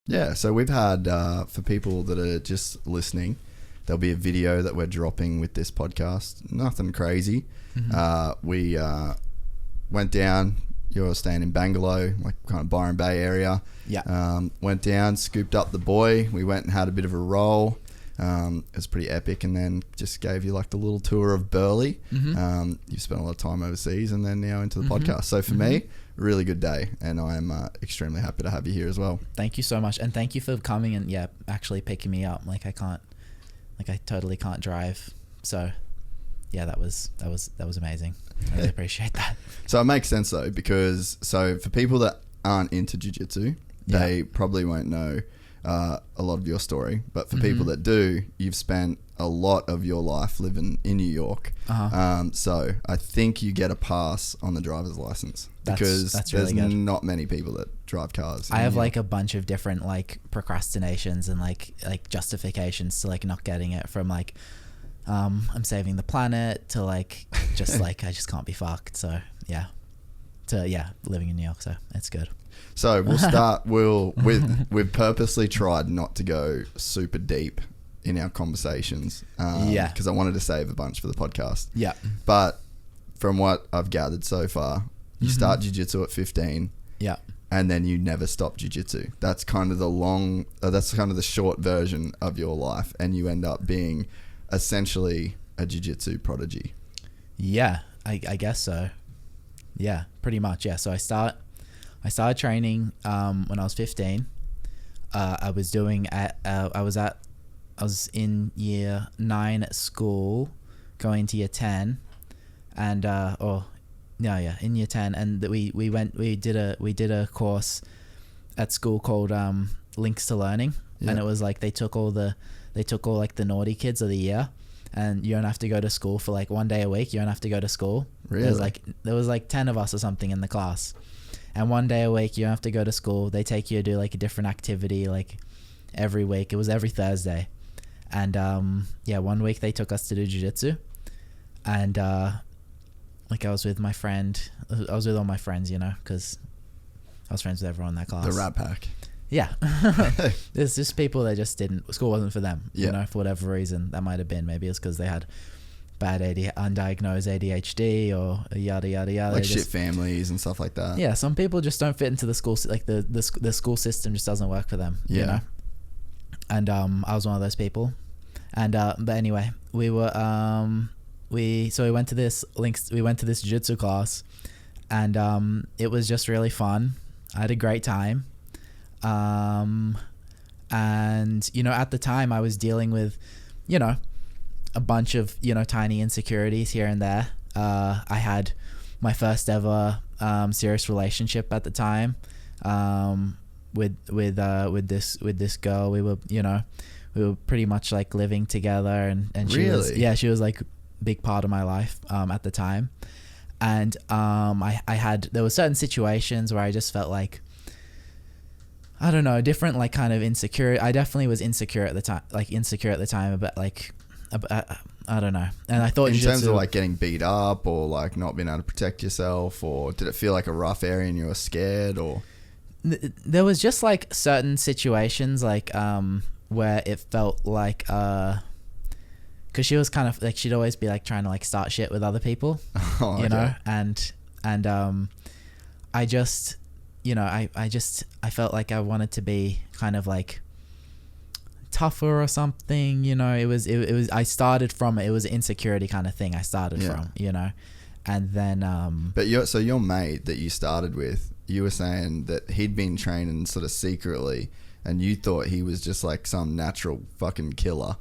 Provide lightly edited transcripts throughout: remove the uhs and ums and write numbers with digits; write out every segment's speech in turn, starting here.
Yeah, so we've had, for people that are just listening, there'll be a video that we're dropping with this podcast. Nothing crazy. We went down. You were staying in Bangalore, like kind of Byron Bay area. Yeah. Went down, scooped up the boy. We went and had a bit of a roll. It was pretty epic, and then just gave you like the little tour of Burleigh. You've spent a lot of time overseas, and then now into the podcast. So for me, really good day, and I'm extremely happy to have you here as well. Thank you so much, and thank you for coming and actually picking me up. Like I totally can't drive, so yeah, that was amazing. I really appreciate that. So it makes sense though, because for people that aren't into jiu-jitsu, they probably won't know a lot of your story, but for people that do, you've spent a lot of your life living in New York. So I think you get a pass on the driver's license, because that's there's really good. Not many people that drive cars. I have like a bunch of different like procrastinations and like justifications to like not getting it, from like I'm saving the planet to like just like I just can't be fucked. So living in New York, so it's good. So we'll start. We've purposely tried not to go super deep in our conversations, because I wanted to save a bunch for the podcast. Yeah. But from what I've gathered so far, you start jiu-jitsu at 15. Yeah. And then you never stop jiu-jitsu. That's kind of the short version of your life, and you end up being essentially a jiu-jitsu prodigy. Yeah, I guess so. Yeah, pretty much. Yeah. So I started training when I was 15. I was in year 9 at school, going to year 10, and in year 10, and we did a course at school called Links to Learning, and it was like they took all like the naughty kids of the year, and you don't have to go to school for like one day a week. You don't have to go to school. Really? There was like 10 of us or something in the class. And one day a week, you don't have to go to school. They take you to do like a different activity like every week. It was every Thursday. And 1 week they took us to do jiu-jitsu. And like I was with my friend. I was with all my friends, because I was friends with everyone in that class. The Rat Pack. Yeah. There's just people that just didn't, school wasn't for them, for whatever reason. That might have been, maybe it's because they had bad undiagnosed ADHD or yada yada yada, like shit families and stuff like that. Yeah, some people just don't fit into the school, like the school system just doesn't work for them. And I was one of those people. And but anyway, we were we went to this jiu-jitsu class, and it was just really fun. I had a great time. And at the time I was dealing with a bunch of tiny insecurities here and there. I had my first ever serious relationship at the time with this girl. We were pretty much like living together, and she was like a big part of my life at the time. And there were certain situations where I just felt like, I don't know, different like kind of insecure. I definitely was insecure at the time, but like I don't know. And I thought in terms of like getting beat up or like not being able to protect yourself, or did it feel like a rough area and you were scared, or? There was just like certain situations like where it felt like because she was kind of like, she'd always be like trying to like start shit with other people, and I just I felt like I wanted to be kind of like tougher or something, it was I started from it was an insecurity kind of thing I started from, and then but your mate that you started with, you were saying that he'd been training sort of secretly, and you thought he was just like some natural fucking killer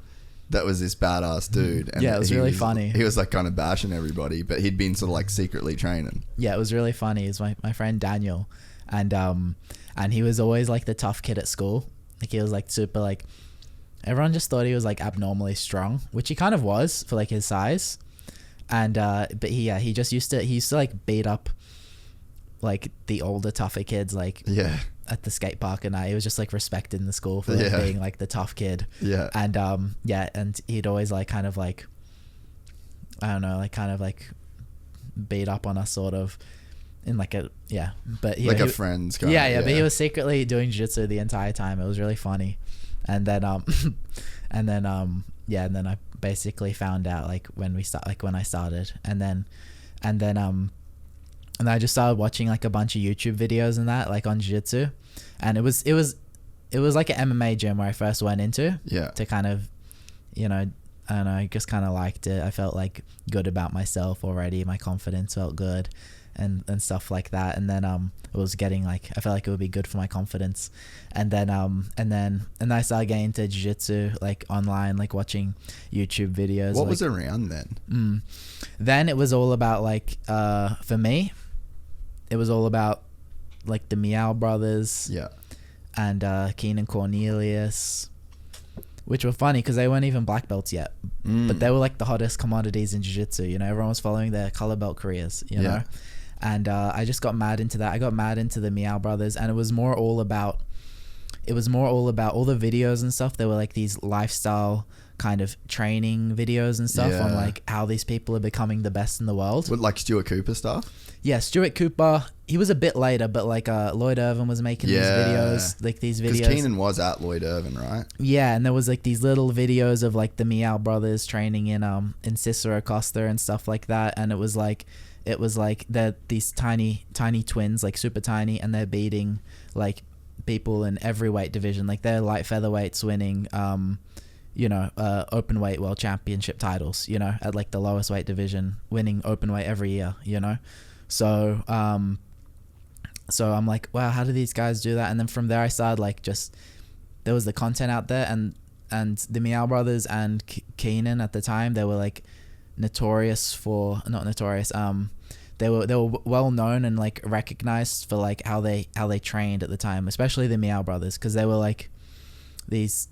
that was this badass dude. And it was really funny. He was like kind of bashing everybody, but he'd been sort of like secretly training. Yeah, it was really funny. It was my friend Daniel, and he was always like the tough kid at school. Like he was like super like, everyone just thought he was like abnormally strong, which he kind of was for like his size. And but he used to like beat up like the older, tougher kids, like at the skate park, and he was just like respected in the school for like, being like the tough kid. Yeah. And and he'd always like kind of like, I don't know, like kind of like beat up on us sort of. in like a but like a friend's kind yeah, but he was secretly doing jiu-jitsu the entire time. It was really funny. And then and then I basically found out like when I started, and then and I just started watching like a bunch of YouTube videos and that, like on jiu-jitsu, and it was like an MMA gym where I first went into to kind of, you know, I don't know, I just kind of liked it. I felt like good about myself already. My confidence felt good and stuff like that. And then it was getting like, I felt like it would be good for my confidence. And then I started getting into jiu-jitsu like online, like watching YouTube videos. What was around then? Then it was all about like, for me, it was all about like the Meow Brothers. Yeah. And Keenan Cornelius, which were funny because they weren't even black belts yet, but they were like the hottest commodities in jiu-jitsu. You know, everyone was following their color belt careers, you know? And I just got mad into that. I got mad into the Meow Brothers, and it was more all about all the videos and stuff. They were like these lifestyle kind of training videos and stuff on like how these people are becoming the best in the world. With like Stuart Cooper stuff? Yeah, Stuart Cooper. He was a bit later, but like Lloyd Irvin was making these videos. Because Keenan was at Lloyd Irvin, right? Yeah, and there was like these little videos of like the Meow Brothers training in Cicero Costa and stuff like that. And it was like they're these tiny twins, like super tiny, and they're beating like people in every weight division. Like they're light featherweights winning open weight world championship titles, you know, at like the lowest weight division, winning open weight every year, you know. So I'm like, wow, how do these guys do that? And then from there I started like there was the content out there, and the Meow Brothers and Keenan at the time, they were like they were well known and like recognized for like how they trained at the time, especially the Meow Brothers, because they were like these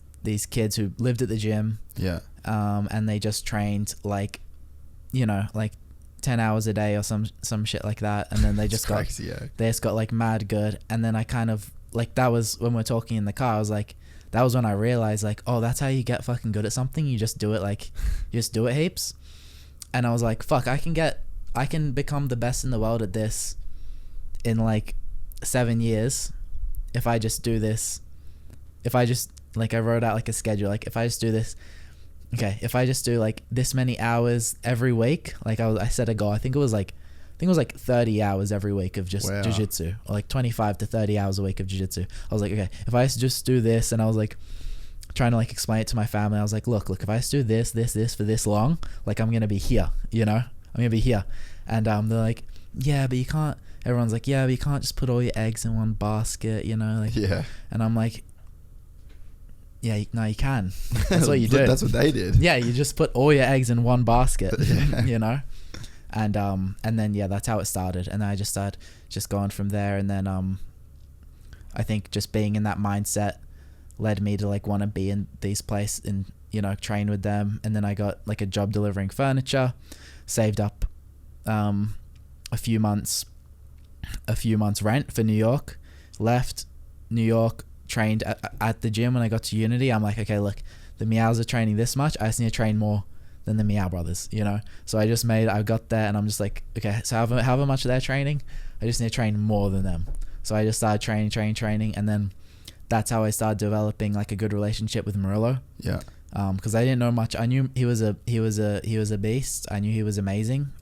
kids who lived at the gym, and they just trained like, you know, like 10 hours a day or some shit like that, and then they just got like mad good. And then I kind of like, that was when we're talking in the car, I was like, that was when I realized like, oh, that's how you get fucking good at something. You just do it heaps. And I was like, fuck, I can become the best in the world at this in like 7 years if I just do this. If I just like, I wrote out like a schedule, like if I just do this, okay, if I just do like this many hours every week, like I set a goal. I think it was like 30 hours every week of just jiu-jitsu, or like 25 to 30 hours a week of jiu-jitsu. I was like, okay, if I just do this, and I was like trying to like explain it to my family. I was like, look, if I just do this for this long, like I'm gonna be here, you know, I'm gonna be here. And they're like, yeah, but you can't. Everyone's like, yeah, but you can't just put all your eggs in one basket, you know, like. Yeah. And I'm like, yeah, no, you can. That's what you do. That's what they did. Yeah, you just put all your eggs in one basket, you know? And then, yeah, that's how it started. And then I just started just going from there. And then I think just being in that mindset led me to like want to be in these places and, you know, train with them. And then I got like a job delivering furniture, saved up a few months rent for New York, left New York, trained at the gym. When I got to Unity, I'm like, okay, look, the Meows are training this much, I just need to train more than the Meow Brothers, you know? So I got there, and I'm just like, okay, so however much they're training, I just need to train more than them. So I just started training, and then that's how I started developing like a good relationship with Murillo. Yeah. Because I didn't know much. I knew he was a beast. I knew he was amazing,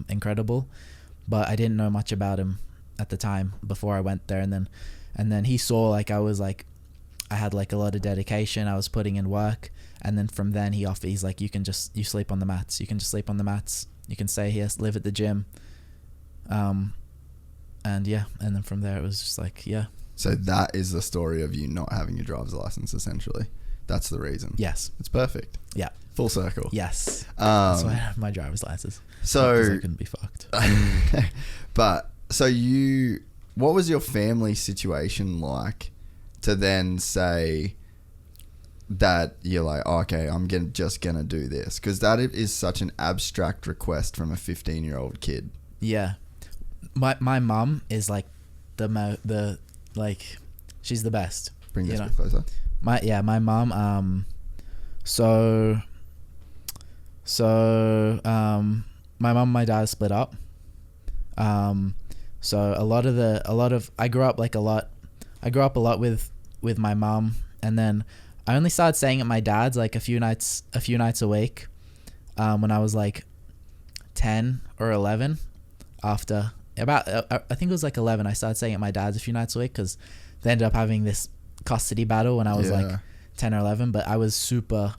incredible, but I didn't know much about him at the time before I went there. And then he saw like I had like a lot of dedication. I was putting in work, and then from then he's like, you sleep on the mats. You can just sleep on the mats. You can stay here, live at the gym. And then from there it was just like, yeah. So that is the story of you not having your driver's license, essentially. That's the reason. Yes. It's perfect. Yeah. Full circle. Yes. That's why I have my driver's license. So because I couldn't be fucked. But so what was your family situation like to then say that you're like, oh, okay, I'm just gonna do this? Because that is such an abstract request from a 15-year-old kid. Yeah. My mum is like the she's the best. Bring this a bit closer. My mom, my mom and my dad split up. So I grew up a lot with my mom, and then I only started staying at my dad's like a few nights a week when I was like 10 or 11. After about I think it was like 11, I started staying at my dad's a few nights a week because they ended up having this custody battle when I was like 10 or 11. But I was super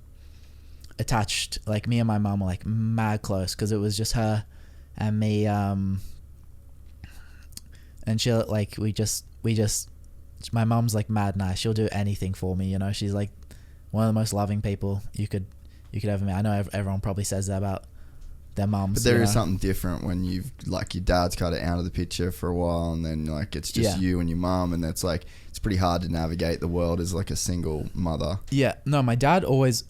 attached. Like me and my mom were like mad close because it was just her and me. And she'll like we just my mom's like mad nice. She'll do anything for me, you know. She's like one of the most loving people you could ever meet. I know everyone probably says that about their moms. But there is something different when you've like your dad's kind of out of the picture for a while, and then like it's just you and your mom, and that's like it's pretty hard to navigate the world as like a single mother. Yeah, no, my dad was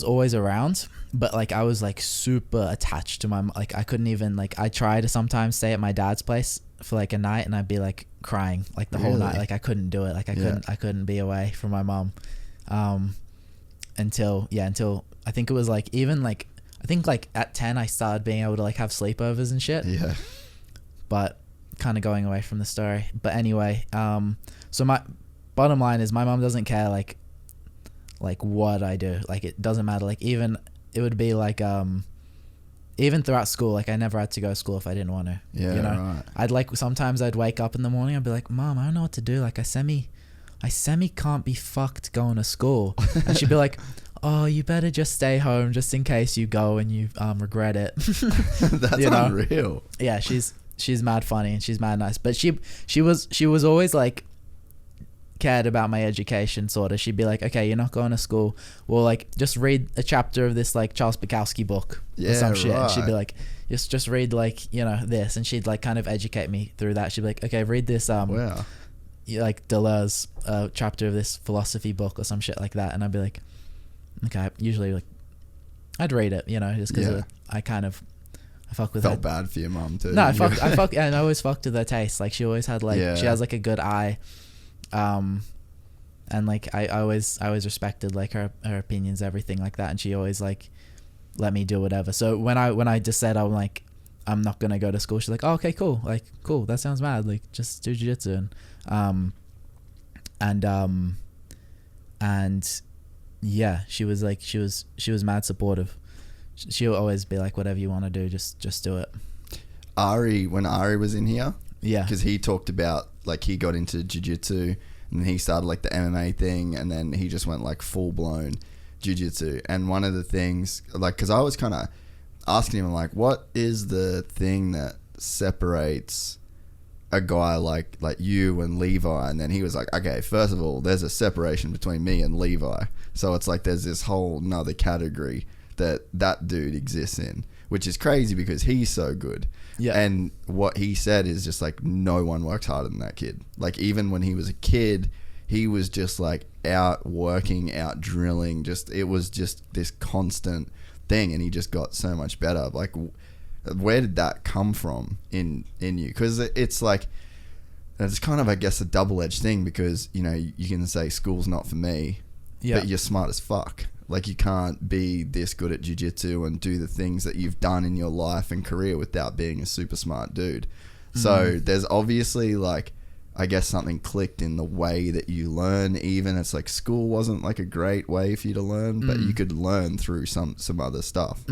always around, but like I was like super attached to my like I couldn't even like I tried to sometimes stay at my dad's place for like a night, and I'd be like crying like the whole night. Like I couldn't do it. Like I couldn't be away from my mom until I think it was like even like I think like at 10 I started being able to like have sleepovers and shit. Yeah. But kind of going away from the story. But anyway, so my bottom line is my mom doesn't care like what I do. Like it doesn't matter. Like even it would be like even throughout school, like I never had to go to school if I didn't want to. Yeah, you know? right. I'd like sometimes I'd wake up in the morning, I'd be like, Mom, I don't know what to do. Like I semi can't be fucked going to school. And she'd be like, oh, you better just stay home just in case you go and you regret it. That's unreal. Yeah, she's mad funny and she's mad nice. But she was always like cared about my education sort of. She'd be like, okay, you're not going to school. Well, like just read a chapter of this like Charles Bukowski book or some shit. Right. And she'd be like, just read like, you know, this, and she'd like kind of educate me through that. She'd be like, okay, read this Wow. like Deleuze chapter of this philosophy book or some shit like that. And I'd be like, okay, usually like I'd read it, you know, just because I fuck with Felt her. bad for your mum too. No, and I always fucked with her taste. Like she always had like she has like a good eye, and like I always respected like her opinions, everything like that, and she always like let me do whatever. So when I just said I'm not gonna go to school, she's like, oh, okay, cool, like cool, that sounds mad, like just do jiu-jitsu. And yeah, she was mad supportive. She'll always be like, whatever you want to do, just do it. When Ari was in here, yeah, because he talked about like he got into jiu-jitsu and he started like the MMA thing, and then he just went like full-blown jiu-jitsu. And one of the things, like, because I was kind of asking him like, what is the thing that separates a guy like you and Levi? And then he was like, okay, first of all, there's a separation between me and Levi, so it's like there's this whole nother category that dude exists in, which is crazy because he's so good. Yeah. And what he said is just like no one works harder than that kid. Like even when he was a kid, he was just like out working, out drilling, it was just this constant thing, and he just got so much better. Like where did that come from in you? Because it's like, it's kind of, I guess, a double-edged thing, because, you know, you can say school's not for me, but you're smart as fuck. Like you can't be this good at jiu-jitsu and do the things that you've done in your life and career without being a super smart dude. So there's obviously like, I guess something clicked in the way that you learn. Even it's like school wasn't like a great way for you to learn, but you could learn through some other stuff.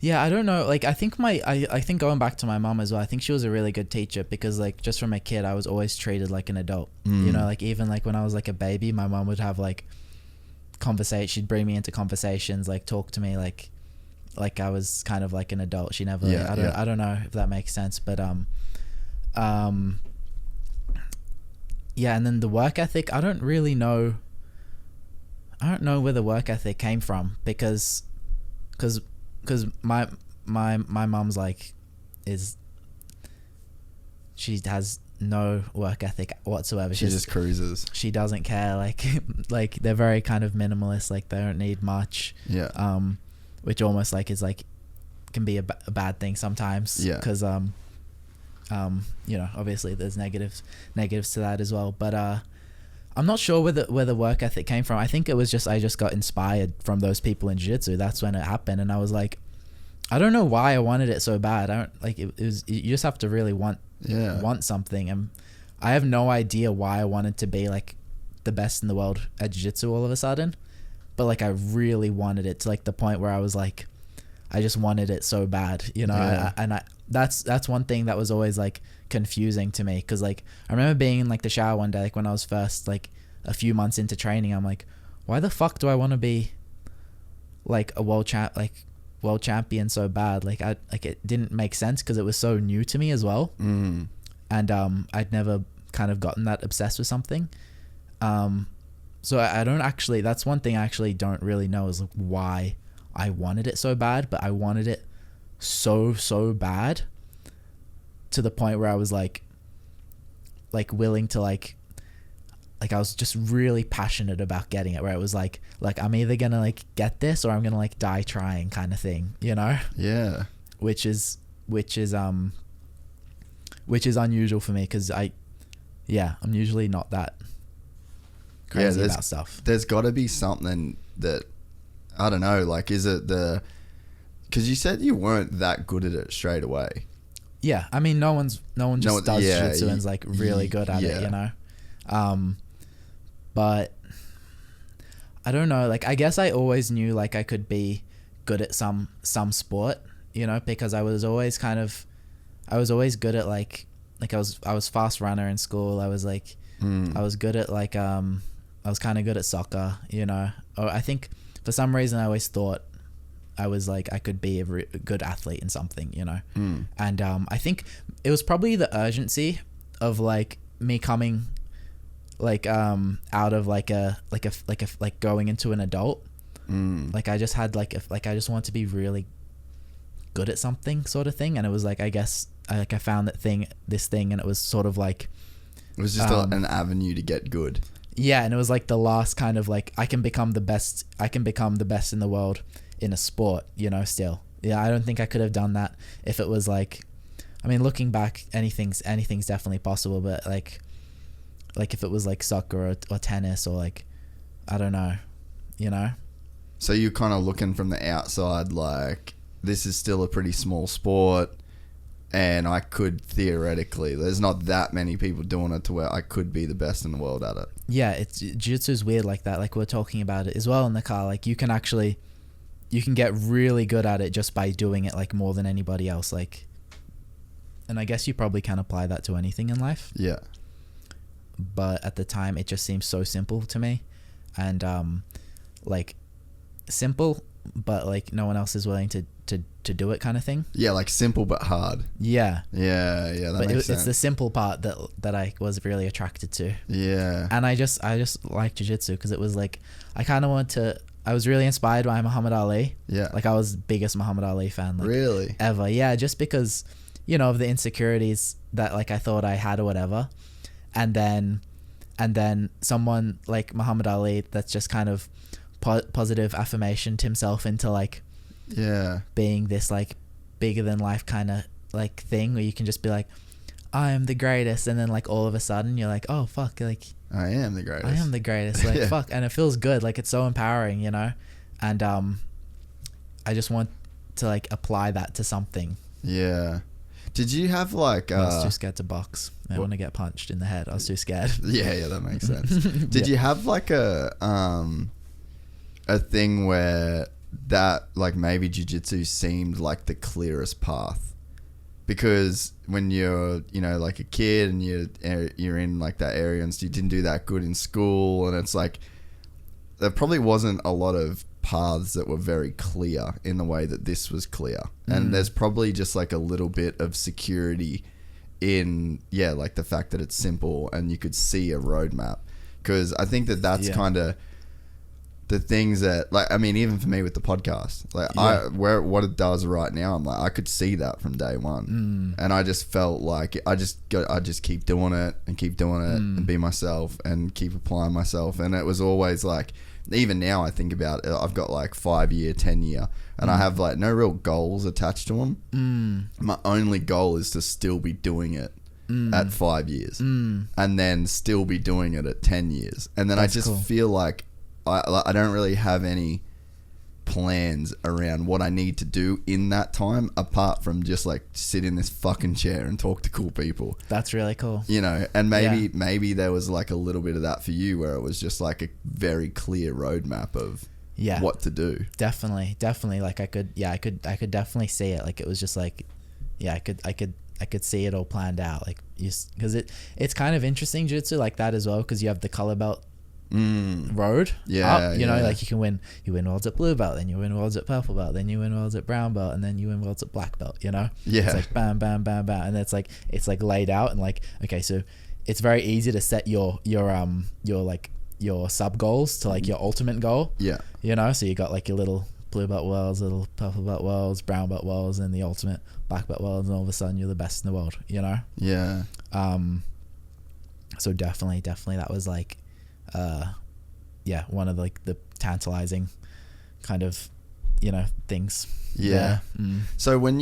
Yeah, I don't know. Like I think I think going back to my mom as well, I think she was a really good teacher, because like just from a kid I was always treated like an adult. You know, like even like when I was like a baby, my mom would have like she'd bring me into conversations, like talk to me like I was kind of like an adult. She never I don't know if that makes sense, but yeah. And then the work ethic, I don't know where the work ethic came from, because my mom's like she has no work ethic whatsoever. She just cruises. She doesn't care. Like they're very kind of minimalist. Like they don't need much. Yeah. Which almost like is like can be a bad thing sometimes. Yeah. Because you know, obviously there's negatives to that as well. But I'm not sure where the work ethic came from. I think it was just I just got inspired from those people in jiu-jitsu. That's when it happened, and I was like, I don't know why I wanted it so bad. I don't like it was. You just have to really want want something, and I have no idea why I wanted to be like the best in the world at jiu-jitsu all of a sudden, but like I really wanted it to like the point where I was like, I just wanted it so bad, you know. Yeah. That's one thing that was always like confusing to me, because like I remember being in like the shower one day, like when I was first like a few months into training, I'm like, why the fuck do I want to be like a world champion so bad? Like it didn't make sense because it was so new to me as well. And I'd never kind of gotten that obsessed with something. So I don't actually, that's one thing I actually don't really know is like why I wanted it so bad, but I wanted it so bad to the point where I was like willing to like I was just really passionate about getting it, where it was like I'm either gonna like get this or I'm gonna like die trying kind of thing, you know? Yeah. Which is unusual for me, because I'm usually not that crazy about stuff. There's got to be something that, I don't know, like, is it because you said you weren't that good at it straight away. Yeah, I mean, no one just does jiu-jitsu and is like really good at it, you know? But I don't know, like, I guess I always knew like I could be good at some sport, you know, because I was always good at like I was fast runner in school. I was like, I was good at like, I was kind of good at soccer, you know, or I think for some reason I always thought I was like, I could be a good athlete in something, you know? And I think it was probably the urgency of like me coming like out of like going into an adult. Like I just had like I just wanted to be really good at something sort of thing, and it was like, I guess I found this thing, and it was sort of like it was just an avenue to get good. Yeah, and it was like the last kind of like I can become the best in the world in a sport, you know, still. Yeah, I don't think I could have done that if it was like, I mean, looking back, anything's definitely possible, but like if it was like soccer or tennis or like, I don't know, you know? So you're kind of looking from the outside like, this is still a pretty small sport, and I could theoretically, there's not that many people doing it to where I could be the best in the world at it. Yeah, jiu-jitsu is weird like that. Like we were talking about it as well in the car. Like you can get really good at it just by doing it like more than anybody else. Like, and I guess you probably can apply that to anything in life. Yeah. But at the time, it just seems so simple to me, and like simple, but like no one else is willing to do it, kind of thing. Yeah, like simple but hard. Yeah. Yeah, that makes sense. It's the simple part that I was really attracted to. Yeah. And I just like jiu-jitsu because it was like, I was really inspired by Muhammad Ali. Yeah. Like I was biggest Muhammad Ali fan. Like, really? Ever. Yeah, just because, you know, of the insecurities that like I thought I had or whatever. And then someone like Muhammad Ali that's just kind of positive affirmationed himself into like, yeah, being this like bigger than life kind of like thing where you can just be like, I am the greatest, and then like all of a sudden you're like, oh fuck, like I am the greatest, like yeah. Fuck, and it feels good, like it's so empowering, you know. And I just want to like apply that to something. Yeah. Did you have like I was too scared to box. I want to get punched in the head. I was too scared. Yeah, that makes sense. Did you have like a thing where that like maybe jiu-jitsu seemed like the clearest path? Because when you're, you know, like a kid and you're in like that area and you didn't do that good in school, and it's like there probably wasn't a lot of paths that were very clear in the way that this was clear. And there's probably just like a little bit of security in, yeah, like the fact that it's simple and you could see a roadmap. Because I think that's kind of the things that, like, I mean, even for me with the podcast, like what it does right now, I'm like, I could see that from day one. And I just felt like I just keep doing it and be myself and keep applying myself. And it was always like, even now I think about it, I've got like 5 year, 10 year, and I have like no real goals attached to them. My only goal is to still be doing it at 5 years, and then still be doing it at 10 years. And then I just feel like I don't really have any plans around what I need to do in that time, apart from just like sit in this fucking chair and talk to cool people. That's really cool. You know, and maybe there was like a little bit of that for you, where it was just like a very clear roadmap of what to do. Definitely. Like I could definitely see it. Like it was just like, I could see it all planned out. Like because it's kind of interesting jiu-jitsu like that as well, because you have the color belt road up, you know, like you win worlds at blue belt, then you win worlds at purple belt, then you win worlds at brown belt, and then you win worlds at black belt, you know. It's like bam bam bam bam, and it's like laid out, and like, okay, so it's very easy to set your sub goals to like your ultimate goal, you know. So you got like your little blue belt worlds, little purple belt worlds, brown belt worlds, and the ultimate black belt worlds, and all of a sudden you're the best in the world, you know. So definitely that was like one of like the tantalizing kind of, you know, things. So when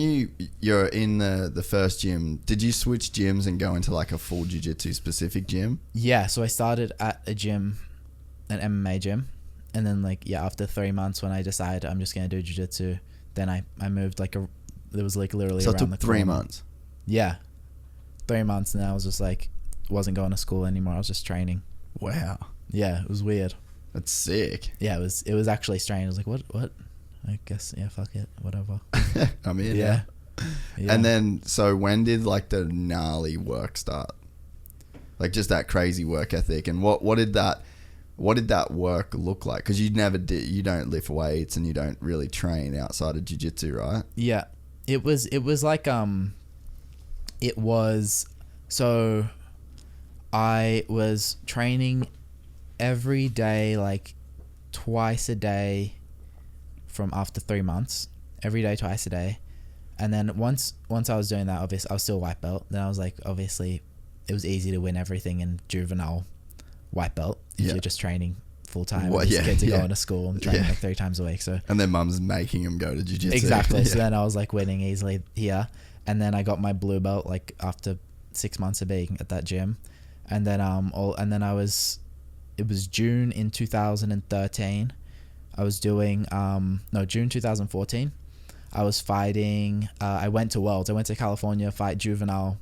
you're in the first gym, did you switch gyms and go into like a full jiu-jitsu specific gym? So I started at a gym, an MMA gym, and then like after 3 months, when I decided I'm just gonna do jiu-jitsu, then I moved like it was like literally around the 3 months. 3 months, and then I was just like, wasn't going to school anymore, I was just training. Wow. It was weird. That's sick. It was actually strange. I was like, what? I guess, fuck it, whatever. I'm in. And then, so when did like the gnarly work start? Like just that crazy work ethic, and what did that work look like? Because you don't lift weights and you don't really train outside of jiu-jitsu, right? It was like so I was training every day, like twice a day from after 3 months, every day, twice a day. And then once I was doing that, obviously I was still white belt. Then I was like, obviously it was easy to win everything in juvenile white belt if you're just training full time. These kids are going to school and training like 3 times a week. So, and then mum's making them go to jiu-jitsu. Exactly. So then I was like winning easily here. And then I got my blue belt like after 6 months of being at that gym. And then it was June in 2013. I was doing June 2014. I was fighting. I went to Worlds. I went to California, fight juvenile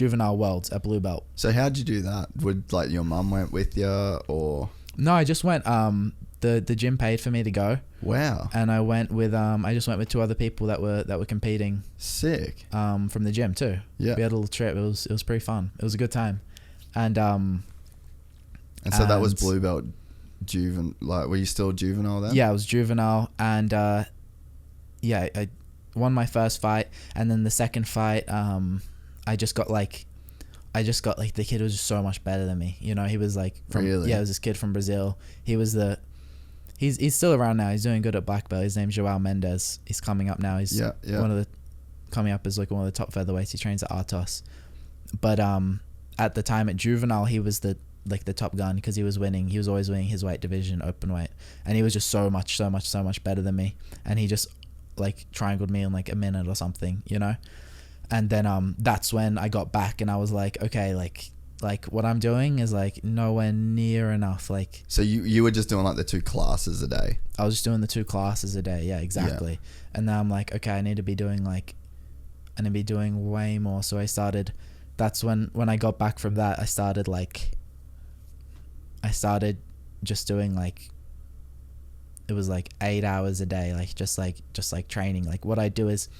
Worlds at blue belt. So how'd you do that? Would like your mum went with you, or? No, I just went. The gym paid for me to go. Wow. And I went with I just went with 2 other people that were competing. Sick. From the gym too. We had a little trip. It was pretty fun. It was a good time. And so that was blue belt like, were you still juvenile then? I was juvenile, and I won my first fight, and then the second fight, I just got like the kid was just so much better than me. You know, he was like really? It was this kid from Brazil. He's still around now. He's doing good at black belt. His name's Joao Mendes. He's coming up now. He's coming up as like one of the top featherweights. He trains at Artos. But at the time at juvenile, he was the top gun because he was winning. He was always winning his weight division, open weight, and he was just so much better than me. And he just like triangled me in like a minute or something, you know. And then that's when I got back, and I was like, okay, like what I'm doing is like nowhere near enough. Like, so you were just doing like the 2 classes a day? I was just doing the 2 classes a day. Yeah, exactly. And then I'm like, okay, I need to be doing way more. So I started. That's when I got back from that, I started just doing like, it was like 8 hours a day, like just like training. Like what I do is,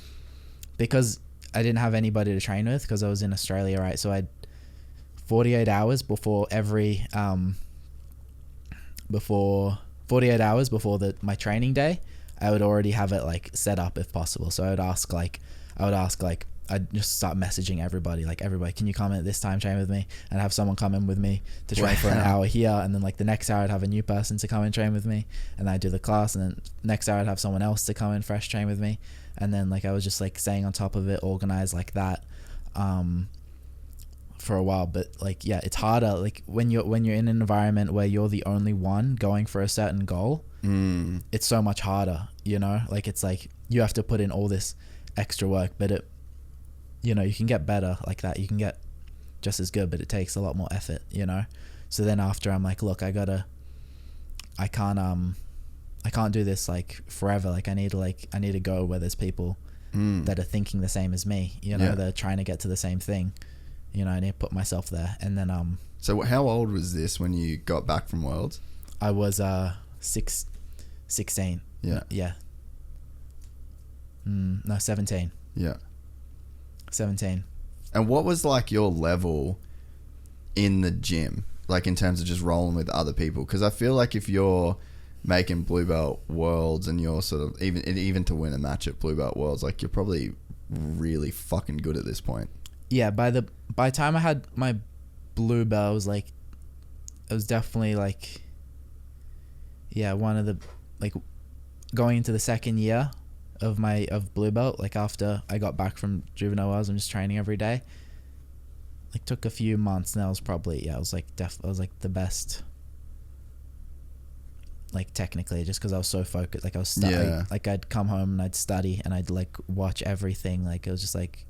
because I didn't have anybody to train with because I was in Australia, right? So I'd 48 hours before every 48 hours before my training day, I would already have it like set up if possible. So I'd just start messaging everybody, like, everybody, can you come in at this time, train with me? And have someone come in with me to train for an hour here, and then like the next hour I'd have a new person to come and train with me, and I'd do the class, and then next hour I'd have someone else to come in fresh, train with me. And then like I was just like staying on top of it, organized like that for a while. But like, yeah, it's harder like when you're in an environment where you're the only one going for a certain goal. It's so much harder, you know. Like it's like you have to put in all this extra work, but you know, you can get better like that. You can get just as good, but it takes a lot more effort, you know? So then after I'm like, look, I I can't do this like forever. Like I need to go where there's people that are thinking the same as me, you know, they're trying to get to the same thing, you know. I need to put myself there. And then so how old was this when you got back from Worlds? I was 16. Yeah. No, 17. Yeah. 17. And what was like your level in the gym, like in terms of just rolling with other people? Because I feel like if you're making blue belt worlds and you're sort of even to win a match at blue belt worlds, like you're probably really fucking good at this point. Yeah, by the time I had my blue belt, it was definitely like, yeah, one of the, like, going into the second year of blue belt, like after I got back from juvenile worlds, I'm just training every day. Like took a few months, and that was probably, I was like the best, like technically, just because I was so focused. Like I was studying, like I'd come home and I'd study and I'd like watch everything. Like it was just like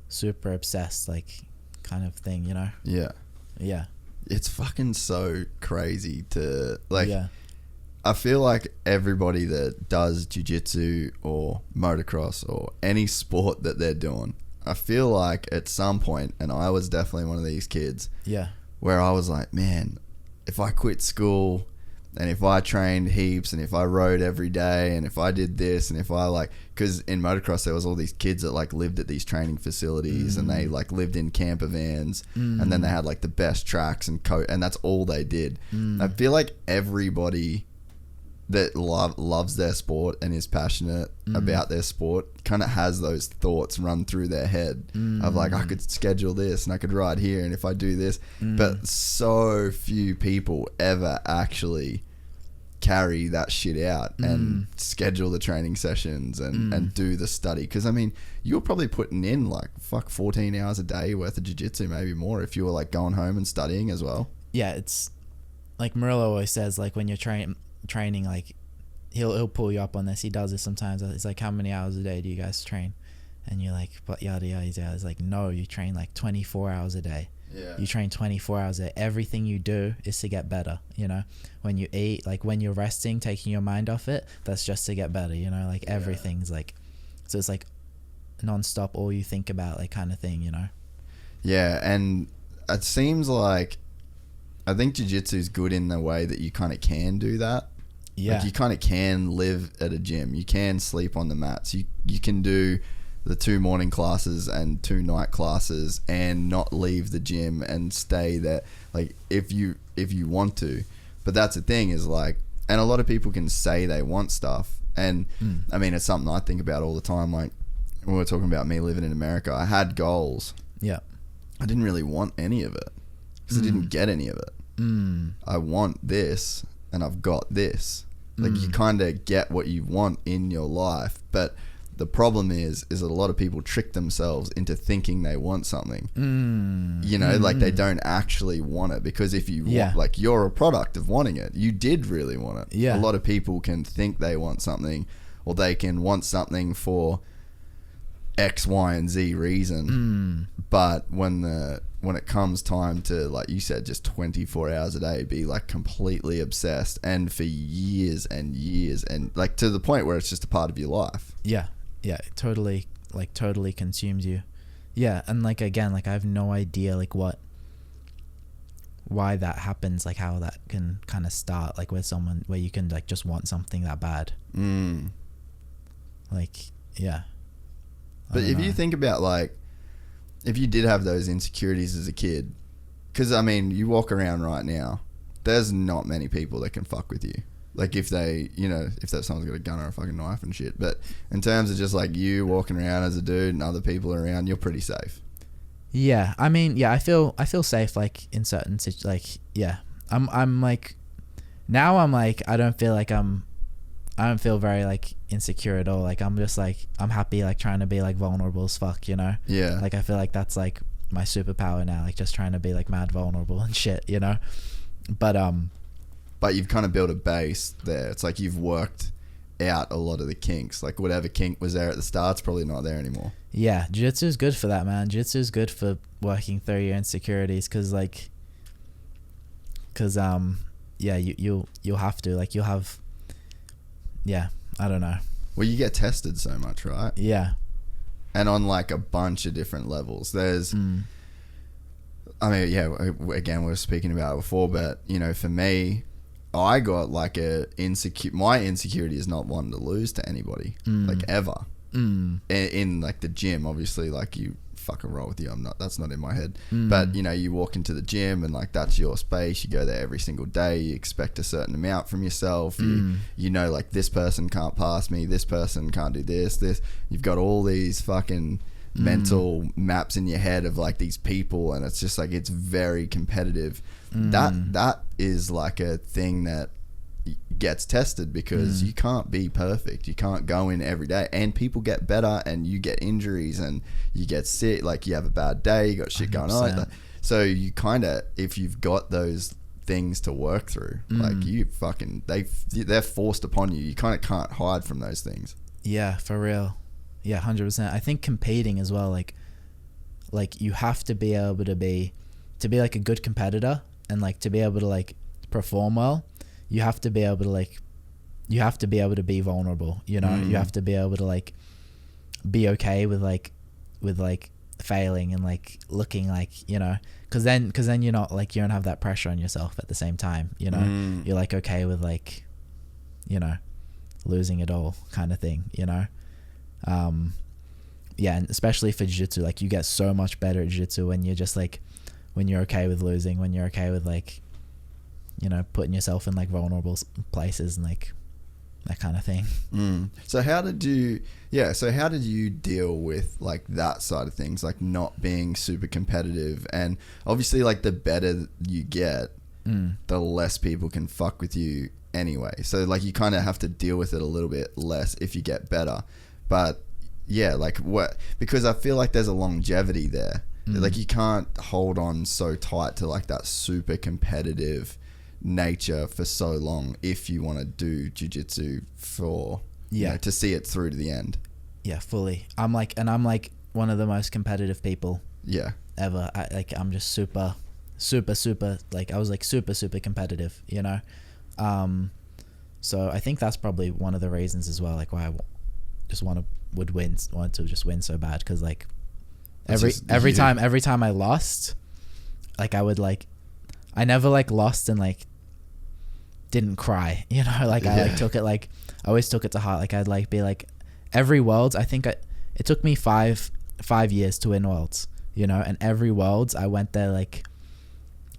super obsessed, like kind of thing, you know? Yeah. It's fucking so crazy to like. Yeah. I feel like everybody that does jiu-jitsu or motocross or any sport that they're doing, I feel like at some point, and I was definitely one of these kids, where I was like, man, if I quit school and if I trained heaps and if I rode every day and if I did this and if I like, because in motocross there was all these kids that like lived at these training facilities and they like lived in camper vans and then they had like the best tracks and and that's all they did. I feel like everybody that loves their sport and is passionate about their sport kind of has those thoughts run through their head of like, I could schedule this and I could ride here and if I do this, but so few people ever actually carry that shit out and schedule the training sessions and do the study. Because I mean, you were probably putting in like 14 hours a day worth of jiu-jitsu, maybe more, if you were like going home and studying as well. Yeah, it's like Murillo always says, like when you're training, like he'll pull you up on this. He does this sometimes. It's like, how many hours a day do you guys train? And you're like, but yada yada yada. It's like, no, you train like 24 hours a day. You train 24 hours a day. Everything you do is to get better, you know. When you eat, like when you're resting, taking your mind off it, that's just to get better, you know. Like everything's like, so it's like non-stop, all you think about, like kind of thing, you know. Yeah, and it seems like I think jiu-jitsu is good in the way that you kind of can do that. Yeah. Like you kind of can live at a gym. You can sleep on the mats. You can do the 2 morning classes and 2 night classes and not leave the gym and stay there, like if you want to. But that's the thing, is like, and a lot of people can say they want stuff, and I mean, it's something I think about all the time. Like when we're talking about me living in America, I had goals. Yeah. I didn't really want any of it because I didn't get any of it. I want this and I've got this. Like you kind of get what you want in your life, but the problem is that a lot of people trick themselves into thinking they want something. You know, like they don't actually want it, because if you want, like, you're a product of wanting it. You did really want it. A lot of people can think they want something, or they can want something for X, Y, and Z reason. But when it comes time to, like you said, just 24 hours a day, be like completely obsessed, and for years and years, and like to the point where it's just a part of your life. Yeah, it totally consumes you. Yeah, and like again, like I have no idea like why that happens, like how that can kind of start, like with someone where you can like just want something that bad. Like, yeah. But if you think about, like, if you did have those insecurities as a kid, because I mean, you walk around right now, there's not many people that can fuck with you. Like if they, you know, if that someone's got a gun or a fucking knife and shit. But in terms of just like you walking around as a dude and other people around, you're pretty safe. Yeah, I mean, yeah, I feel safe, like in certain like, yeah, I'm like, now I'm like, I don't feel very like insecure at all. Like I'm just like, I'm happy, like trying to be like vulnerable as fuck, you know? Yeah. Like I feel like that's like my superpower now, like just trying to be like mad vulnerable and shit, you know? But you've kind of built a base there. It's like you've worked out a lot of the kinks. Like whatever kink was there at the start, it's probably not there anymore. Yeah, jiu-jitsu is good for that, man. Jiu-jitsu is good for working through your insecurities, because yeah, you'll have to, like, you'll have yeah, I don't know. Well, you get tested so much, right? Yeah. And on like a bunch of different levels. There's, I mean, yeah, again, we were speaking about it before, but, you know, for me, I got like my insecurity is not wanting to lose to anybody, like ever. In like the gym, obviously, like you fucking roll with you. That's not in my head. But, you know, you walk into the gym and like that's your space. You go there every single day. You expect a certain amount from yourself. You know, like this person can't pass me. This person can't do this. You've got all these fucking mental maps in your head of like these people, and it's just like it's very competitive. That is like a thing that gets tested because you can't be perfect. You can't go in every day, and people get better and you get injuries and you get sick, like you have a bad day, you got shit going 100%. on, so you kind of, if you've got those things to work through, like you fucking they're forced upon you. You kind of can't hide from those things. Yeah, for real. Yeah, 100%. I think competing as well, like you have to be able to be like a good competitor, and like to be able to like perform well, you have to be able to be vulnerable, you know. You have to be able to like be okay with failing and like looking like, you know, because then you're not like, you don't have that pressure on yourself at the same time, you know. You're like okay with like, you know, losing it all kind of thing, you know. Yeah, and especially for jiu-jitsu, like you get so much better at jiu-jitsu when you're just like, when you're okay with losing, when you're okay with like, you know, putting yourself in like vulnerable places and like that kind of thing. So how did you deal with like that side of things, like not being super competitive? And obviously like the better you get, the less people can fuck with you anyway. So like you kind of have to deal with it a little bit less if you get better. But yeah, like what, because I feel like there's a longevity there. Like you can't hold on so tight to like that super competitive nature for so long if you want to do jiu-jitsu for, you know, to see it through to the end. Yeah, fully. I'm like one of the most competitive people ever. I'm just super like, I was like super competitive, you know. So I think that's probably one of the reasons as well, like why I just wanted to just win so bad, because like every time I lost, like I never like lost and like didn't cry, you know, like I like took it, like I always took it to heart. Like I'd like be like, every Worlds, I think it took me five years to win Worlds, you know, and every Worlds I went there like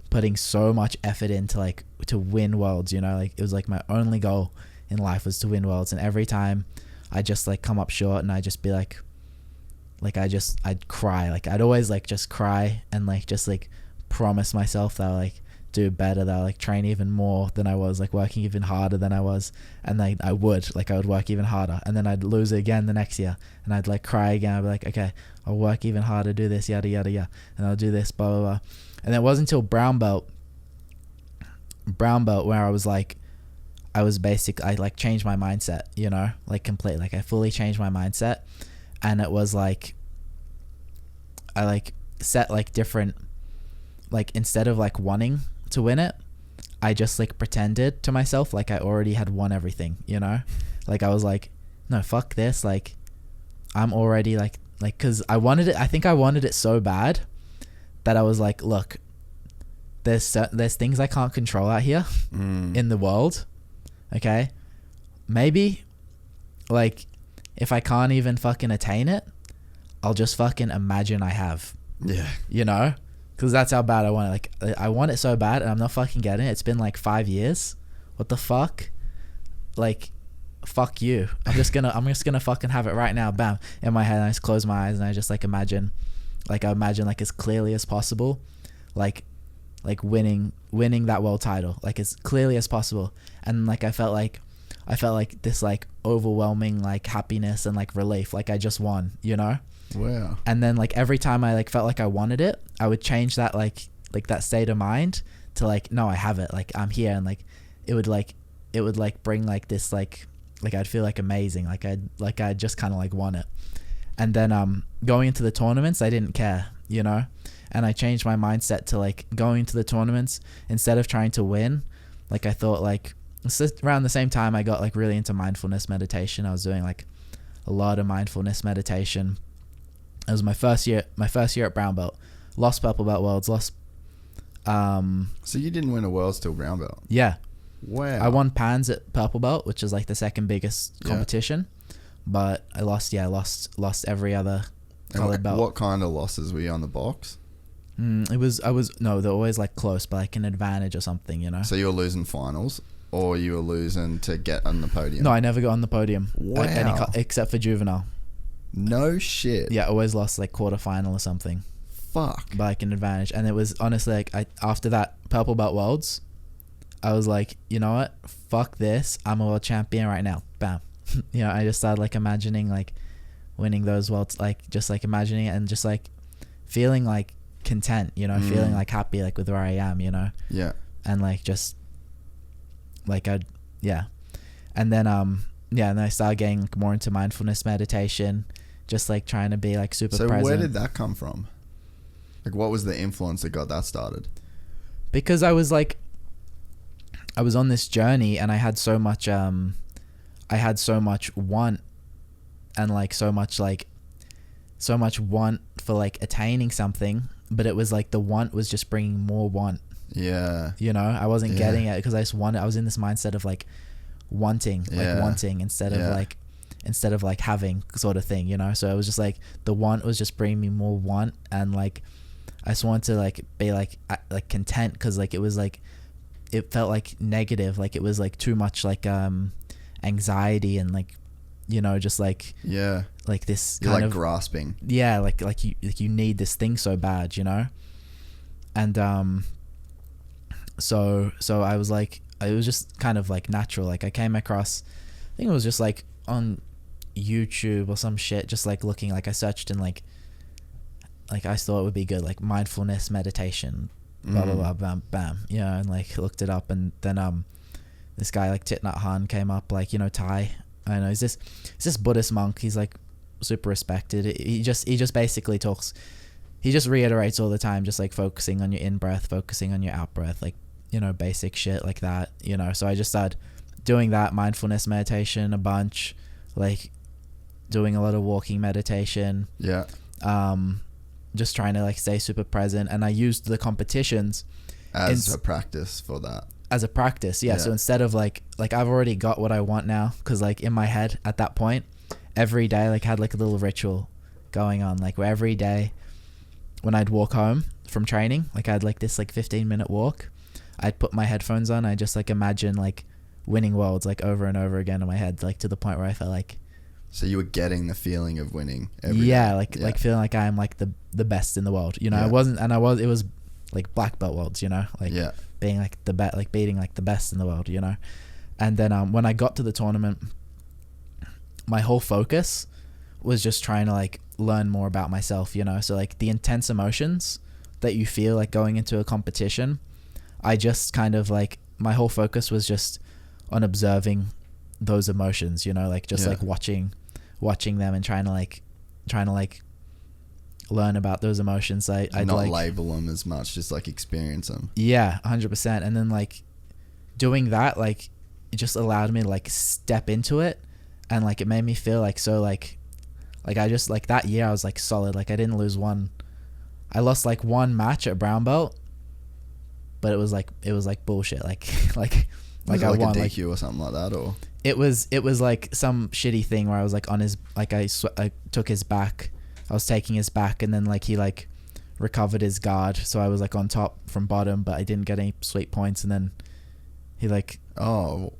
putting so much effort into like to win Worlds, you know, like it was like my only goal in life was to win Worlds. And every time I just like come up short and I just be like I'd cry, like I'd always like just cry and like just like promise myself that I'll like do better, that I'll like train even more than I was, like working even harder than I was. And like I would work even harder, and then I'd lose it again the next year and I'd like cry again. I'd be like, okay, I'll work even harder, do this, yada yada yada, and I'll do this, blah blah blah. And it wasn't until brown belt where I was like, I like changed my mindset, you know, like completely, like I fully changed my mindset. And it was like, I like set like different, like instead of like wanting to win it, I just like pretended to myself like I already had won everything, you know. Like I was like, no, fuck this, like I'm already like because I wanted it. I think I wanted it so bad that I was like, look, there's things I can't control out here in the world, okay? Maybe like if I can't even fucking attain it, I'll just fucking imagine I have. Yeah. You know? Because that's how bad I want it. Like, I want it so bad and I'm not fucking getting it. It's been like 5 years. What the fuck? Like, fuck you. I'm just gonna fucking have it right now. Bam. In my head, and I just close my eyes and I just like imagine. Like, I imagine like as clearly as possible. Like winning that world title. Like, as clearly as possible. And like, I felt like this like overwhelming like happiness and like relief, like I just won, you know. Wow. And then like every time I like felt like I wanted it, I would change that like that state of mind to like, no, I have it, like I'm here. And like it would bring like this like I'd feel like amazing, like I'd just kind of like won it. And then going into the tournaments, I didn't care, you know. And I changed my mindset to like going into the tournaments, instead of trying to win, like I thought like it's around the same time I got like really into mindfulness meditation. I was doing like a lot of mindfulness meditation. It was my first year at brown belt. Lost purple belt worlds. Lost. So you didn't win a worlds till brown belt? Yeah. Wow. I won pans at purple belt, which is like the second biggest competition, but I lost every other colored belt. What kind of losses were you on the box? No, they're always like close, but like an advantage or something, you know. So you were losing finals, or you were losing to get on the podium? No, I never got on the podium. Wow. Except for juvenile. No shit. Yeah, always lost like quarterfinal or something. Fuck. By like an advantage, and it was honestly like after that purple belt worlds, I was like, you know what? Fuck this. I'm a world champion right now. Bam. You know, I just started like imagining like winning those worlds, like just like imagining it and just like feeling like content, you know, feeling like happy like with where I am, you know. Yeah. And like just like and then and then I started getting like, more into mindfulness meditation, just like trying to be like super present. So where did that come from? Like what was the influence that got that started? Because I was on this journey and I had so much want and like so much want for like attaining something, but it was like the want was just bringing more want. Yeah. You know, I wasn't getting it because I just wanted. I was in this mindset of like wanting instead of like having sort of thing, you know. So it was just like the want was just bringing me more want, and like I just wanted to like be like content because like it was like it felt like negative, like it was like too much like anxiety and like, you know, just like like this you're kind like of grasping, like you need this thing so bad, you know. And so I was like, it was just kind of like natural. Like I came across, I think it was just like on YouTube or some shit, just like looking, like I searched and like I thought it would be good, like mindfulness meditation, blah blah blah, bam bam, you know, and like looked it up, and then this guy like Thich Nhat Hanh came up, like, you know, Thai, I don't know, he's this Buddhist monk, he's like super respected. He just basically talks, he just reiterates all the time, just like focusing on your in breath, focusing on your out breath, like, you know, basic shit like that, you know. So I just started doing that mindfulness meditation a bunch, like doing a lot of walking meditation, just trying to like stay super present. And I used the competitions as a practice for that. As a practice, yeah. So instead of like I've already got what I want now, because like in my head at that point, every day like had like a little ritual going on, like where every day when I'd walk home from training, like I had like this like 15-minute walk, I'd put my headphones on, I just like imagine like winning worlds like over and over again in my head, like to the point where I felt like, so you were getting the feeling of winning every day. Like feeling like I'm like the best in the world, you know. I wasn't, and it was like black belt worlds, you know, like being like the best, like beating like the best in the world, you know. And then when I got to the tournament, my whole focus was just trying to like learn more about myself, you know. So like the intense emotions that you feel like going into a competition, I just kind of like, my whole focus was just on observing those emotions, you know, like just like watching them and trying to like learn about those emotions. I'd not like label them as much, just like experience them. Yeah, 100%. And then like doing that, like it just allowed me to like step into it, and like it made me feel like so like I just like that year I was like solid. Like I didn't lose one. I lost like one match at brown belt, but it was like bullshit. Like Was it I like won a DQ or something like that, or it was like some shitty thing where I was like on his, like I took his back, I was taking his back, and then like he like recovered his guard, so I was like on top from bottom, but I didn't get any sweet points, and then he like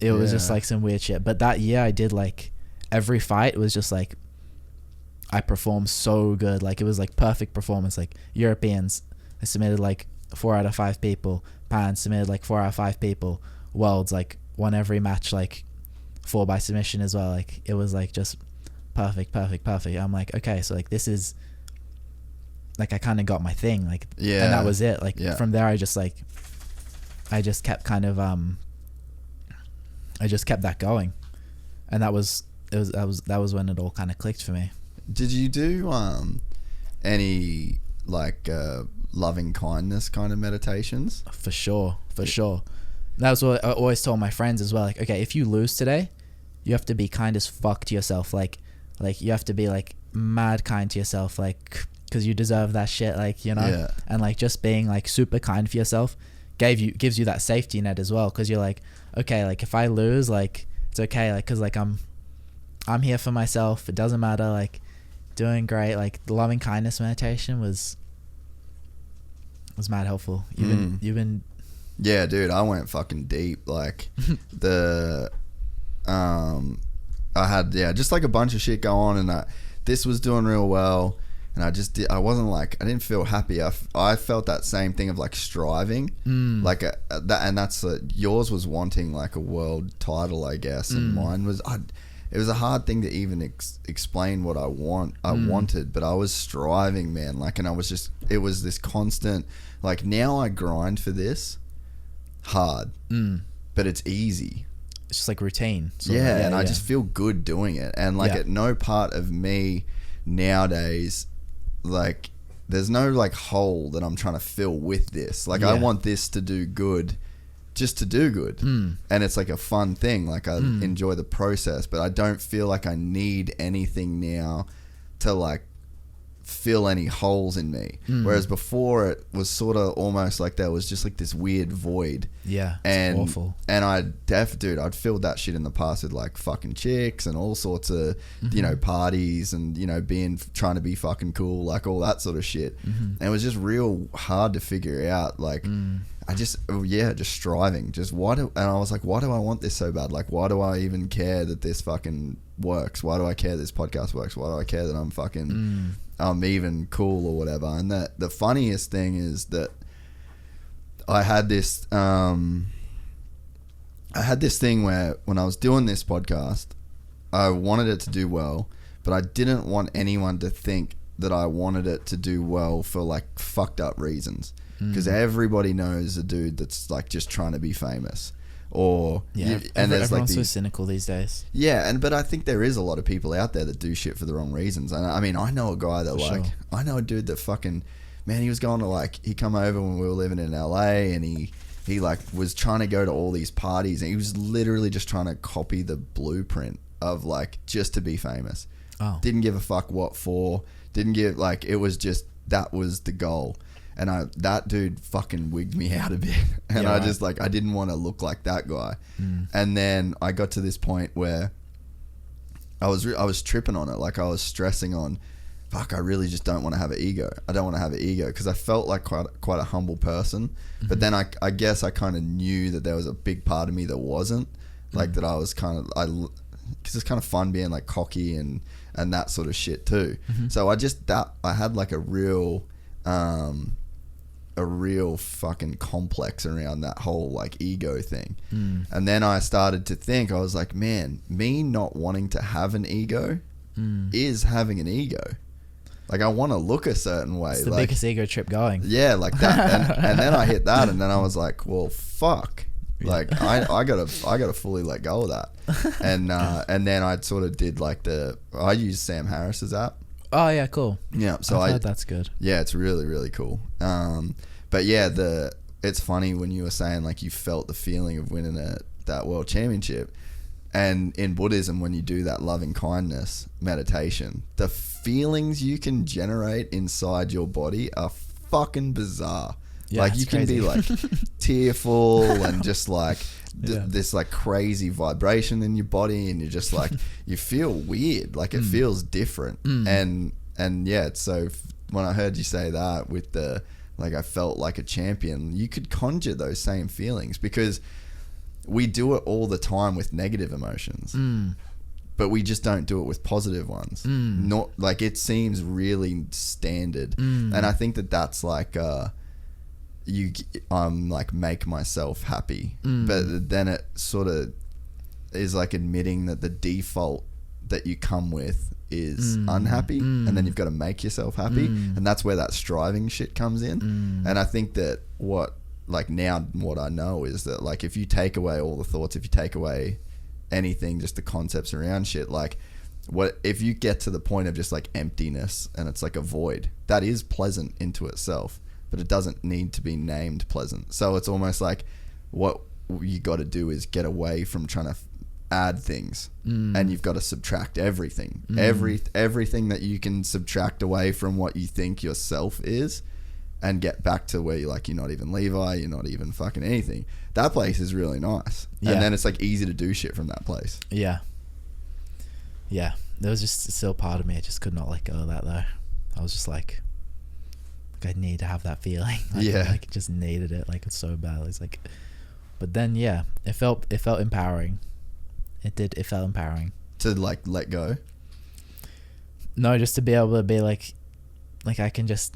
it was just like some weird shit. But that year I did like every fight was just like I performed so good, like it was like perfect performance. Like Europeans, I submitted like 4 out of 5 people. Pan submitted like 4 out of 5 people. Worlds, like won every match, like 4 by submission as well. Like it was like just perfect. I'm like, okay, so like this is like I kind of got my thing, like, and that was it. Like from there I just kept kind of I just kept that going, and that was when it all kind of clicked for me. Did you do any like loving kindness kind of meditations? For sure. That was what I always told my friends as well. Like, okay, if you lose today, you have to be kind as fuck to yourself. Like you have to be like mad kind to yourself, like, because you deserve that shit, like, you know. Yeah. And like just being like super kind for yourself gives you that safety net as well, because you're like, okay, like if I lose, like it's okay, like, because like I'm here for myself. It doesn't matter. Like, doing great. Like the loving kindness meditation was mad helpful. You've been Yeah, dude, I went fucking deep. Like I had just like a bunch of shit go on, and this was doing real well, and I wasn't like, I didn't feel happy. I felt that same thing of like striving, like that, and that's yours was wanting like a world title, I guess, and mine was it was a hard thing to even explain what I wanted, but I was striving, man. Like, and I was just, it was this constant, like, now I grind for this hard, but it's easy. It's just like routine. Yeah, and I just feel good doing it. And like at no part of me nowadays, like, there's no like hole that I'm trying to fill with this. Like, I want this to do good, just to do good. And it's like a fun thing. Like, I enjoy the process, but I don't feel like I need anything now to like fill any holes in me. Whereas before, it was sort of almost like there was just like this weird void. Yeah, and it's awful. And I'd filled that shit in the past with like fucking chicks and all sorts of you know, parties, and you know, trying to be fucking cool, like all that sort of shit. And it was just real hard to figure out, like I just striving, just and I was like, why do I want this so bad? Like, why do I even care that this fucking works? Why do I care this podcast works? Why do I care that I'm fucking I'm even cool or whatever? And the funniest thing is that I had this thing where when I was doing this podcast, I wanted it to do well, but I didn't want anyone to think that I wanted it to do well for like fucked up reasons. Because everybody knows a dude that's like just trying to be famous, or and there's everyone's like so cynical these days. Yeah, but I think there is a lot of people out there that do shit for the wrong reasons. And I mean, I know a guy that I know a dude that fucking, man, he was going to like, he come over when we were living in LA, and he like was trying to go to all these parties, and he was literally just trying to copy the blueprint of like just to be famous. Didn't give a fuck what for. Didn't give, like, it was just, that was the goal. And that dude fucking wigged me out a bit. And I just like, I didn't want to look like that guy. And then I got to this point where I was tripping on it. Like, I was stressing on, fuck, I really just don't want to have an ego. I don't want to have an ego, because I felt like quite a humble person. But then I guess I kind of knew that there was a big part of me that wasn't. Like, that I was kind of, because it's kind of fun being like cocky and that sort of shit too. So I had like a real fucking complex around that whole like ego thing. And then I started to think, I was like, man, me not wanting to have an ego is having an ego. Like, I want to look a certain way. It's the like, biggest ego trip going. Yeah, like that. And then I hit that, and then I was like, well, fuck. Like, I gotta fully let go of that. And then I sort of did like I used Sam Harris's app. Oh yeah, cool. Yeah, so I've heard that's good. Yeah, it's really, really cool. But yeah, it's funny when you were saying like you felt the feeling of winning that world championship, and in Buddhism, when you do that loving kindness meditation, the feelings you can generate inside your body are fucking bizarre. Yeah, like, you can crazy. be like tearful and just like this like crazy vibration in your body, and you're just like, you feel weird, like it feels different. And yeah, so when I heard you say that with the like, I felt like a champion, you could conjure those same feelings, because we do it all the time with negative emotions, but we just don't do it with positive ones. Not like, it seems really standard. And I think that's like like, make myself happy, but then it sort of is like admitting that the default that you come with is unhappy, and then you've got to make yourself happy, and that's where that striving shit comes in. And I think that what I know is that, like, if you take away all the thoughts, if you take away anything, just the concepts around shit, like, what if you get to the point of just like emptiness, and it's like a void that is pleasant into itself, but it doesn't need to be named pleasant. So it's almost like, what you got to do is get away from trying to add things, and you've got to subtract everything. Everything that you can subtract away from what you think yourself is, and get back to where you're like, you're not even Levi, you're not even fucking anything. That place is really nice. Yeah. And then it's like easy to do shit from that place. Yeah. Yeah. There was just still part of me, I just could not let go of that though. I was just like I need to have that feeling. Like I just needed it. Like it's so bad. It's like, but then yeah, it felt empowering. It felt empowering. To like let go? No, just to be able to be like I can just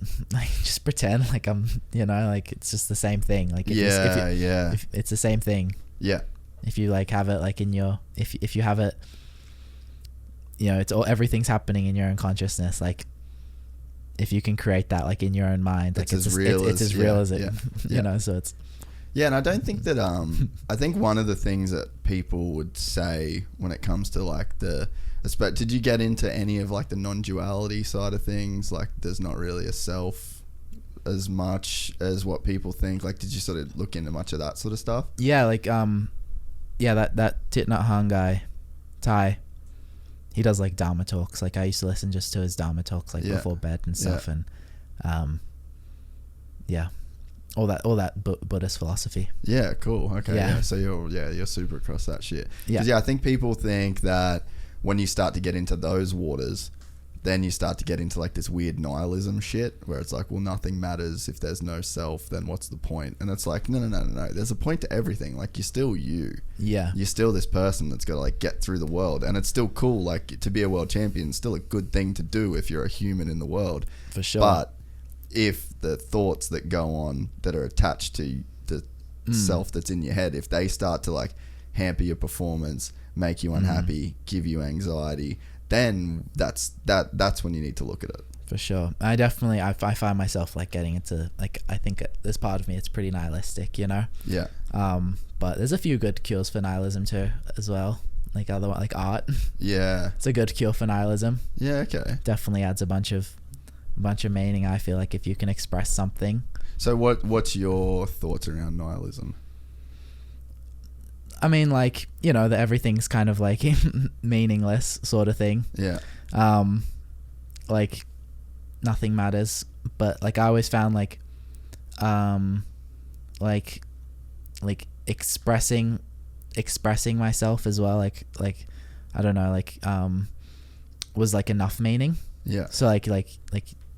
pretend like I'm, like it's just the same thing. Like if it's the same thing. Yeah. If you like have it like in your, if you have it, it's all, everything's happening in your own consciousness. Like if you can create that like in your own mind, like it's as real as it, so it's. Yeah, and I don't think that I think one of the things that people would say when it comes to like did you get into any of like the non-duality side of things? Like there's not really a self as much as what people think. Like did you sort of look into much of that sort of stuff? Yeah, like that Thich Nhat Hanh guy, Thai, he does like Dharma talks. Like I used to listen just to his Dharma talks like before bed and stuff, and all that Buddhist philosophy. Yeah, cool. Okay, yeah. So you're super across that shit. Because I think people think that when you start to get into those waters, then you start to get into like this weird nihilism shit where it's like, well, nothing matters if there's no self, then what's the point? And it's like, no. There's a point to everything. Like you're still you. Yeah. You're still this person that's got to like get through the world, and it's still cool. Like to be a world champion is still a good thing to do if you're a human in the world. For sure. But if the thoughts that go on that are attached to the self that's in your head, if they start to like hamper your performance, make you unhappy, give you anxiety, then that's when you need to look at it. For sure. I find myself like getting into like, I think this part of me, it's pretty nihilistic, Yeah. But there's a few good cures for nihilism too as well. Like like art. Yeah. It's a good cure for nihilism. Yeah. Okay. Definitely adds a bunch of meaning. I feel like if you can express something. So what's your thoughts around nihilism? I mean, like, that everything's kind of like meaningless sort of thing. Yeah. Like nothing matters, but like I always found like expressing myself as well, like I don't know, like was like enough meaning. Yeah. So like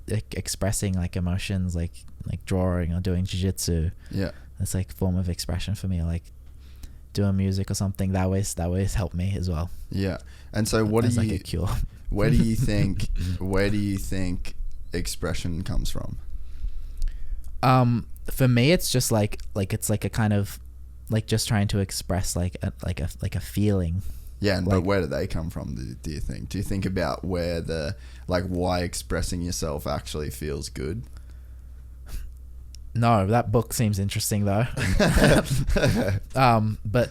expressing like emotions, like drawing or doing Jiu Jitsu. Yeah. That's like a form of expression for me. Like doing music or something, that always helped me as well. Yeah. And so like a cure. where do you think expression comes from? For me it's just like it's like a kind of like just trying to express like a feeling. Yeah, but where do they come from, do you think? Do you think about where why expressing yourself actually feels good? No, that book seems interesting though. But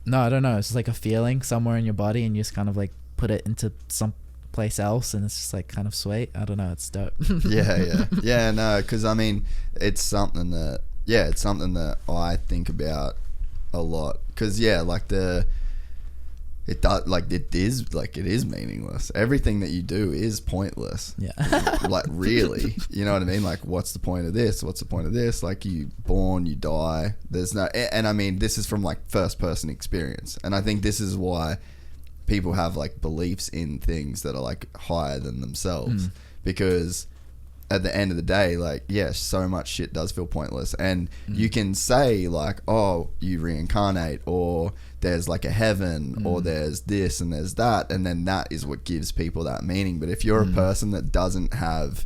no, I don't know. It's just like a feeling somewhere in your body, and you just kind of like put it into some place else, and it's just like kind of sweet. I don't know. It's dope. Yeah. No, because I mean, it's something that I think about a lot. Because it is meaningless. Everything that you do is pointless. Yeah. Like really, you know what I mean? Like what's the point of this? What's the point of this? Like you born, you die. There's no, and I mean, this is from like first person experience. And I think this is why people have like beliefs in things that are like higher than themselves, because at the end of the day, like, yes, so much shit does feel pointless. And you can say like, oh, you reincarnate, or there's like a heaven, or there's this and there's that, and then that is what gives people that meaning. But if you're a person that doesn't have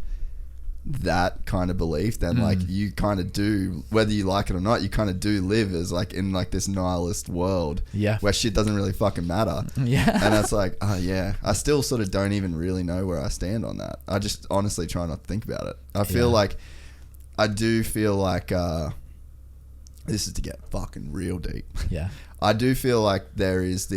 that kind of belief, then like you kind of do, whether you like it or not, you kind of do live as like in like this nihilist world, where shit doesn't really fucking matter. And it's like, oh yeah, I still sort of don't even really know where I stand on that. I just honestly try not to think about it. I feel like I do feel like this is to get fucking real deep. I do feel like there's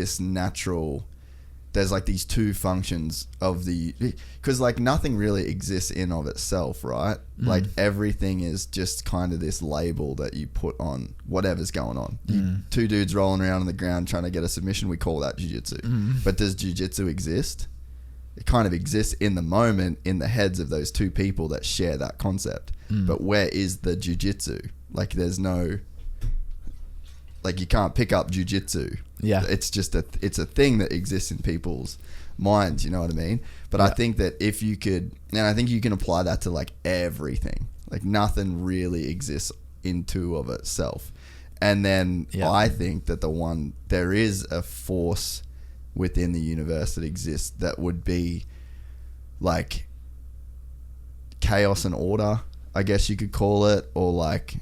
there's like these two functions of the, because like nothing really exists in of itself, right? Like everything is just kind of this label that you put on whatever's going on. Two dudes rolling around on the ground trying to get a submission, we call that jiu-jitsu. But does jiu-jitsu exist? It kind of exists in the moment in the heads of those two people that share that concept. But where is the jiu-jitsu? Like there's no, like you can't pick up jiu-jitsu. Yeah. It's just it's a thing that exists in people's minds, you know what I mean? But I think that if you could, and I think you can apply that to like everything. Like nothing really exists into of itself. And then I think that there is a force within the universe that exists that would be like chaos and order, I guess you could call it, or like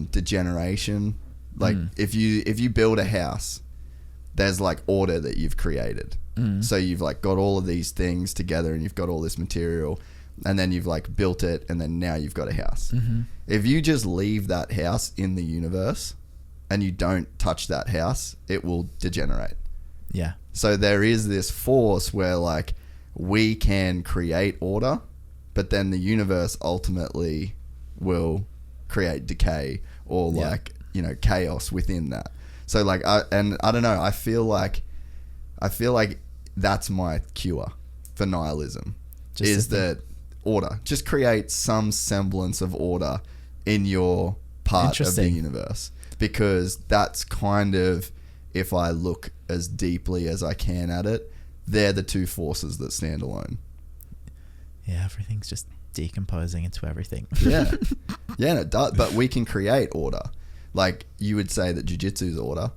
degeneration. Like if you build a house, there's like order that you've created. So you've like got all of these things together and you've got all this material, and then you've like built it, and then now you've got a house. If you just leave that house in the universe and you don't touch that house, it will degenerate. Yeah. So there is this force where like we can create order, but then the universe ultimately will create decay or like, you know, chaos within that. So like, I don't know, I feel like that's my cure for nihilism, is that order. Just create some semblance of order in your part of the universe, because that's kind of, if I look as deeply as I can at it, they're the two forces that stand alone. Yeah, everything's just decomposing into everything. Yeah, and it does. But we can create order. Like you would say that jiu-jitsu is order.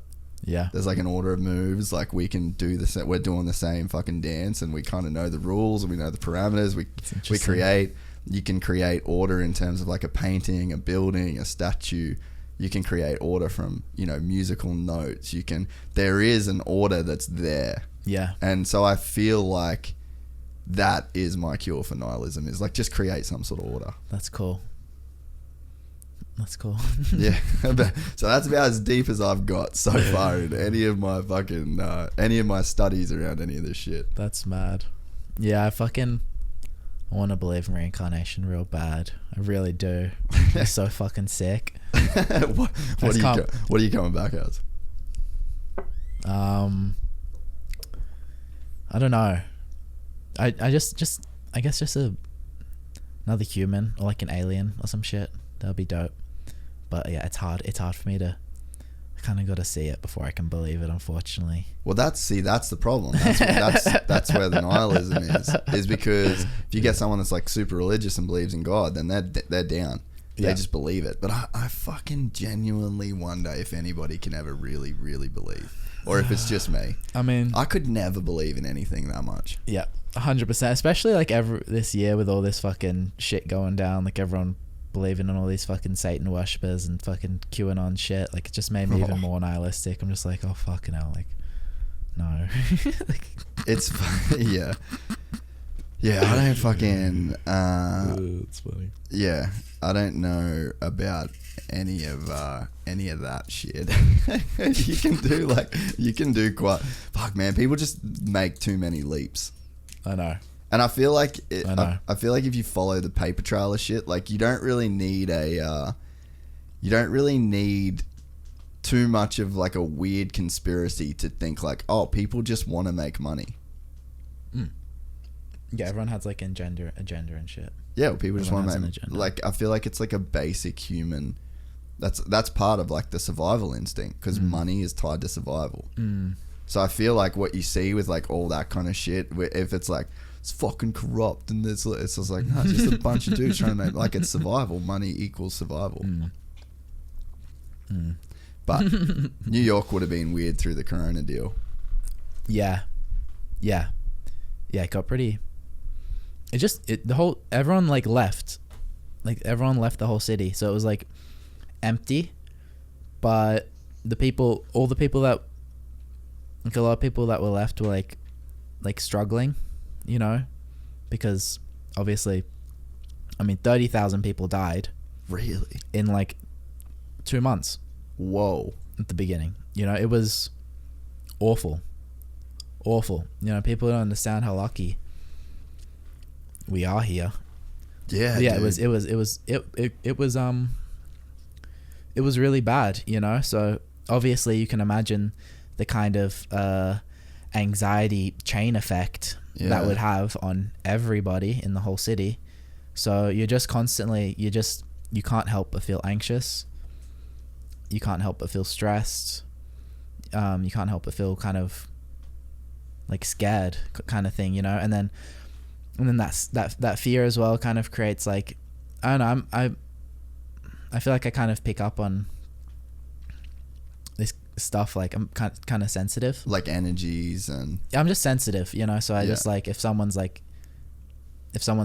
Yeah. There's like an order of moves. Like we can do the same. We're doing the same fucking dance, and we kind of know the rules and we know the parameters. We create. You can create order in terms of like a painting, a building, a statue. You can create order from, you know, musical notes. There is an order that's there. Yeah. And so I feel like that is my cure for nihilism, is like just create some sort of order. That's cool. Yeah. So that's about as deep as I've got so far in any of my fucking any of my studies around any of this shit. That's mad. Yeah, I want to believe in reincarnation real bad. I really do. It's so fucking sick. What are you coming back as? I don't know. I guess just another human, or like an alien or some shit. That'd be dope. But yeah, it's hard for me to, I kind of got to see it before I can believe it, unfortunately. Well, that's the problem. That's where the nihilism is because if you get someone that's like super religious and believes in God, then they're down. They just believe it. But I fucking genuinely wonder if anybody can ever really, really believe, or if it's just me. I mean, I could never believe in anything that much. Yeah, 100%. Especially like this year with all this fucking shit going down, like everyone believing in all these fucking Satan worshippers and fucking QAnon shit. Like it just made me even more nihilistic. I'm just like, oh fucking hell, like no. Like, it's yeah. I don't fucking it's funny. Yeah, I don't know about any of that shit. you can do quite, fuck man, people just make too many leaps. I know. And I feel like I feel like if you follow the paper trail of shit, like you don't really need too much of like a weird conspiracy to think like, oh, people just want to make money. Yeah, everyone has like an agenda and shit. Yeah, well, people just want to make, like, I feel like it's like a basic human. That's part of like the survival instinct, because money is tied to survival. So I feel like what you see with like all that kind of shit, if it's like, it's fucking corrupt and it's just like, no, it's just a bunch of dudes trying to make, like, it's survival. Money equals survival. But New York would have been weird through the Corona deal. Yeah, it got pretty. Everyone like left, everyone left the whole city, so it was like empty. But all the people that, like, a lot of people that were left were like struggling, you know, because obviously, I mean, 30,000 people died. Really? In like 2 months. Whoa. At the beginning, you know, it was awful. awful. You know, people don't understand how lucky we are here. Yeah, yeah. dude. It was really bad, you know. So obviously you can imagine the kind of anxiety chain effect that would have on everybody in the whole city. So you're just constantly, you can't help but feel anxious. You can't help but feel stressed. You can't help but feel kind of like scared kind of thing, you know. And then that fear as well kind of creates like, I don't know, I feel like I kind of pick up on this stuff. Like I'm kind of sensitive, like energies, and I'm just sensitive, you know. So I just like, if someone's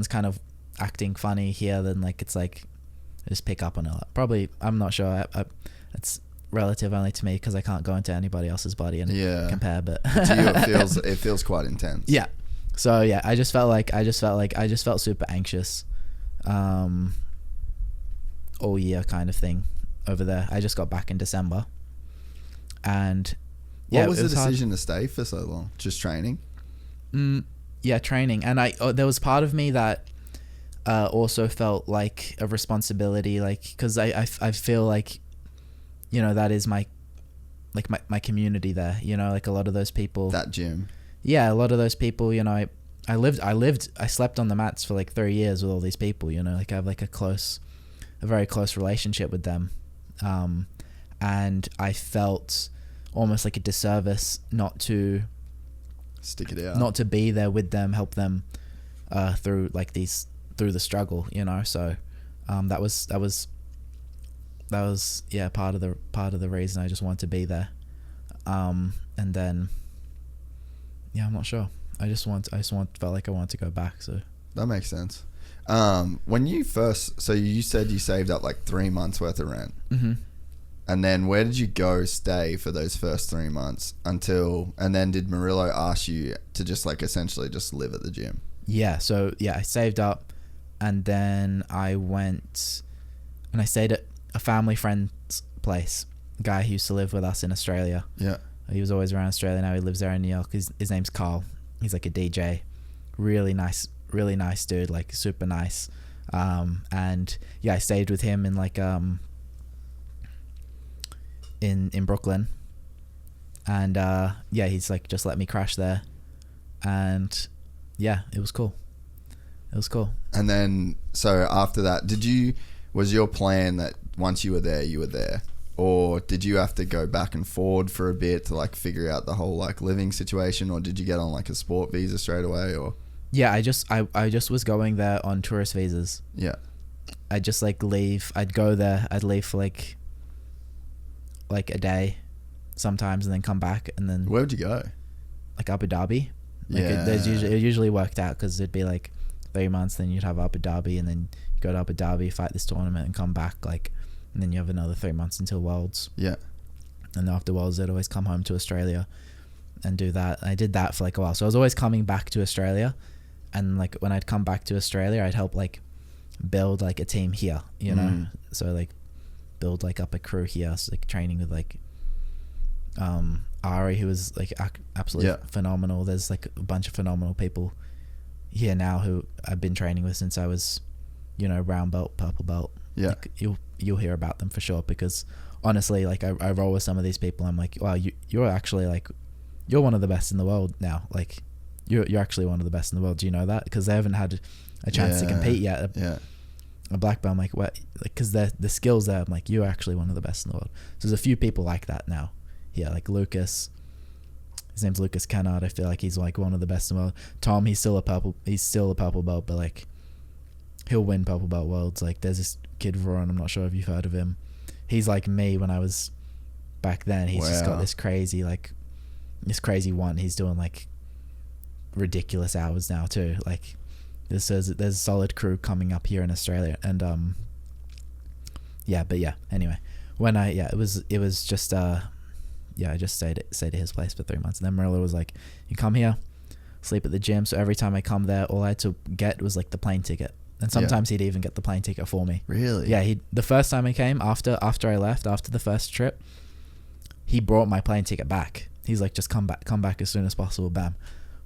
kind of acting funny here, then like it's like I just pick up on it. Probably, I'm not sure. It's relative only to me because I can't go into anybody else's body and compare. But to you, it feels quite intense. Yeah. So yeah, I just felt super anxious, all year kind of thing over there. I just got back in December, and what was the decision to stay for so long? Just training? Yeah, training. And there was part of me that also felt like a responsibility, like, because I feel like, you know, that is my community there, you know, like a lot of those people, that gym. Yeah, a lot of those people, you know, I slept on the mats for like 3 years with all these people, you know, like I have like a very close relationship with them. And I felt almost like a disservice not to stick it out, not to be there with them, help them through the struggle, you know. So that was part of the reason I just wanted to be there. And then I'm not sure. I felt like I wanted to go back. So that makes sense. When you first, so you said you saved up like 3 months worth of rent. Mm-hmm. And then where did you go stay for those first 3 months and then did Murillo ask you to just like essentially just live at the gym? Yeah. So I saved up, and then I went and I stayed at a family friend's place, a guy who used to live with us in Australia. Yeah. He was always around Australia. Now he lives there in New York. His name's Carl. He's like a DJ. Really nice dude, like super nice. And yeah, I stayed with him in like in Brooklyn, and he's like just let me crash there, and yeah, it was cool. And then so after that, was your plan that once you were there, or did you have to go back and forward for a bit to like figure out the whole like living situation, or did you get on like a sport visa straight away? Or yeah, I just was going there on tourist visas. Yeah, I'd just like leave. I'd go there. I'd leave for like a day sometimes, and then come back. And then where would you go? Like Abu Dhabi. Like yeah, it usually worked out because it'd be like 3 months, then you'd have Abu Dhabi, and then you go to Abu Dhabi, fight this tournament, and come back, like, and then you have another 3 months until Worlds. Yeah. And after Worlds, I'd always come home to Australia and do that. I did that for like a while, so I was always coming back to Australia, and like when I'd come back to Australia, I'd help like build like a team here, you know. So like build like up a crew here, so like training with like Ari, who was like absolutely phenomenal. There's like a bunch of phenomenal people here now who I've been training with since I was, you know, brown belt, purple belt. Yeah. Like, you'll hear about them for sure, because honestly, like I roll with some of these people, I'm like, wow, you're actually like, you're one of the best in the world now. Like you're actually one of the best in the world. Do you know that? Because they haven't had a chance to compete yet. A black belt, I'm like, what? Like, because the skills there, I'm like, you're actually one of the best in the world. So there's a few people like that now. Yeah, like Lucas. His name's Lucas Kennard. I feel like he's like one of the best in the world. Tom, he's still a purple belt, but like he'll win purple belt worlds. Like there's this kid Varon, I'm not sure if you've heard of him. He's like me when I was back then. He's just got this crazy one. He's doing like ridiculous hours now too. Like there's a solid crew coming up here in Australia, and anyway, when it was just I just stayed at his place for 3 months, and then Murillo was like, you come here, sleep at the gym. So every time I come there, all I had to get was like the plane ticket, and sometimes he'd even get the plane ticket for me. Really? Yeah, the first time I came, after I left, after the first trip, he brought my plane ticket back. he's like, just come back as soon as possible. Bam,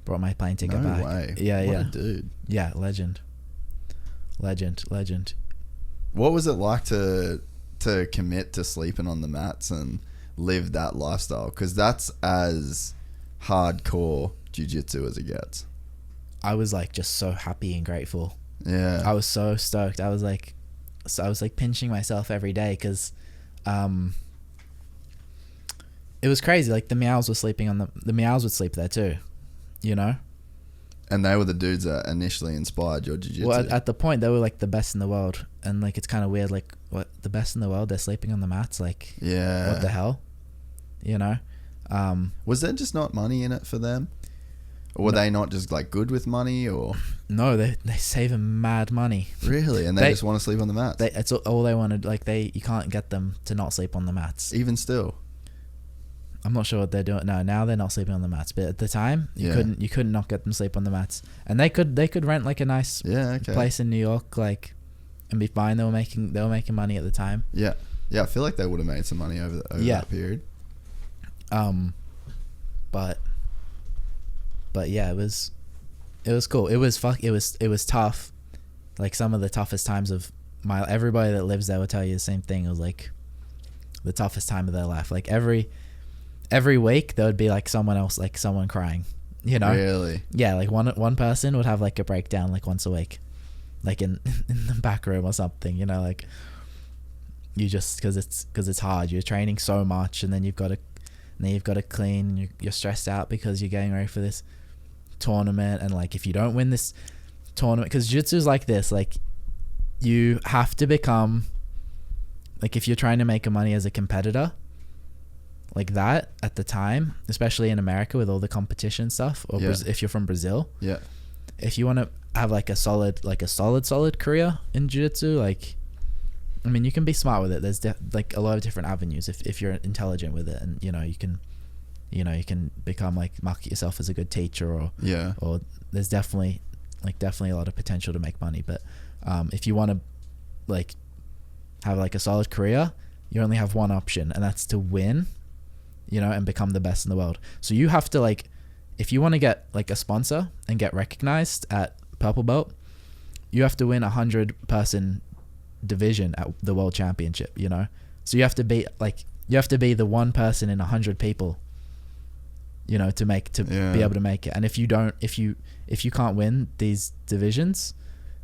brought my plane ticket back. No way. Yeah, what yeah, a dude. Yeah, legend. What was it like to commit to sleeping on the mats and live that lifestyle? Because that's as hardcore jiu-jitsu as it gets. I was like just so happy and grateful. Yeah. I was so stoked. I was like pinching myself every day because it was crazy. Like the Meows were sleeping on the Meows would sleep there too, you know? And they were the dudes that initially inspired your jiu-jitsu. Well, at the point they were like the best in the world, and like it's kind of weird. Like, what, the best in the world? They're sleeping on the mats. Like, yeah. what the hell? You know? Was there just not money in it for them? Or were they not just like good with money, or? No, they save mad money. Really? And they just want to sleep on the mats? It's all they wanted. Like you can't get them to not sleep on the mats. Even still. I'm not sure what they're doing. No, now they're not sleeping on the mats. But at the time, you couldn't not get them to sleep on the mats. And they could rent like a nice place in New York, like, and be fine. They were making money at the time. Yeah, yeah. I feel like they would have made some money over that period. But yeah, it was cool. It was tough. Like some of the toughest times of everybody that lives there will tell you the same thing. It was like the toughest time of their life. Like every week there would be like someone crying, you know? Really? Yeah. Like one person would have like a breakdown like once a week, like in the back room or something, you know, like you just, cause it's hard. You're training so much and then you've got to clean. You're stressed out because you're getting ready for this tournament. And like, if you don't win this tournament, cause jiu-jitsu is like this, like you have to become, like if you're trying to make money as a competitor, like that at the time, especially in America with all the competition stuff, or if you're from Brazil, if you want to have like a solid career in jiu-jitsu, like, I mean, you can be smart with it. There's like a lot of different avenues if you're intelligent with it, and you can become like market yourself as a good teacher, or there's definitely a lot of potential to make money. But if you want to like have like a solid career, you only have one option, and that's to win, you know, and become the best in the world. So you have to, like, if you want to get like a sponsor and get recognized at purple belt, you have to win 100-person division at the world championship, you know? So you have to be the one person in 100 people, you know, to be able to make it. And if you can't win these divisions,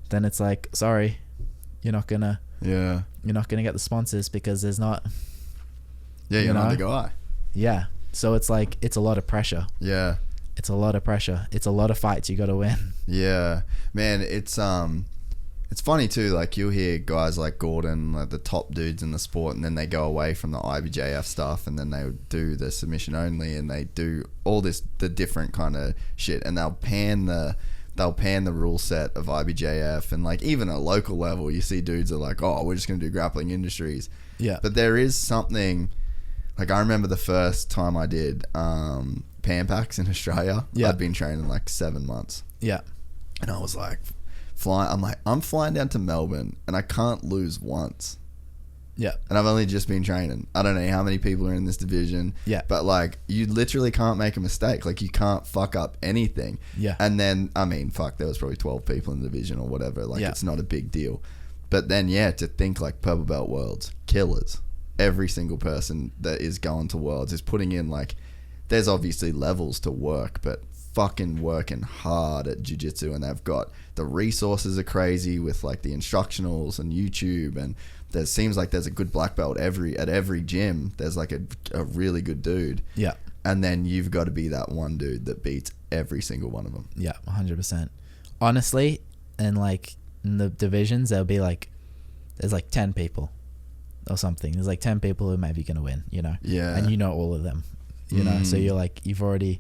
then it's like, sorry, you're not gonna get the sponsors because there's not. Yeah, you're not the guy. Yeah. So it's like, it's a lot of pressure. Yeah. It's a lot of pressure. It's a lot of fights you got to win. Yeah, man. It's funny too. Like you'll hear guys like Gordon, like the top dudes in the sport, and then they go away from the IBJF stuff, and then they do the submission only, and they do all the different kind of shit, and they'll pan the rule set of IBJF, and like even at local level, you see dudes are like, oh, we're just gonna do grappling industries. Yeah. But there is something. Like I remember the first time I did Pan Packs in Australia. Yeah. I'd been training like 7 months. Yeah. And I was like I'm flying down to Melbourne and I can't lose once. Yeah. And I've only just been training. I don't know how many people are in this division. Yeah. But like you literally can't make a mistake. Like you can't fuck up anything. Yeah. And then I mean, fuck, there was probably 12 people in the division or whatever. Like it's not a big deal. But then to think like purple belt worlds, killers. Every single person that is going to worlds is putting in, like, there's obviously levels to work, but fucking working hard at jiu-jitsu, and they've got the resources are crazy with like the instructionals and YouTube, and there seems like there's a good black belt at every gym. There's like a really good dude. Yeah. And then you've got to be that one dude that beats every single one of them. Yeah, 100%. Honestly, and like in the divisions, there'll be like, there's like 10 people. Or something. There's like 10 people who may be going to win, you know? Yeah. And you know all of them, you know? So you're like, you've already,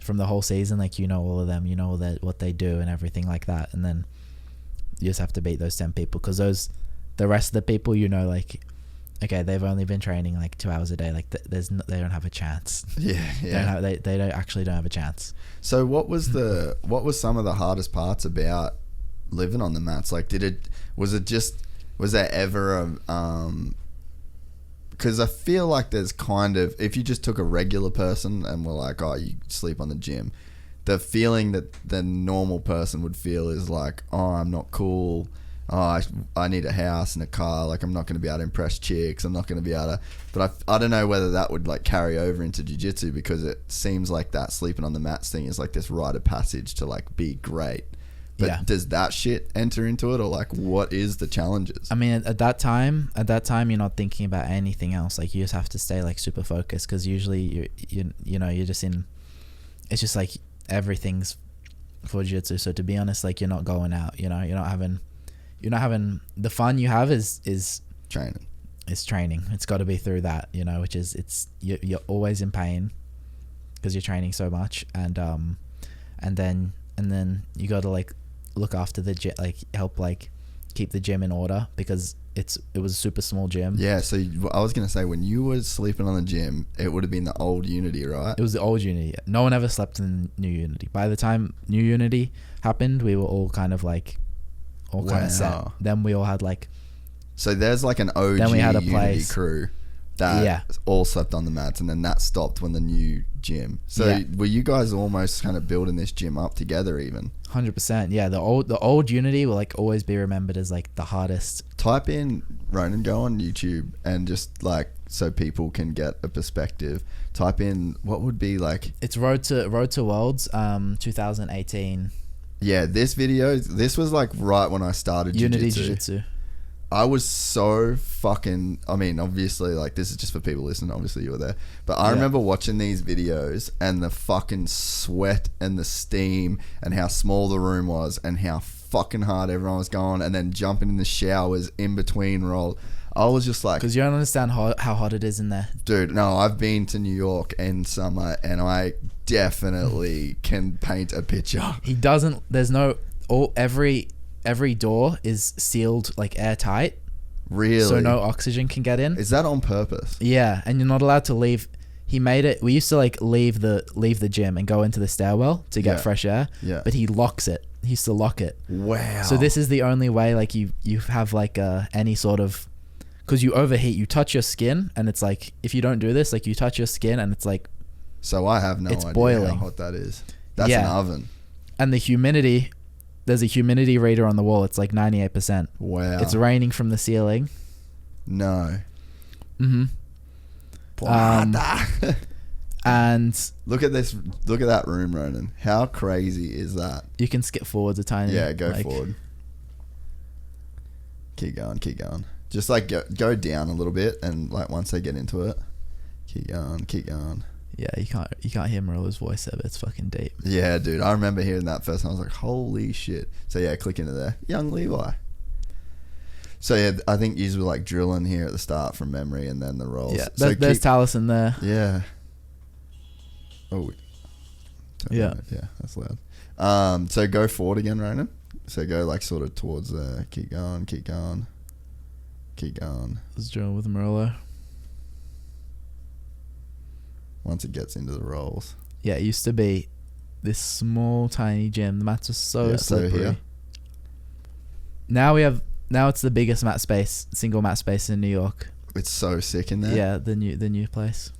from the whole season, like, you know all of them, you know what they do and everything like that. And then you just have to beat those 10 people because the rest of the people, you know, like, okay, they've only been training like 2 hours a day. Like they don't have a chance. Yeah. Yeah. They don't have a chance. So what was some of the hardest parts about living on the mats? Like, was there ever because I feel like there's kind of, if you just took a regular person and were like, oh, you sleep on the gym, the feeling that the normal person would feel is like, oh, I'm not cool. Oh, I need a house and a car. Like, I'm not going to be able to impress chicks. I'm not going to be able to. But I don't know whether that would like carry over into jiu-jitsu, because it seems like that sleeping on the mats thing is like this rite of passage to like be great. But does that shit enter into it, or like what is the challenges? I mean, at that time, you're not thinking about anything else. Like, you just have to stay like super focused, because usually you're just in. It's just like everything's for jiu-jitsu. So to be honest, like, you're not going out. You're not having the fun you have is Training. It's training. It's got to be through that, which is you're always in pain because you're training so much, and then you got to like look after the gym, like help like keep the gym in order, because it was a super small gym. Yeah, so I was gonna say, when you were sleeping on the gym, it would have been the old Unity, right? It was the old Unity. No one ever slept in New Unity. By the time New Unity happened, we were all kind of like kind of set. Then we all had like, so there's like an OG then we had a Unity place. crew that all slept on the mats, and then that stopped when the new gym. So were you guys almost kind of building this gym up together even? 100%. Yeah, the old Unity will like always be remembered as like the hardest. Type in, Ronan, go on YouTube and just like, so people can get a perspective, type in what would be like, it's Road to Worlds 2018. Yeah, this was like right when I started Unity Jiu-Jitsu. Jiu-Jitsu. I was so fucking, I mean, obviously, like, this is just for people listening, obviously you were there, but I remember watching these videos and the fucking sweat and the steam and how small the room was and how fucking hard everyone was going, and then jumping in the showers in between roll. I was just like, because you don't understand how hot it is in there, dude. No, I've been to New York in summer and I definitely can paint a picture. He doesn't, there's no, every door is sealed like airtight. Really? So no oxygen can get in. Is that on purpose? Yeah, and you're not allowed to leave. He made it. We used to like leave the gym and go into the stairwell to get fresh air. Yeah. But he locks it. He used to lock it. Wow. So this is the only way like you have like any sort of, because you overheat. You touch your skin and it's like, if you don't do this, like you touch your skin and it's like. So I have no idea boiling. how hot that is. That's an oven. And the humidity. There's a humidity reader on the wall. It's like 98%. Wow. It's raining from the ceiling. No. Mm-hmm. And look at this. Look at that room, Ronan. How crazy is that? You can skip forwards a tiny. Yeah, go forward. Keep going. Just like go down a little bit, and like once they get into it, keep going. Yeah, you can't hear Marilla's voice ever. It's fucking deep. Yeah, dude. I remember hearing that first, and I was like, holy shit. So yeah, click into there. Young Levi. So yeah, I think you were like drilling here at the start from memory, and then the rolls. Yeah, so there's Taliesin there. Yeah. Oh. Yeah. Yeah, that's loud. So go forward again, Ronan. So go like sort of towards there. Keep going. Let's drill with Marilla. Once it gets into the rolls. Yeah, it used to be this small, tiny gym. The mats are so slippery. Now it's the biggest single mat space in New York. It's so sick in there. Yeah, the new place.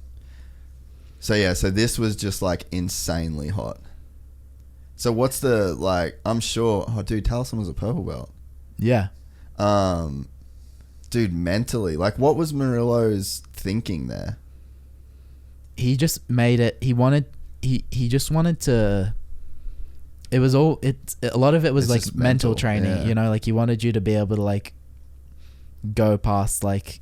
So yeah, so this was just like insanely hot. So what's the like? I'm sure. Oh, dude, Taliesin was a purple belt. Yeah. Dude, mentally, like, what was Murillo's thinking there? He just made it. He just wanted to. It was all. A lot of it was like mental training. Yeah. Like he wanted you to be able to like go past like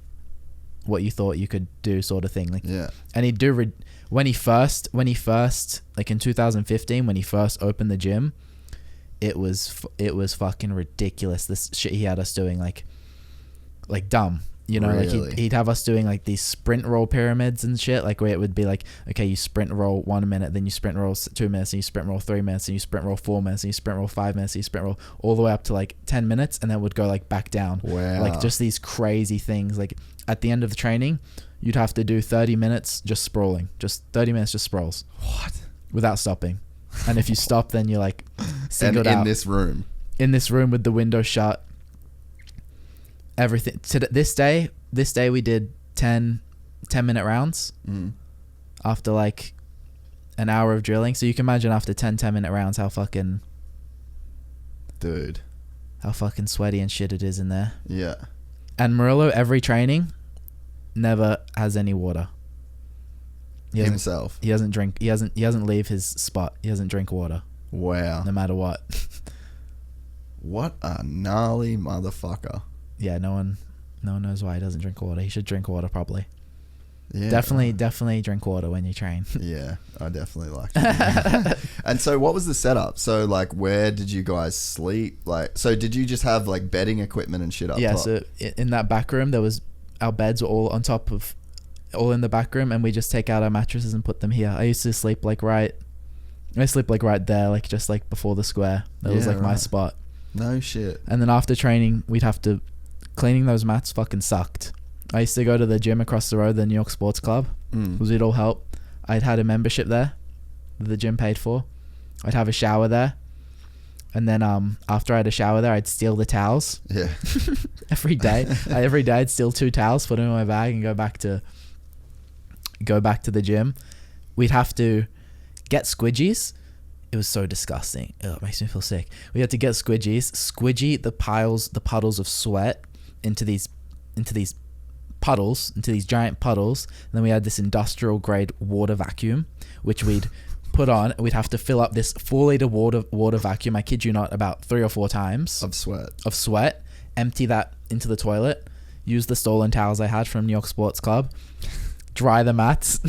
what you thought you could do, sort of thing. Like, yeah. And he'd do when he first like in 2015 when he first opened the gym, it was fucking ridiculous. This shit he had us doing like dumb. Really? Like he'd have us doing like these sprint roll pyramids and shit, like where it would be like, okay, you sprint roll 1 minute, then you sprint roll 2 minutes, and you sprint roll 3 minutes, and you sprint roll 4 minutes, and you sprint roll 5 minutes, and you sprint roll all the way up to like 10 minutes, and then it would go like back down. Wow. Like just these crazy things. Like at the end of the training, you'd have to do 30 minutes just sprawling, just 30 minutes just sprawls. What? Without stopping. And if you stop, then you're like singled out. In this room with the window shut. Everything to this day we did 10 10-minute rounds Mm. after like an hour of drilling. So you can imagine after 10-minute rounds how fucking sweaty and shit it is in there. Yeah. And Murillo, every training, never has any water. Himself. He doesn't drink. He doesn't leave his spot. He doesn't drink water. Wow. No matter what. What a gnarly motherfucker. Yeah, no one knows why he doesn't drink water. He should drink water probably. Yeah. Definitely drink water when you train. Yeah, I definitely like it. And so what was the setup? So like where did you guys sleep? Like so did you just have like bedding equipment and shit up top? So in that back room there was our beds were all on top of all in the back room, and we just take out our mattresses and put them here. I used to sleep like right there, like just like before the square. That was like my spot. No shit. And then after training we'd have to cleaning those mats fucking sucked. I used to go to the gym across the road, the New York Sports Club, because it'd all help. I'd had a membership there that the gym paid for. I'd have a shower there, and then after I had a shower there, I'd steal the towels. Yeah. Every day I'd steal 2 towels, put them in my bag, and go back to the gym. We'd have to get squidgies. It was so disgusting. It makes me feel sick. We had to get squidgy the puddles of sweat into these puddles, into these giant puddles. And then we had this industrial grade water vacuum, which we'd put on. We'd have to fill up this 4-liter water vacuum, I kid you not, about 3 or 4 times Of sweat, empty that into the toilet, use the stolen towels I had from New York Sports Club, dry the mats,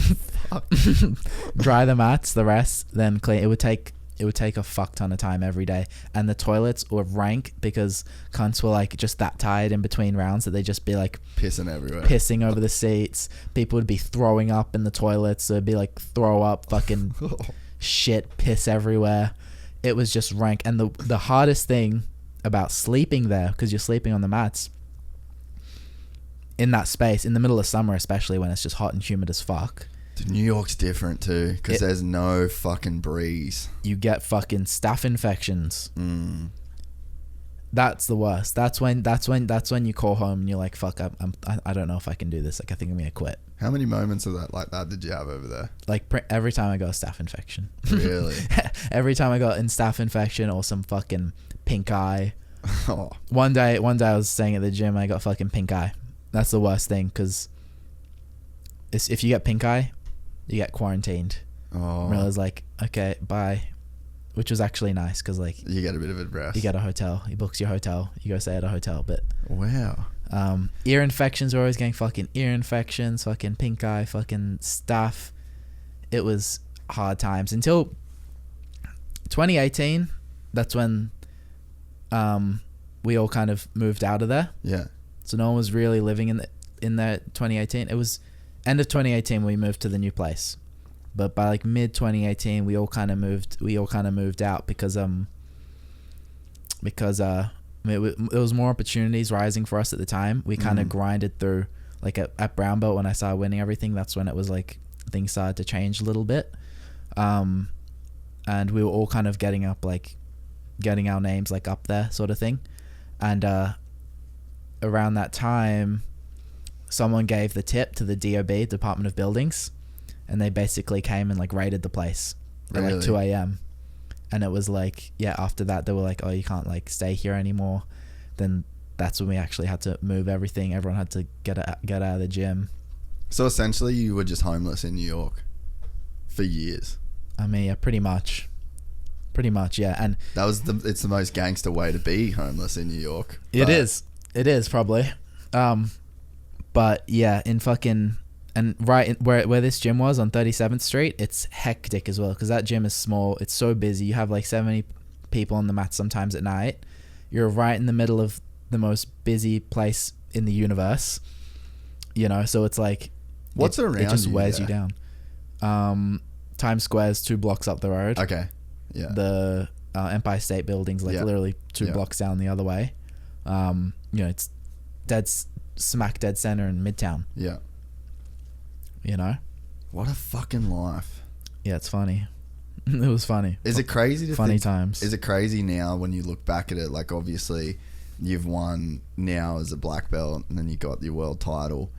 the rest, then clean. It would take a fuck ton of time every day, and the toilets were rank because cunts were like just that tired in between rounds that they'd just be like pissing everywhere, pissing over the seats. People would be throwing up in the toilets, so it'd be like throw up, fucking shit, piss everywhere. It was just rank. And the hardest thing about sleeping there, because you're sleeping on the mats in that space in the middle of summer, especially when it's just hot and humid as fuck. Dude, New York's different too, because there's no fucking breeze. You get fucking staph infections. That's the worst. That's when you call home and you're like, fuck, I don't know if I can do this. Like, I think I'm gonna quit. How many moments of that like that did you have over there? Like every time I got a staph infection. Really? Every time I got a staph infection or some fucking pink eye. Oh. One day I was staying at the gym. I got fucking pink eye. That's the worst thing, because if you get pink eye, you get quarantined. Oh. And I was like, okay, bye. Which was actually nice, because like you get a bit of a rest. You get a hotel. He books your hotel. You go stay at a hotel. But wow. Ear infections were always getting fucking ear infections, fucking pink eye, fucking staph. It was hard times until 2018. That's when we all kind of moved out of there. Yeah. So no one was really living in there 2018. It was end of 2018 we moved to the new place. But by like mid 2018 we all kind of moved out because there was more opportunities rising for us at the time. We kind of grinded through, like at Brown Belt when I started winning everything. That's when it was like things started to change a little bit. And we were all kind of getting our names like up there sort of thing. And around that time someone gave the tip to the DOB, Department of Buildings, and they basically came and like raided the place at like 2 a.m. And it was like, yeah, after that they were like, oh, you can't like stay here anymore. Then that's when we actually had to move everything. Everyone had to get out of the gym. So essentially you were just homeless in New York for years. I mean, yeah, pretty much, yeah. And that was it's the most gangster way to be homeless in New York. It is probably. But yeah, in fucking, and where this gym was on 37th Street, it's hectic as well, because that gym is small. It's so busy. You have like 70 people on the mat sometimes at night. You're right in the middle of the most busy place in the universe, you know. So it's like, what's around you? It just wears you down. Times Square's 2 blocks up the road. Okay, yeah. The Empire State Building's like literally 2 blocks down the other way. You know, it's smack dead center in Midtown. Yeah. You know? What a fucking life. Yeah, it's funny. It was funny. Is it crazy to funny think, times. Is it crazy now when you look back at it? Like, obviously, you've won now as a black belt, and then you got your world title.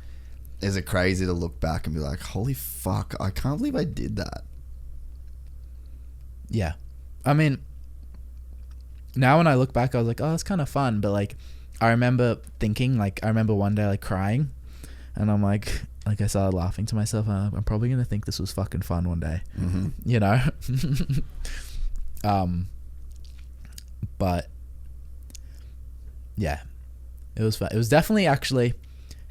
is it crazy to look back and be like, holy fuck, I can't believe I did that. Yeah. I mean, now when I look back, I was like, oh, it's kind of fun. But like, I remember thinking, like, I remember one day like crying, and I'm like I started laughing to myself. I'm probably gonna think this was fucking fun one day, you know. But yeah, it was fun. It was definitely actually.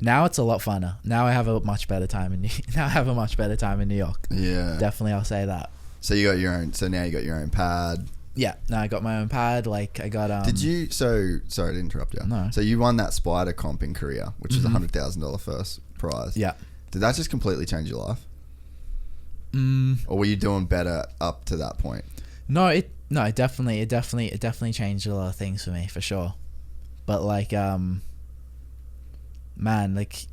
Now it's a lot funner. Now I have a much better time in New York. Yeah, definitely, I'll say that. So you got your own. So now you got your own pad. Yeah, no, I got my own pad. Like I got. Did you? So sorry to interrupt you. No. So you won that spider comp in Korea, which is $100,000 first prize. Yeah. Did that just completely change your life? Or were you doing better up to that point? No, it definitely changed a lot of things for me, for sure. But like, man, like,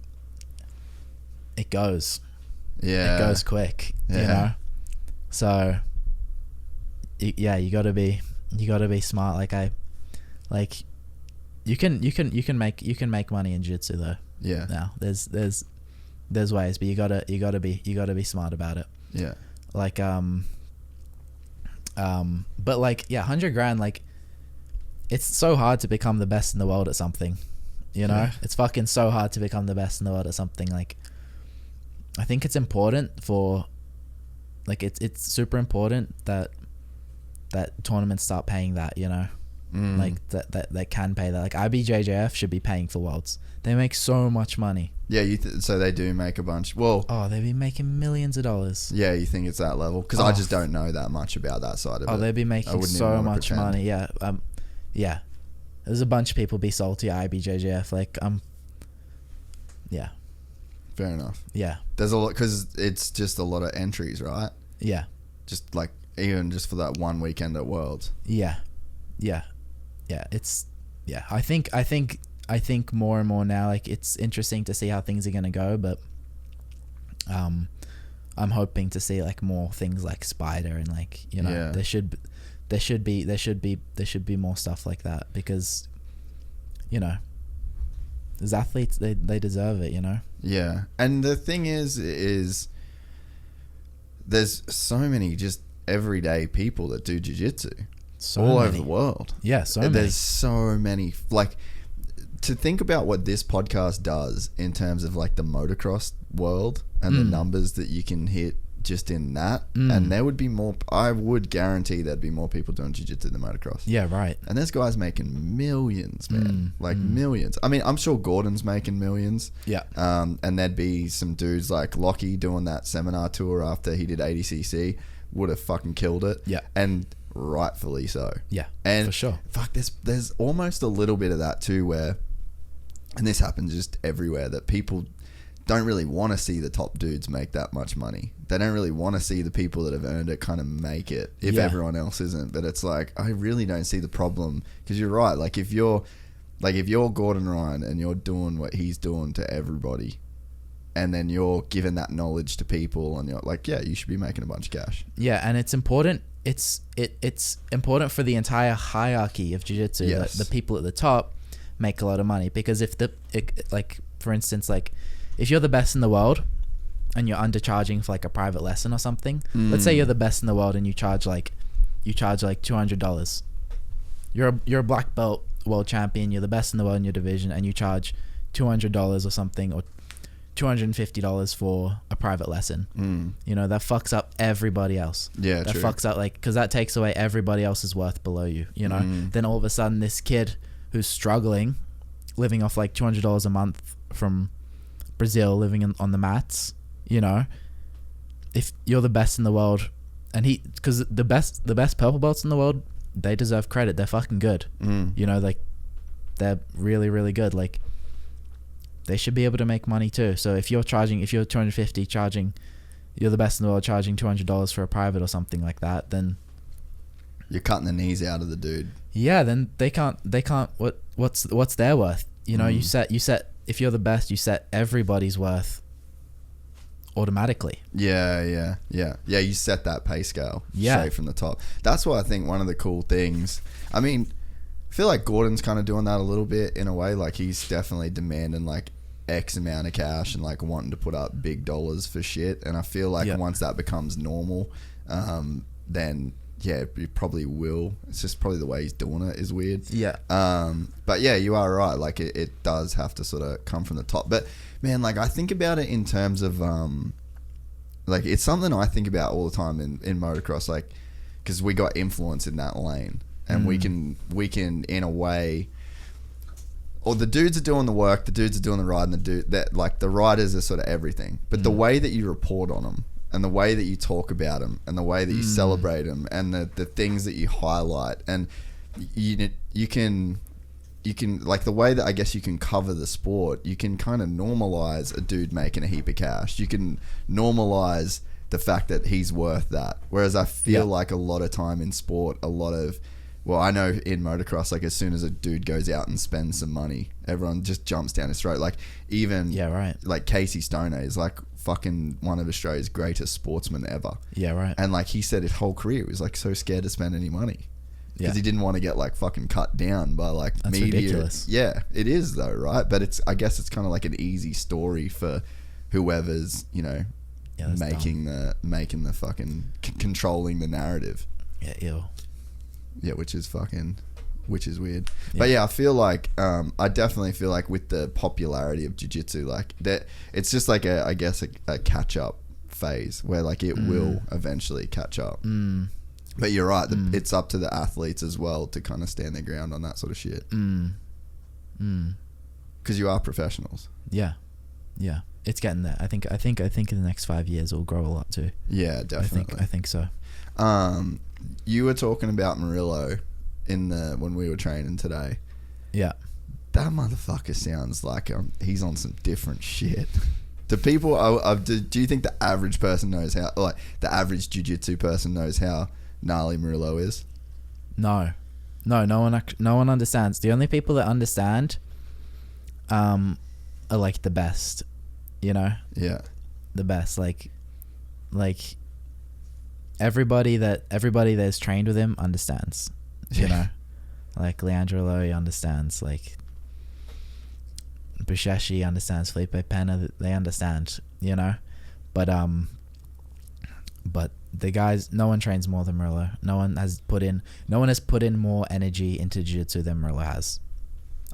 it goes. Yeah. It goes quick. Yeah. You know. So. Yeah, you gotta be smart. You can make money in jiu-jitsu though. Yeah. Now there's ways, but you gotta be smart about it. Yeah. Like but like, yeah, 100 grand, like, it's so hard to become the best in the world at something, you know. Yeah. It's fucking so hard to become the best in the world at something. Like, I think it's important for, like, it's super important that tournaments start paying that, you know. Like that can pay that. Like IBJJF should be paying for worlds. They make so much money. Yeah, so they do make a bunch. Well, they'd be making millions of dollars. Yeah, you think it's that level? Because I just don't know that much about that side of it. They'd be making so much money. Yeah, yeah. There's a bunch of people be salty at IBJJF. Like, yeah. Fair enough. Yeah. There's a lot, because it's just a lot of entries, right? Yeah. Just like, even just for that one weekend at Worlds. Yeah. It's, yeah. I think more and more now, like, it's interesting to see how things are gonna go, but I'm hoping to see like more things like Spider, and like, you know, there should be more stuff like that, because, you know, as athletes, they deserve it, you know. Yeah. And the thing is there's so many just everyday people that do jiu-jitsu all over the world. Yeah, There's so many. Like, to think about what this podcast does in terms of like the motocross world and the numbers that you can hit just in that, and there would be more. I would guarantee there'd be more people doing jiu-jitsu than motocross. Yeah, right. And there's guys making millions, man. Millions. I mean, I'm sure Gordon's making millions. Yeah. And there'd be some dudes like Lockie doing that seminar tour after he did ADCC, would have fucking killed it. Yeah. And rightfully so. Yeah. And for sure. Fuck, there's almost a little bit of that too, where, and this happens just everywhere, that people don't really want to see the top dudes make that much money. They don't really want to see the people that have earned it kind of make it, if everyone else isn't. But it's like, I really don't see the problem, because you're right. Like, if you're Gordon Ryan and you're doing what he's doing to everybody, and then you're giving that knowledge to people, and you're like, yeah, you should be making a bunch of cash. Yeah, and it's important. It's important for the entire hierarchy of jiu-jitsu. Yes. The people at the top make a lot of money, because if like, for instance, like, if you're the best in the world and you're undercharging for like a private lesson or something, let's say you're the best in the world and you charge like $200. You're a black belt world champion, you're the best in the world in your division, and you charge $200 or something, or $250 for a private lesson. You know, that fucks up everybody else. Yeah, that true. fucks up, like, because that takes away everybody else's worth below you, you know. Then all of a sudden, this kid who's struggling, living off like $200 a month from Brazil, living on the mats, you know, if you're the best in the world, and because the best purple belts in the world, they deserve credit. They're fucking good. You know, like, they're really, really good. Like, they should be able to make money too. So if you're 250 charging, you're the best in the world, charging $200 for a private or something like that, then you're cutting the knees out of the dude. Yeah, then they can't. What's their worth? You know, you set. If you're the best, you set everybody's worth automatically. Yeah. You set that pay scale straight from the top. That's why I think one of the cool things. I mean, I feel like Gordon's kind of doing that a little bit in a way. Like, he's definitely demanding like X amount of cash and like wanting to put up big dollars for shit. And I feel like once that becomes normal, then yeah, you probably will. It's just probably the way he's doing it is weird. Yeah. But yeah, you are right. Like it does have to sort of come from the top. But man, like I think about it in terms of like it's something I think about all the time in motocross, like because we got influence in that lane, and we can in a way. Or the dudes are doing the work, the dudes are doing the ride, and the riders are sort of everything. But the way that you report on them, and the way that you talk about them, and the way that you celebrate them, and the things that you highlight, and you can like the way that I guess you can cover the sport, you can kind of normalize a dude making a heap of cash. You can normalize the fact that he's worth that. Whereas I feel like a lot of time in sport, well, I know in motocross, like as soon as a dude goes out and spends some money, everyone just jumps down his throat. Like even like Casey Stoner is like fucking one of Australia's greatest sportsmen ever. Yeah, right. And like he said his whole career he was like so scared to spend any money because he didn't want to get like fucking cut down by like That's media. ridiculous. Yeah, it is though, right? But I guess it's kind of like an easy story for whoever's, making the fucking controlling the narrative. Yeah, ew. Yeah, which is weird. Yeah. But yeah, I feel like I definitely feel like with the popularity of jiu-jitsu, like that, it's just like a catch up phase where like it will eventually catch up. But you're right, it's up to the athletes as well to kind of stand their ground on that sort of shit. Because you are professionals. Yeah, it's getting there. I think in the next 5 years it'll grow a lot too. Yeah, definitely. I think so. You were talking about Murillo when we were training today. Yeah. That motherfucker sounds like he's on some different shit. Do people? Do you think the average person knows how? Like the average jiu-jitsu person knows how gnarly Murillo is? No one understands. The only people that understand, are like the best. Yeah. The best, like. Everybody that's trained with him understands, like Leandro Lowy understands, like Bisheshi understands, Felipe Pena, they understand, but the guys, no one trains more than Murillo. No one has put in more energy into jiu-jitsu than Murillo has.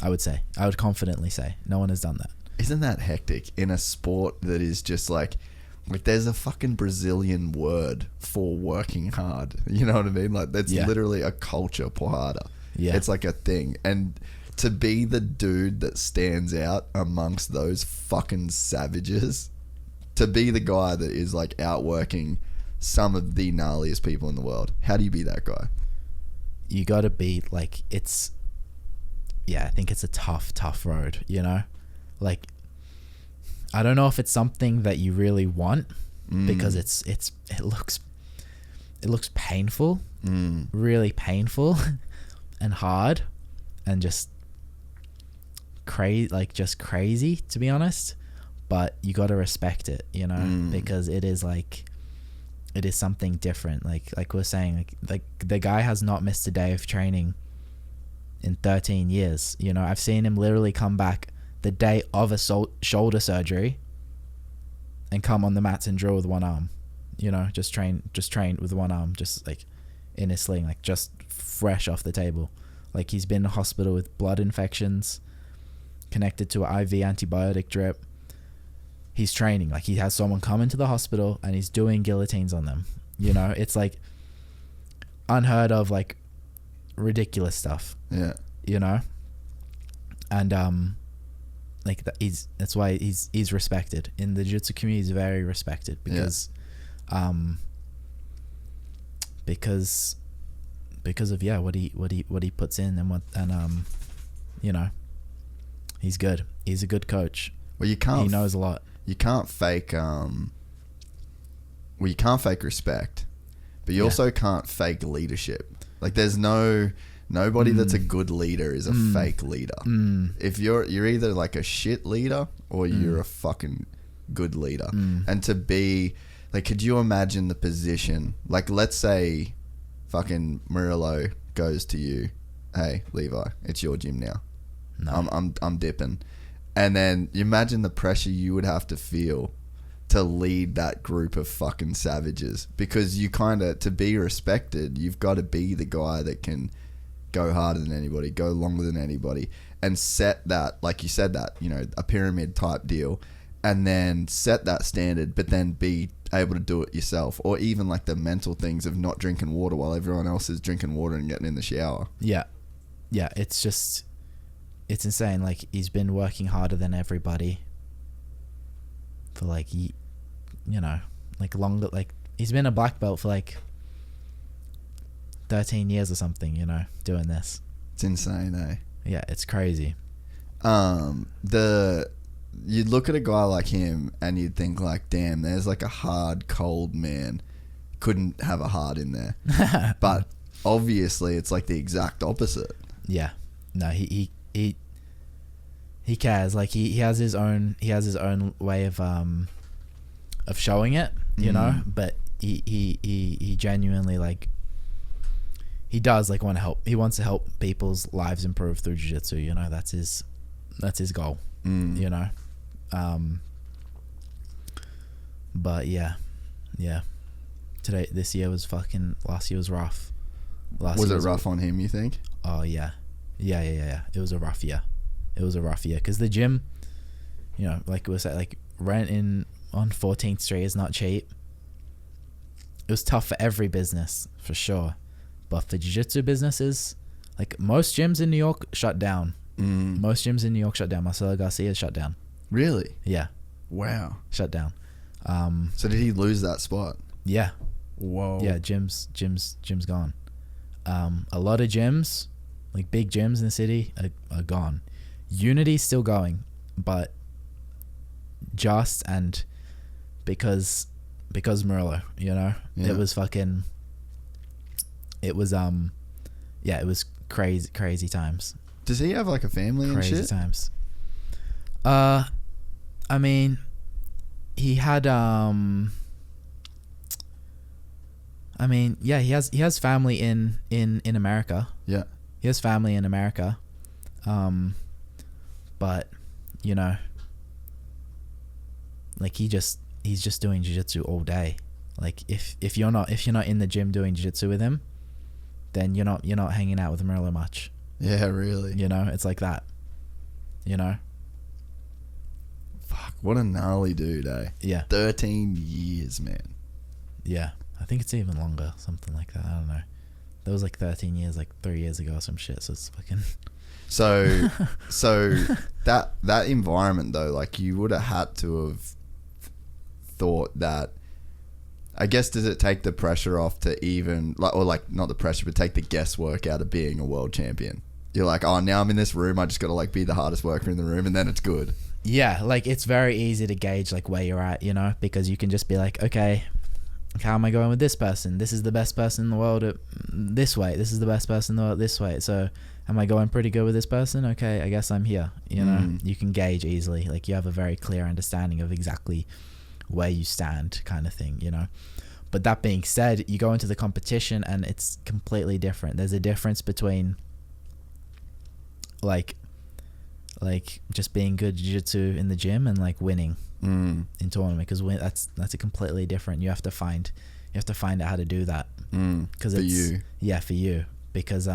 I would confidently say no one has done that. Isn't that hectic in a sport that is just like there's a fucking Brazilian word for working hard. You know what I mean? Like that's literally a culture, porrada. Yeah. It's like a thing. And to be the dude that stands out amongst those fucking savages, to be the guy that is like outworking some of the gnarliest people in the world, how do you be that guy? You gotta be like, I think it's a tough road, like, I don't know if it's something that you really want because it looks painful, really painful and hard and just crazy to be honest. But you got to respect it, because it is something different. Like we're saying, like the guy has not missed a day of training in 13 years. I've seen him literally come back the day of a shoulder surgery and come on the mats and drill with one arm, just train with one arm, just like in his sling, like just fresh off the table. Like he's been in hospital with blood infections connected to an IV antibiotic drip. He's training, like he has someone come into the hospital and he's doing guillotines on them. It's like unheard of, like ridiculous stuff. Yeah. And like that's why he's respected in the jiu-jitsu community. He's very respected because of what he puts in and he's good. He's a good coach. Well, he knows a lot. You can't fake you can't fake respect, but you also can't fake leadership. Like there's nobody that's a good leader is a fake leader. If you're either like a shit leader or you're a fucking good leader. And to be like, could you imagine the position? Like, let's say fucking Murillo goes to you, hey Levi, it's your gym now. No. I'm dipping. And then you imagine the pressure you would have to feel to lead that group of fucking savages, because you kind of, to be respected, you've got to be the guy that can go harder than anybody, go longer than anybody, and set that, like you said, that, you know, a pyramid type deal, and then set that standard, but then be able to do it yourself. Or even like the mental things of not drinking water while everyone else is drinking water and getting in the shower. Yeah. Yeah, it's just, it's insane. Like, he's been working harder than everybody for like, you know, like longer, like he's been a black belt for like 13 years or something, you know, doing this. It's insane, eh? Yeah, it's crazy. You'd look at a guy like him and you'd think like, damn, there's like a hard, cold man. Couldn't have a heart in there. But obviously it's like the exact opposite. Yeah. No, he cares. Like he has his own way of showing it, you know, but he genuinely, like, he does like want to help. He wants to help people's lives improve through jiu-jitsu, you know. That's his goal, you know. But yeah. This year was fucking, last year was rough. Was it rough on him, you think? Oh yeah. It was a rough year. Because the gym, you know, like we said, like rent on 14th Street is not cheap. It was tough for every business, for sure. But for jiu-jitsu businesses, like most gyms in New York shut down. Most gyms in New York shut down. Marcelo Garcia shut down. Really? Yeah. Wow. Shut down. So did he lose that spot? Yeah. Whoa. Yeah, gyms gone. A lot of gyms, like big gyms in the city, are gone. Unity's still going, but just and because Murillo, you know, it was crazy times. Does he have like a family and shit? Crazy times. I mean, he had he has family in America. Yeah. He has family in America. But, you know, like he's just doing jiu-jitsu all day. Like if you're not in the gym doing jiu-jitsu with him, then you're not hanging out with Murillo much. Yeah, really. You know, it's like that. You know? Fuck, what a gnarly dude, eh? Yeah. 13 years, man. Yeah. I think it's even longer, something like that. I don't know. That was like 13 years, like 3 years ago or some shit, so it's fucking... So that environment though, like you would have had to have thought that, I guess, does it take the pressure off to even like, or like not the pressure, but take the guesswork out of being a world champion? You're like, oh, now I'm in this room, I just got to like be the hardest worker in the room, and then it's good. Yeah, like it's very easy to gauge like where you're at, you know, because you can just be like, okay, how am I going with this person? This is the best person in the world at this weight. This is the best person in the world at this weight. So am I going pretty good with this person? Okay, I guess I'm here. You know, you can gauge easily. Like you have a very clear understanding of exactly where you stand, kind of thing, you know. But that being said, you go into the competition and it's completely different. There's a difference between like just being good jiu-jitsu in the gym and like winning in tournament, because that's a completely different. You have to find out how to do that because for you because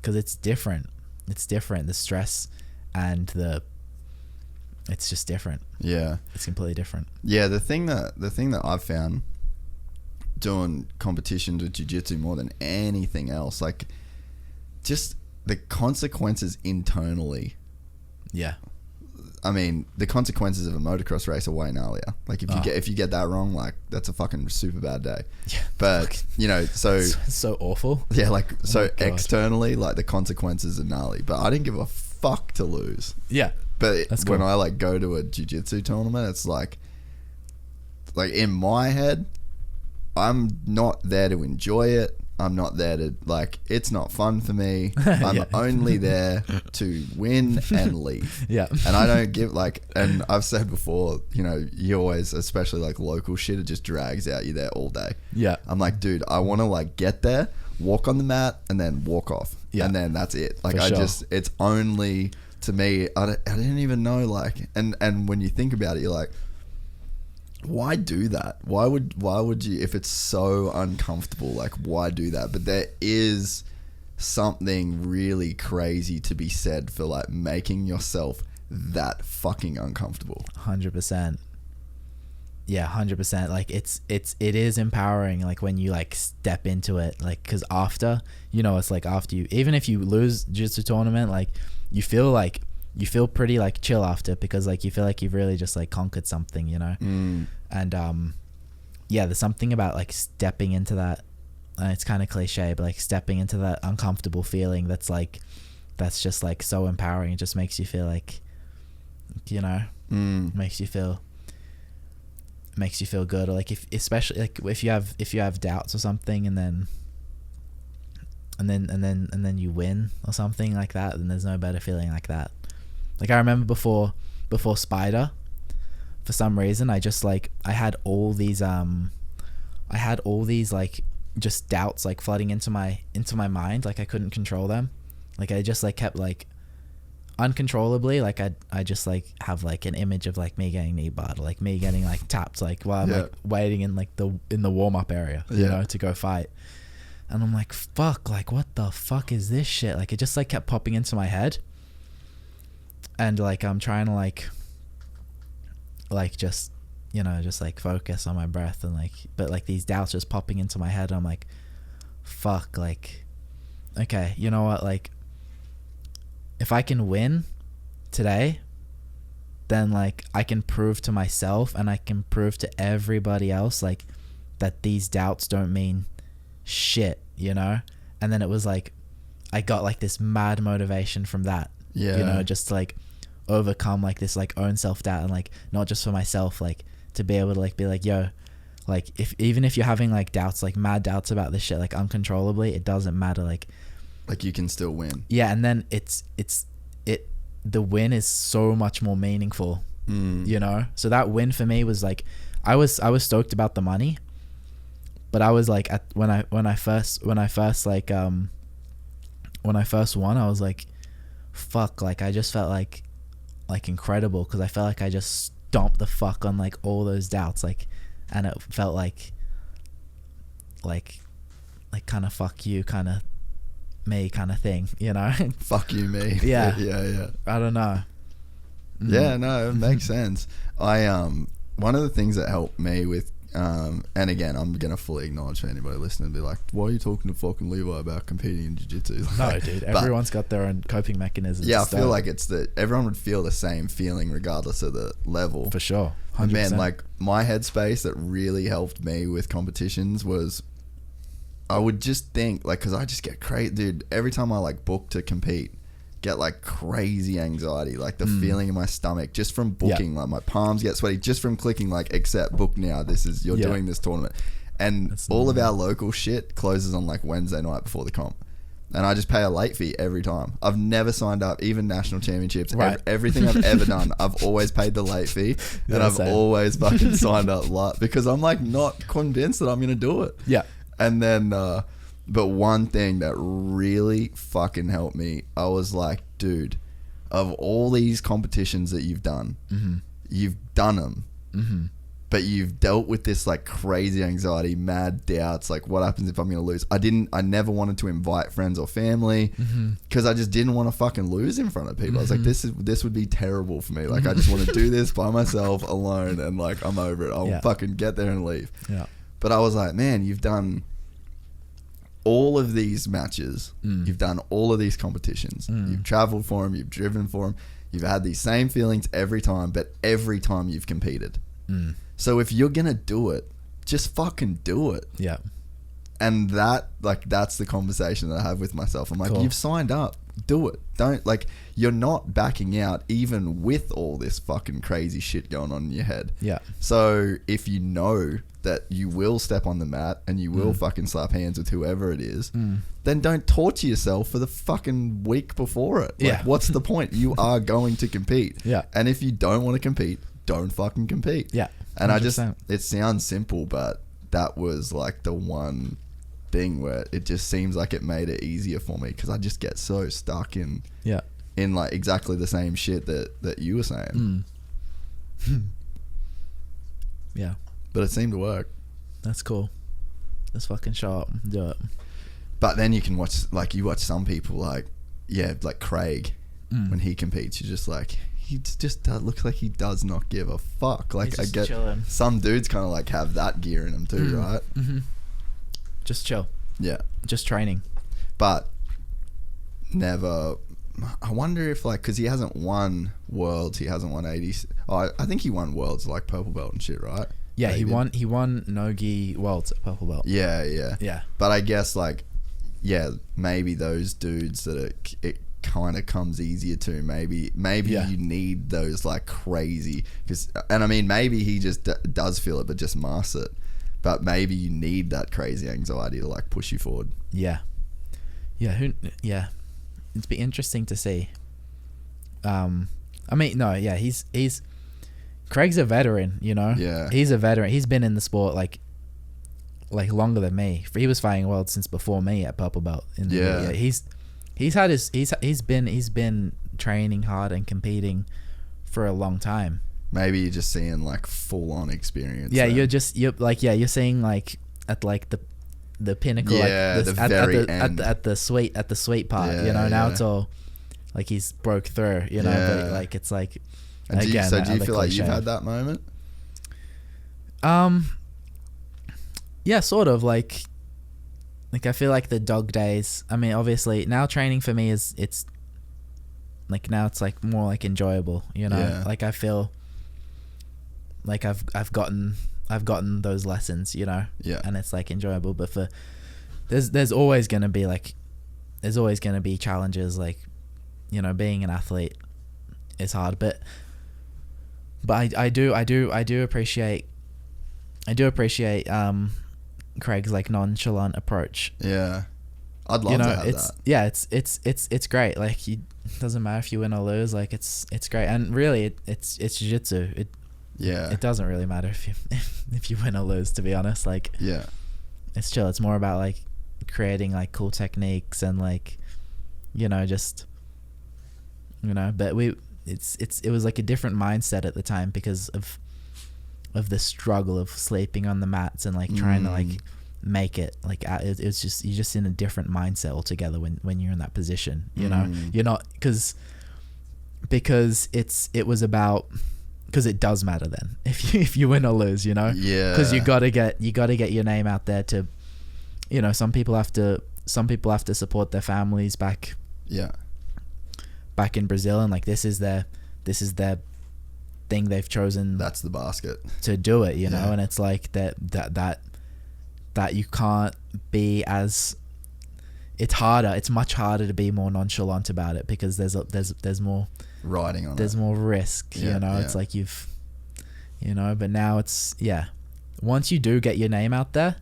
it's different. The stress and it's just different. Yeah, it's completely different. Yeah, the thing that I've found doing competitions with jiu-jitsu more than anything else, like just the consequences internally. Yeah. I mean, the consequences of a motocross race are way gnarlier. Like if you get that wrong, like that's a fucking super bad day. Yeah. But you know, so it's so awful. Yeah, like so externally, like the consequences are gnarly. But I didn't give a fuck to lose. Yeah. But when I like go to a jiu-jitsu tournament, it's like in my head, I'm not there to enjoy it. I'm not there to like, it's not fun for me. I'm only there to win and leave. Yeah. And I don't give like, and I've said before, you know, you always, especially like local shit, it just drags out you there all day. Yeah. I'm like, dude, I want to like get there, walk on the mat and then walk off. Yeah. And then that's it. Like it's only to me, I didn't even know, like, and when you think about it, you're like, why do that? Why would you, if it's so uncomfortable, like, why do that? But there is something really crazy to be said for, like, making yourself that fucking uncomfortable. 100%. Yeah, 100%. Like, it is empowering, like, when you, like, step into it, like, because after, you know, it's like after you, even if you lose jiu-jitsu tournament, like, you feel pretty, like, chill after, because, like, you feel like you've really just, like, conquered something, you know. And yeah, there's something about, like, stepping into that, and it's kind of cliche, but, like, stepping into that uncomfortable feeling that's just, like, so empowering. It just makes you feel like, you know, makes you feel good. Or, like, especially like if you have doubts or something, and then you win or something like that, then there's no better feeling like that. Like, I remember before Spider, for some reason, I just, like, I had all these like, just doubts, like, flooding into my mind. Like, I couldn't control them. Like, I just, like, kept, like, uncontrollably, like, I just, like, have, like, an image of, like, me getting knee barred, or, like, me getting, like, tapped, like, while I'm like waiting in, like, in the warm-up area, you know, to go fight. And I'm like, fuck, like, what the fuck is this shit? Like, it just, like, kept popping into my head, and, like, I'm trying to, like just, you know, just, like, focus on my breath, and, like, but, like, these doubts just popping into my head. And I'm like, fuck, like, okay, you know what, like, if I can win today, then, like, I can prove to myself, and I can prove to everybody else, like, that these doubts don't mean shit, you know. And then it was like, I got, like, this mad motivation from that, you know, just to, like, overcome, like, this, like, own self-doubt, and, like, not just for myself, like, to be able to, like, be like, yo, like, even if you're having, like, doubts, like, mad doubts about this shit, like, uncontrollably, it doesn't matter, like, you can still win. Yeah, and then the win is so much more meaningful, you know. So that win for me was, like, I was stoked about the money, but I was, like, when I first won, I was like, fuck, like, I just felt like incredible, because I felt like I just stomped the fuck on, like, all those doubts, like, and it felt like kind of fuck you, kind of me kind of thing, you know. Fuck you, me. Yeah. Yeah. I don't know. Yeah, no, it makes sense. I one of the things that helped me with and again, I'm gonna fully acknowledge for anybody listening to be like, why are you talking to fucking Levi about competing in jiu-jitsu? No, dude, everyone's got their own coping mechanisms. Yeah, I feel like everyone would feel the same feeling regardless of the level. For sure. 100%. Man, like, my headspace that really helped me with competitions was, I would just think, like, because I just get crazy, dude. Every time I, like, book to compete, get, like, crazy anxiety, like, the feeling in my stomach just from booking. Like, my palms get sweaty just from clicking, like, accept, book now. You're doing this tournament, and that's all of our local shit closes on, like, Wednesday night before the comp, and I just pay a late fee every time. I've never signed up, even national championships. Right. Everything I've ever done, I've always paid the late fee, and I've always fucking signed up late, because I'm, like, not convinced that I'm gonna do it. Yeah. And then, but one thing that really fucking helped me, I was like, dude, of all these competitions that you've done, you've done them, but you've dealt with this, like, crazy anxiety, mad doubts, like, what happens if I'm going to lose? I never wanted to invite friends or family, because I just didn't want to fucking lose in front of people. I was like, this would be terrible for me. Like, I just want to do this by myself, alone, and, like, I'm over it. I'll fucking get there and leave. Yeah. But I was like, man, you've done all of these matches. You've done all of these competitions. You've traveled for them. You've driven for them. You've had these same feelings every time, but every time you've competed. So if you're going to do it, just fucking do it. Yeah. And that's the conversation that I have with myself. I'm like, You've signed up. Do it. Don't, like, you're not backing out even with all this fucking crazy shit going on in your head. Yeah. So if you know that you will step on the mat and you will fucking slap hands with whoever it is, then don't torture yourself for the fucking week before it. Like, what's the point? You are going to compete. Yeah. And if you don't want to compete, don't fucking compete. Yeah. 100%. And it sounds simple, but that was, like, the one thing where it just seems like it made it easier for me, because I just get so stuck in in like exactly the same shit that you were saying. Yeah, but it seemed to work. that's cool. That's fucking sharp. Do it. But then you can watch, like, you watch some people like, yeah, like Craig, when he competes, you're just like, he just looks like he does not give a fuck. Like, I get chilling. some dudes kind of like have that gear in them too, right? Just chill. Yeah. Just training. But never, I wonder if, like, because he hasn't won Worlds, he hasn't won 80s. Oh, I think he won Worlds, like purple belt and shit, right? Yeah, Maybe. he won Nogi Worlds at purple belt. Yeah. Yeah. But I guess, like, yeah, maybe those dudes that it kind of comes easier to. Maybe you need those, like, crazy, and I mean, maybe he just does feel it, but just masks it. But maybe you need that crazy anxiety to, like, push you forward. Yeah. It'd be interesting to see. I mean, no, yeah, he's Craig's a veteran, you know. Yeah. He's a veteran. He's been in the sport like longer than me. He was fighting world since before me at purple belt. He's been training hard and competing for a long time. Maybe you're just seeing, like, full on experience. Yeah, then. you're seeing, like, at, like, the pinnacle, yeah, like the very end. at the sweet part, you know. Now it's all like he's broke through, you know. But, like, it's like, and again, do you feel like you've had that moment? Yeah, sort of. Like I feel like the dog days. I mean, obviously now training for me it's like, now it's like more like enjoyable, you know. Yeah. Like I feel like I've gotten those lessons, you know. Yeah. And it's like enjoyable, but there's always gonna be challenges, like, you know, being an athlete is hard, but I do appreciate Craig's, like, nonchalant approach. Yeah, I'd love to have that. Yeah, it's great. Like, it doesn't matter if you win or lose. Like, it's great, and really, it's jiu-jitsu. It doesn't really matter if you win or lose, to be honest. Like, yeah, it's chill. It's more about, like, creating, like, cool techniques and, like, you know, just, you know. But it was like a different mindset at the time because of the struggle of sleeping on the mats and, like, trying to, like, make it. Like, it's just, you're just in a different mindset altogether when you're in that position, you know. You're not, because it was about, because it does matter then if you win or lose, you know. Yeah, because you gotta get your name out there to, you know. Some people have to support their families back in Brazil, and, like, this is their thing they've chosen, that's the basket to do it, you know. And it's like that you can't be as, it's much harder to be more nonchalant about it because there's more riding on there's more risk, you know. It's like you know, but now it's, once you do get your name out there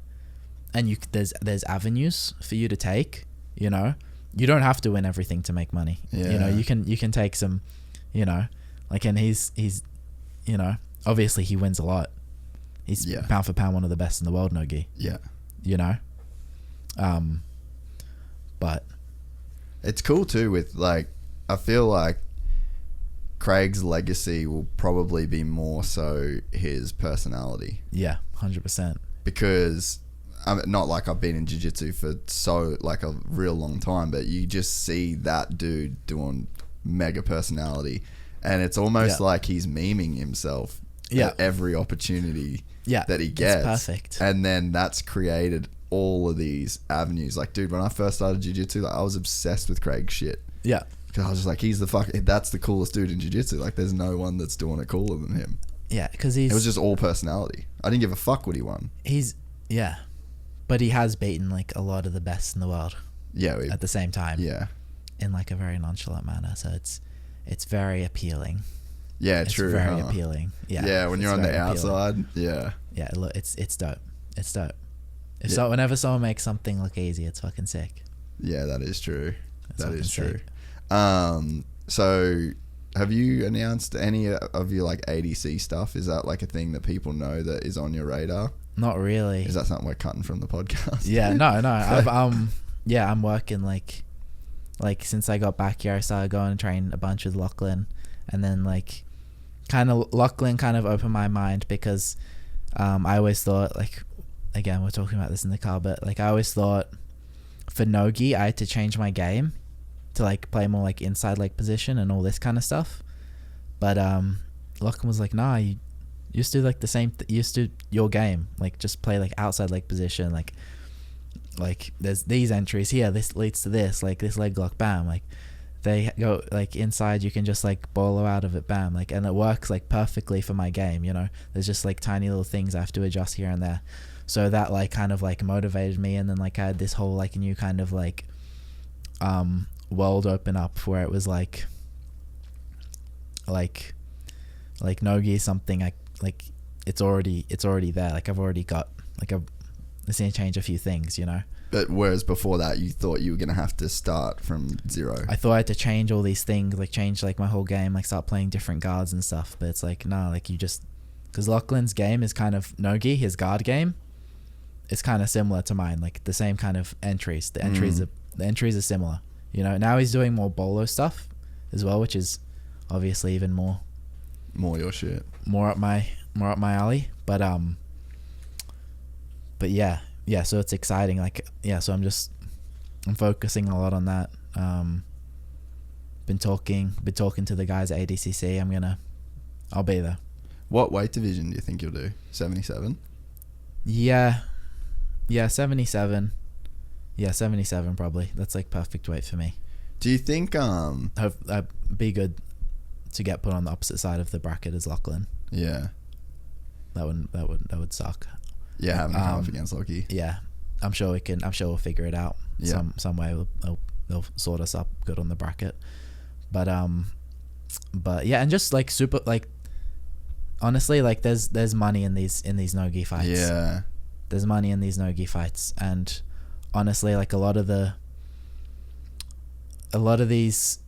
and there's avenues for you to take, you know. You don't have to win everything to make money. You know, you can take some, you know, like, and he's you know, obviously he wins a lot. He's pound for pound one of the best in the world, Nogi. Yeah. You know? But it's cool too with, like, I feel like Craig's legacy will probably be more so his personality. Yeah, 100%. Because not like I've been in jiu-jitsu for so, like, a real long time, but you just see that dude doing mega personality, and it's almost like he's memeing himself at every opportunity that he gets. It's perfect. And then that's created all of these avenues. Like, dude, when I first started jiu-jitsu, like, I was obsessed with Craig's shit. Yeah. Because I was just like, that's the coolest dude in jiu-jitsu. Like, there's no one that's doing it cooler than him. Yeah, because it was just all personality. I didn't give a fuck what he won. But he has beaten, like, a lot of the best in the world. Yeah. At the same time. Yeah. In, like, a very nonchalant manner. So it's very appealing. Yeah, true. It's very appealing. Yeah. Yeah, when you're on the outside. Appealing. Yeah. Yeah, look, it's dope. It's dope. Whenever someone makes something look easy, it's fucking sick. Yeah, that is true. That is true. So have you announced any of your, like, ADC stuff? Is that, like, a thing that people know that is on your radar? Not really. Is that something we're cutting from the podcast? Yeah, no. I'm working, like like since I got back here, I started going and train a bunch with Lachlan, and then like Lachlan kind of opened my mind because I always thought, like, again, we're talking about this in the car, but like I always thought for no-gi I had to change my game to like play more like inside leg position and all this kind of stuff. But Lachlan was like, nah, you used to do like the same you used to your game, like just play like outside leg position, like there's these entries here, this leads to this, like this leg lock, bam, like they go like inside, you can just like bolo out of it, bam, like, and it works like perfectly for my game, you know. There's just like tiny little things I have to adjust here and there. So that like kind of like motivated me, and then like I had this whole like new kind of like world open up where it was like no-gi is something I like, it's already there, like I've already got like I just need to change a few things, you know. But whereas before that, you thought you were gonna have to start from zero. I thought I had to change all these things, like change like my whole game, like start playing different guards and stuff. But it's like, nah, like you just, because Lachlan's game is kind of no-gi, his guard game is kind of similar to mine, like the same kind of entries. The entries are similar, you know. Now he's doing more bolo stuff as well, which is obviously even more your shit, more up my alley. But yeah, so it's exciting. Like, yeah, so I'm focusing a lot on that. Been talking to the guys at ADCC. I'll be there. What weight division do you think you'll do? 77? Yeah, 77. Yeah, 77 probably. That's like perfect weight for me. Do you think I'd be good to get put on the opposite side of the bracket as Lachlan? Yeah. That would suck. Yeah, having to come up against Lockie. Yeah, I'm sure we'll figure it out. Yeah. Some way they'll sort us up good on the bracket. But yeah, and just like super, like honestly, like there's money in these no-gi fights. Yeah. There's money in these no-gi fights, and honestly, like a lot of these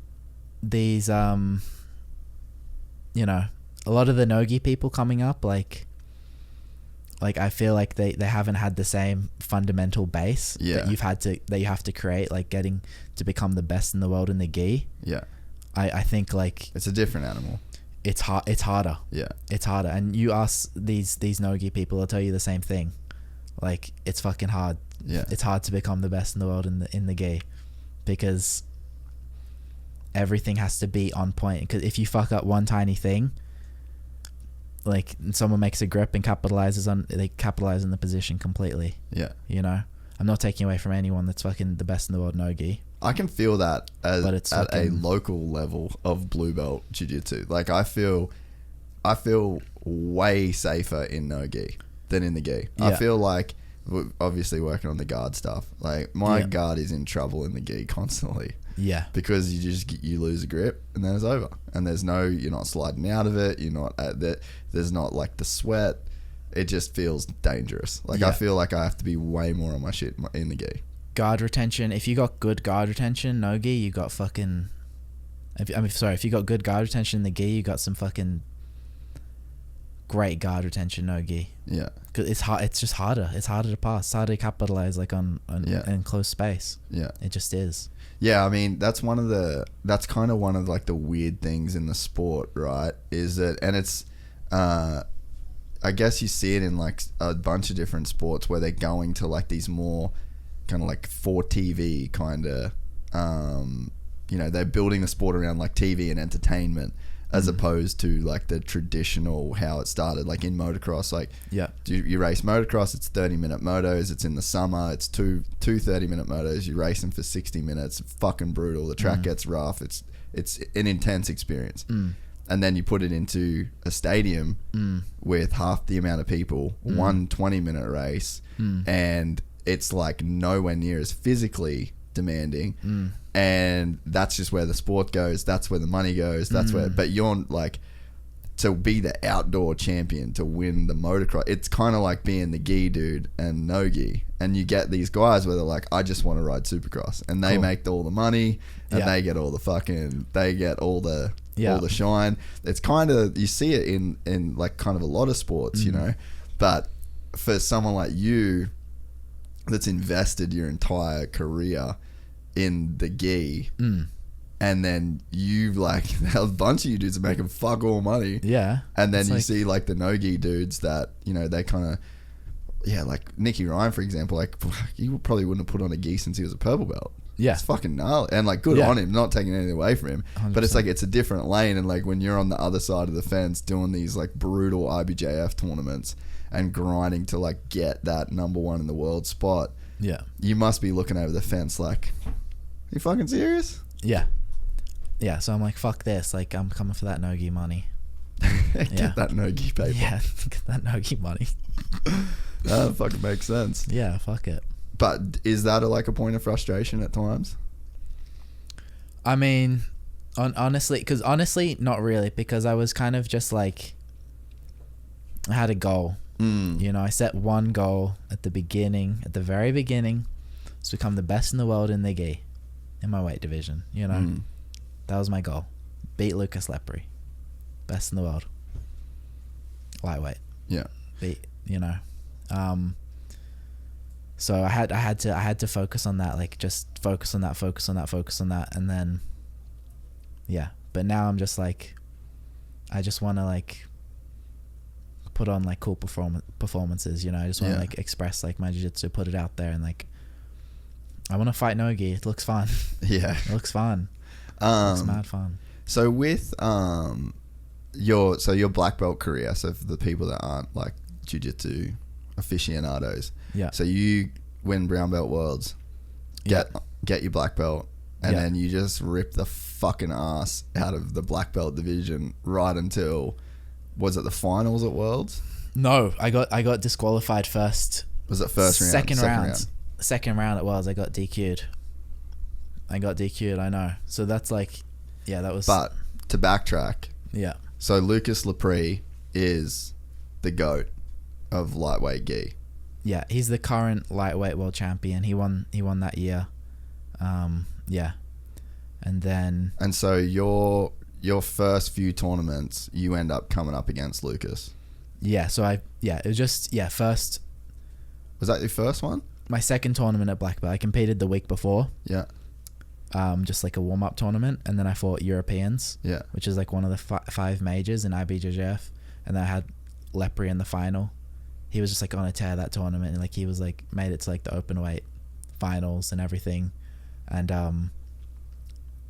you know, a lot of the no-gi people coming up, like I feel like they haven't had the same fundamental base that you have to create, like getting to become the best in the world in the gi. Yeah. I think like it's a different animal. It's harder. Yeah. It's harder. And you ask these no-gi people, they'll tell you the same thing. Like it's fucking hard. Yeah. It's hard to become the best in the world in the gi, because everything has to be on point. Because if you fuck up one tiny thing, like someone makes a grip and capitalize on the position completely. Yeah. You know, I'm not taking away from anyone that's fucking the best in the world no-gi. I can feel that at a local level of blue belt jiu-jitsu. Like I feel way safer in no-gi than in the gi. Yeah. I feel like, obviously working on the guard stuff, like my guard is in trouble in the gi constantly. Yeah. Because you lose a grip and then it's over. And you're not sliding out of it. You're not there's not like the sweat. It just feels dangerous. Like I feel like I have to be way more on my shit in the gi. Guard retention. If you got good guard retention, no gi, you got fucking. If you got good guard retention in the gi, you got some fucking great guard retention no gi. Yeah. Cause it's hard. It's just harder. It's harder to pass. It's harder to capitalize like on in close space. Yeah. It just is. Yeah, I mean that's kind of one of like the weird things in the sport, right? Is that, and it's, I guess you see it in like a bunch of different sports where they're going to like these more kind of like for TV kind of, you know, they're building the sport around like TV and entertainment, as opposed to like the traditional how it started, like in motocross. Like you race motocross, it's 30-minute motos, it's in the summer, it's two 30-minute motos, you race them for 60 minutes, fucking brutal, the track gets rough, it's an intense experience. And then you put it into a stadium with half the amount of people, one 20-minute race, and it's like nowhere near as physically demanding. And that's just where the sport goes, that's where the money goes, that's where, but you're like, to be the outdoor champion, to win the motocross, it's kind of like being the gi dude and no gi. And you get these guys where they're like, I just want to ride supercross, and they make all the money, and they get all the all the shine. It's kind of, you see it in like kind of a lot of sports, you know. But for someone like you that's invested your entire career in the gi, and then you like a bunch of you dudes are making fuck all money. Yeah. And then It's you like- see like the no gi dudes that, you know, they kind of, yeah, like Nicky Ryan, for example, like he probably wouldn't have put on a gi since he was a purple belt. Yeah. It's fucking gnarly. And like good Yeah. on him, not taking anything away from him. 100%. But it's like, it's a different lane. And like when you're on the other side of the fence doing these like brutal IBJF tournaments and grinding to like get that number one in the world spot, Yeah. you must be looking over the fence like, you fucking serious? Yeah. Yeah. So I'm like, fuck this. Like, I'm coming for that no-gi money. Get Yeah. that no gi paper. Yeah. Get that no-gi money. That fucking makes sense. Yeah. Fuck it. But is that like a point of frustration at times? I mean, honestly, not really, because I was kind of just like, I had a goal. You know, I set one goal at the very beginning, to become the best in the world in the gi, in my weight division. You know, that was my goal. Beat Lucas Lepri, best in the world, lightweight. Yeah. Beat, you know, so I had to focus on that, like just focus on that, and then, yeah. But now I'm just like, I just want to like put on like cool performances, you know. I just want to like express like my jiu-jitsu, put it out there, and like I want to fight no-gi. It looks fun. Yeah. It looks fun. It looks mad fun. So with your black belt career, so for the people that aren't like jiu-jitsu aficionados, Yeah. so you win brown belt worlds, get your black belt, and then you just rip the fucking ass out of the black belt division right until, was it the finals at worlds? No, I got disqualified first. Was it first round? Second round at Worlds, I got DQ'd. I know. So that's like, yeah, that was. But to backtrack, yeah, so Lucas Lepri is the GOAT of lightweight gi. yeah, he's the current lightweight world champion. He won that year. Yeah, and so your first few tournaments, you end up coming up against Lucas. Yeah, so it was just first. Was that your first one? My second tournament at black belt. I competed the week before. Yeah. Just like a warm-up tournament, and then I fought Europeans. Yeah. Which is like one of the 5 majors in IBJJF, and then I had Lepri in the final. He was just like on a tear that tournament, and like he was like made it to like the open weight finals and everything, and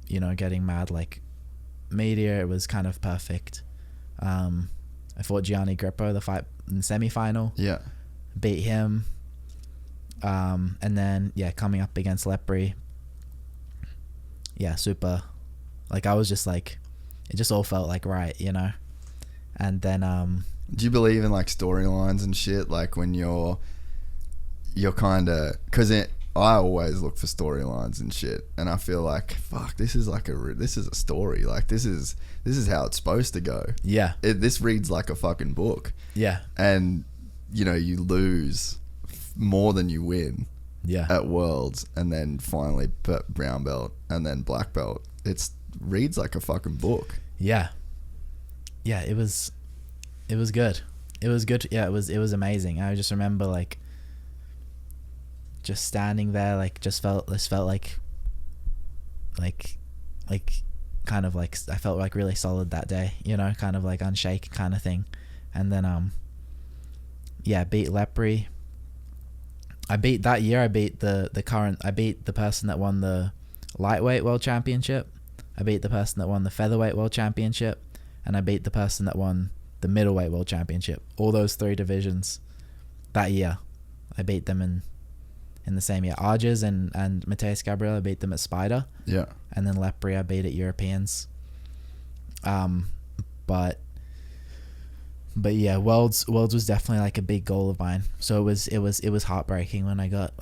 you know, getting mad like media. It was kind of perfect. I fought Gianni Grippo the fight in the semi-final. Yeah. Beat him. And then coming up against Lepri. Yeah, super. Like I was just like, it just all felt like right, you know. And then do you believe in like storylines and shit? Like when you're kind of, because I always look for storylines and shit, and I feel like fuck, this is a story. Like this is how it's supposed to go. Yeah. This reads like a fucking book. Yeah. And you know, you lose more than you win. Yeah. At Worlds, and then finally brown belt, and then black belt. It reads like a fucking book. Yeah. Yeah, it was good. It was good. Yeah, it was amazing. I just remember like just standing there, like just felt like kind of like I felt like really solid that day, you know, kind of like unshaken kind of thing. And then beat Lepri. I beat the person that won the lightweight world championship. I beat the person that won the featherweight world championship, and I beat the person that won the middleweight world championship. All those 3 divisions that year. I beat them in the same year. Arges and Mateus Gabriel, I beat them at Spider. Yeah. And then Lepri I beat at Europeans. But yeah, Worlds was definitely like a big goal of mine. So it was heartbreaking when I got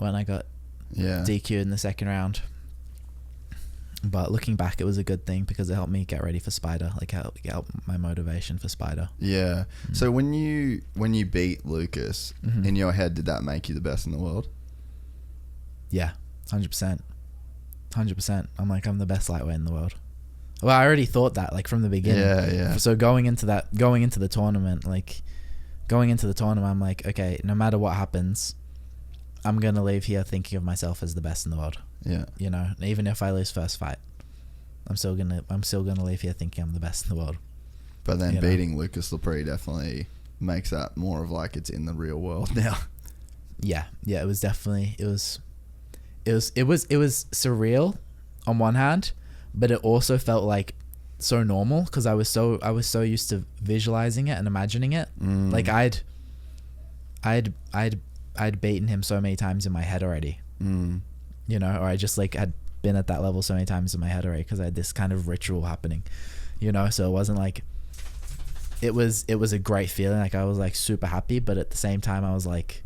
DQ'd in the second round. But looking back, it was a good thing because it helped me get ready for Spider. Like help my motivation for Spider. Yeah. So when you beat Lucas, in your head, did that make you the best in the world? Yeah, 100%. 100%. I'm like, I'm the best lightweight in the world. Well, I already thought that like from the beginning. Yeah. So going into the tournament, I'm like, okay, no matter what happens, I'm gonna leave here thinking of myself as the best in the world. Yeah. You know, even if I lose first fight, I'm still gonna leave here thinking I'm the best in the world. But then beating Lucas Lepre definitely makes that more of like it's in the real world now. Yeah, it was definitely it was surreal on one hand, but it also felt like so normal because I was so used to visualizing it and imagining it. Like I'd beaten him so many times in my head already. You know, or I just like had been at that level so many times in my head already because I had this kind of ritual happening, you know. So it wasn't like it was a great feeling. Like I was like super happy, but at the same time I was like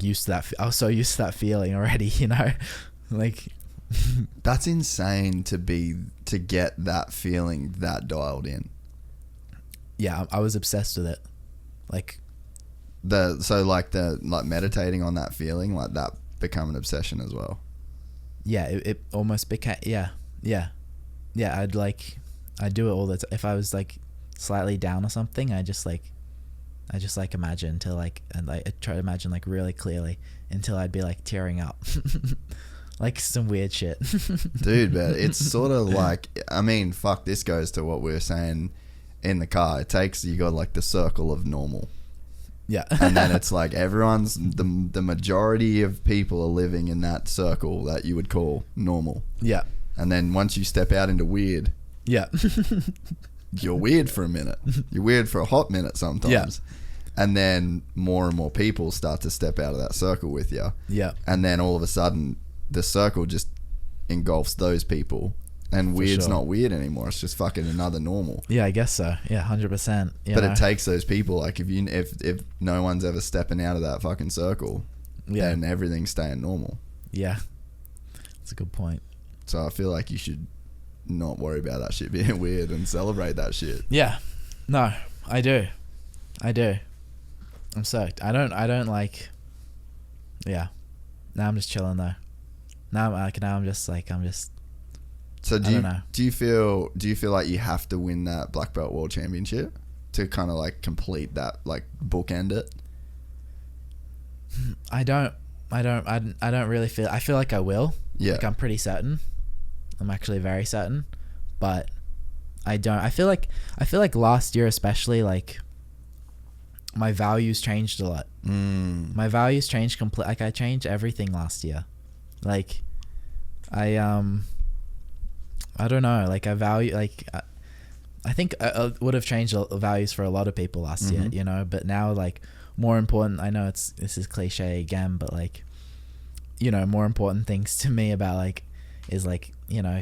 used to that. I was so used to that feeling already, you know. Like that's insane to get that feeling that dialed in. Yeah, I was obsessed with it. Like meditating on that feeling, like that become an obsession as well. Yeah, it almost became yeah. I'd do it all the time. If I was like slightly down or something, I just imagine to like, and I try to imagine like really clearly until I'd be like tearing up. Like some weird shit. Dude, but it's sort of like, I mean, fuck, this goes to what we were saying in the car. You got like the circle of normal. Yeah. And then it's like everyone's, the majority of people are living in that circle that you would call normal. Yeah. And then once you step out into weird. Yeah. You're weird for a minute. You're weird for a hot minute sometimes. Yeah. And then more and more people start to step out of that circle with you. Yeah. And then all of a sudden the circle just engulfs those people. And weird's not weird anymore. It's just fucking another normal. Yeah, I guess so. Yeah, 100%. But it takes those people. Like if no one's ever stepping out of that fucking circle, then everything's staying normal. Yeah, that's a good point. So I feel like you should not worry about that shit being weird and celebrate that shit. Yeah, no, I do. I'm stoked. I don't like. Yeah, now I'm just chilling though. I'm just. So do you feel like you have to win that black belt world championship to kind of like complete that, like bookend it? I don't really feel. I feel like I will. Yeah. Like I'm pretty certain. I'm actually very certain, but I don't. I feel like last year especially, like my values changed a lot. My values changed completely. Like I changed everything last year. Like I don't know, like I value, like I think I would have changed values for a lot of people last year, you know, but now like more important, I know this is cliche again, but like, you know, more important things to me about like is like, you know,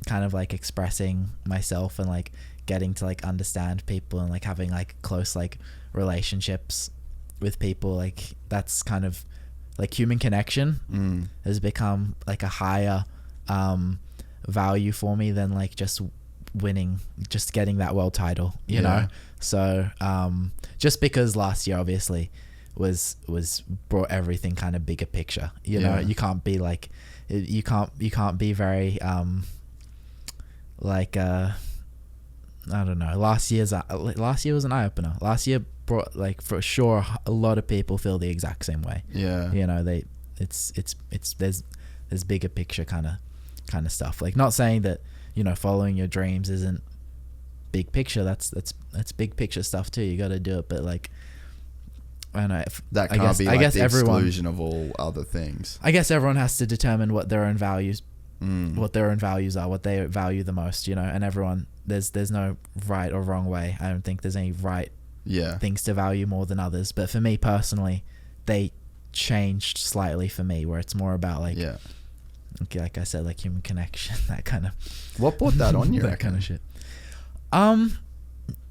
kind of like expressing myself and like getting to like understand people and like having like close like relationships with people. Like that's kind of like human connection has become like a higher value for me than like just getting that world title, you know. So just because last year obviously was brought everything kind of bigger picture, you know. You can't be like you can't be very like I don't know. Last year was an eye opener. Last year brought like for sure a lot of people feel the exact same way. Yeah, you know, it's there's bigger picture kind of stuff. Like not saying that, you know, following your dreams isn't big picture. That's big picture stuff too. You got to do it, but like I don't know. That can't be like the exclusion of all other things. I guess everyone has to determine what their own values, what their own values are, what they value the most, you know. And everyone, there's no right or wrong way. I don't think there's any right things to value more than others. But for me personally, they changed slightly for me, where it's more about like like I said, like human connection, that kind of. What brought that on you? That kind of shit.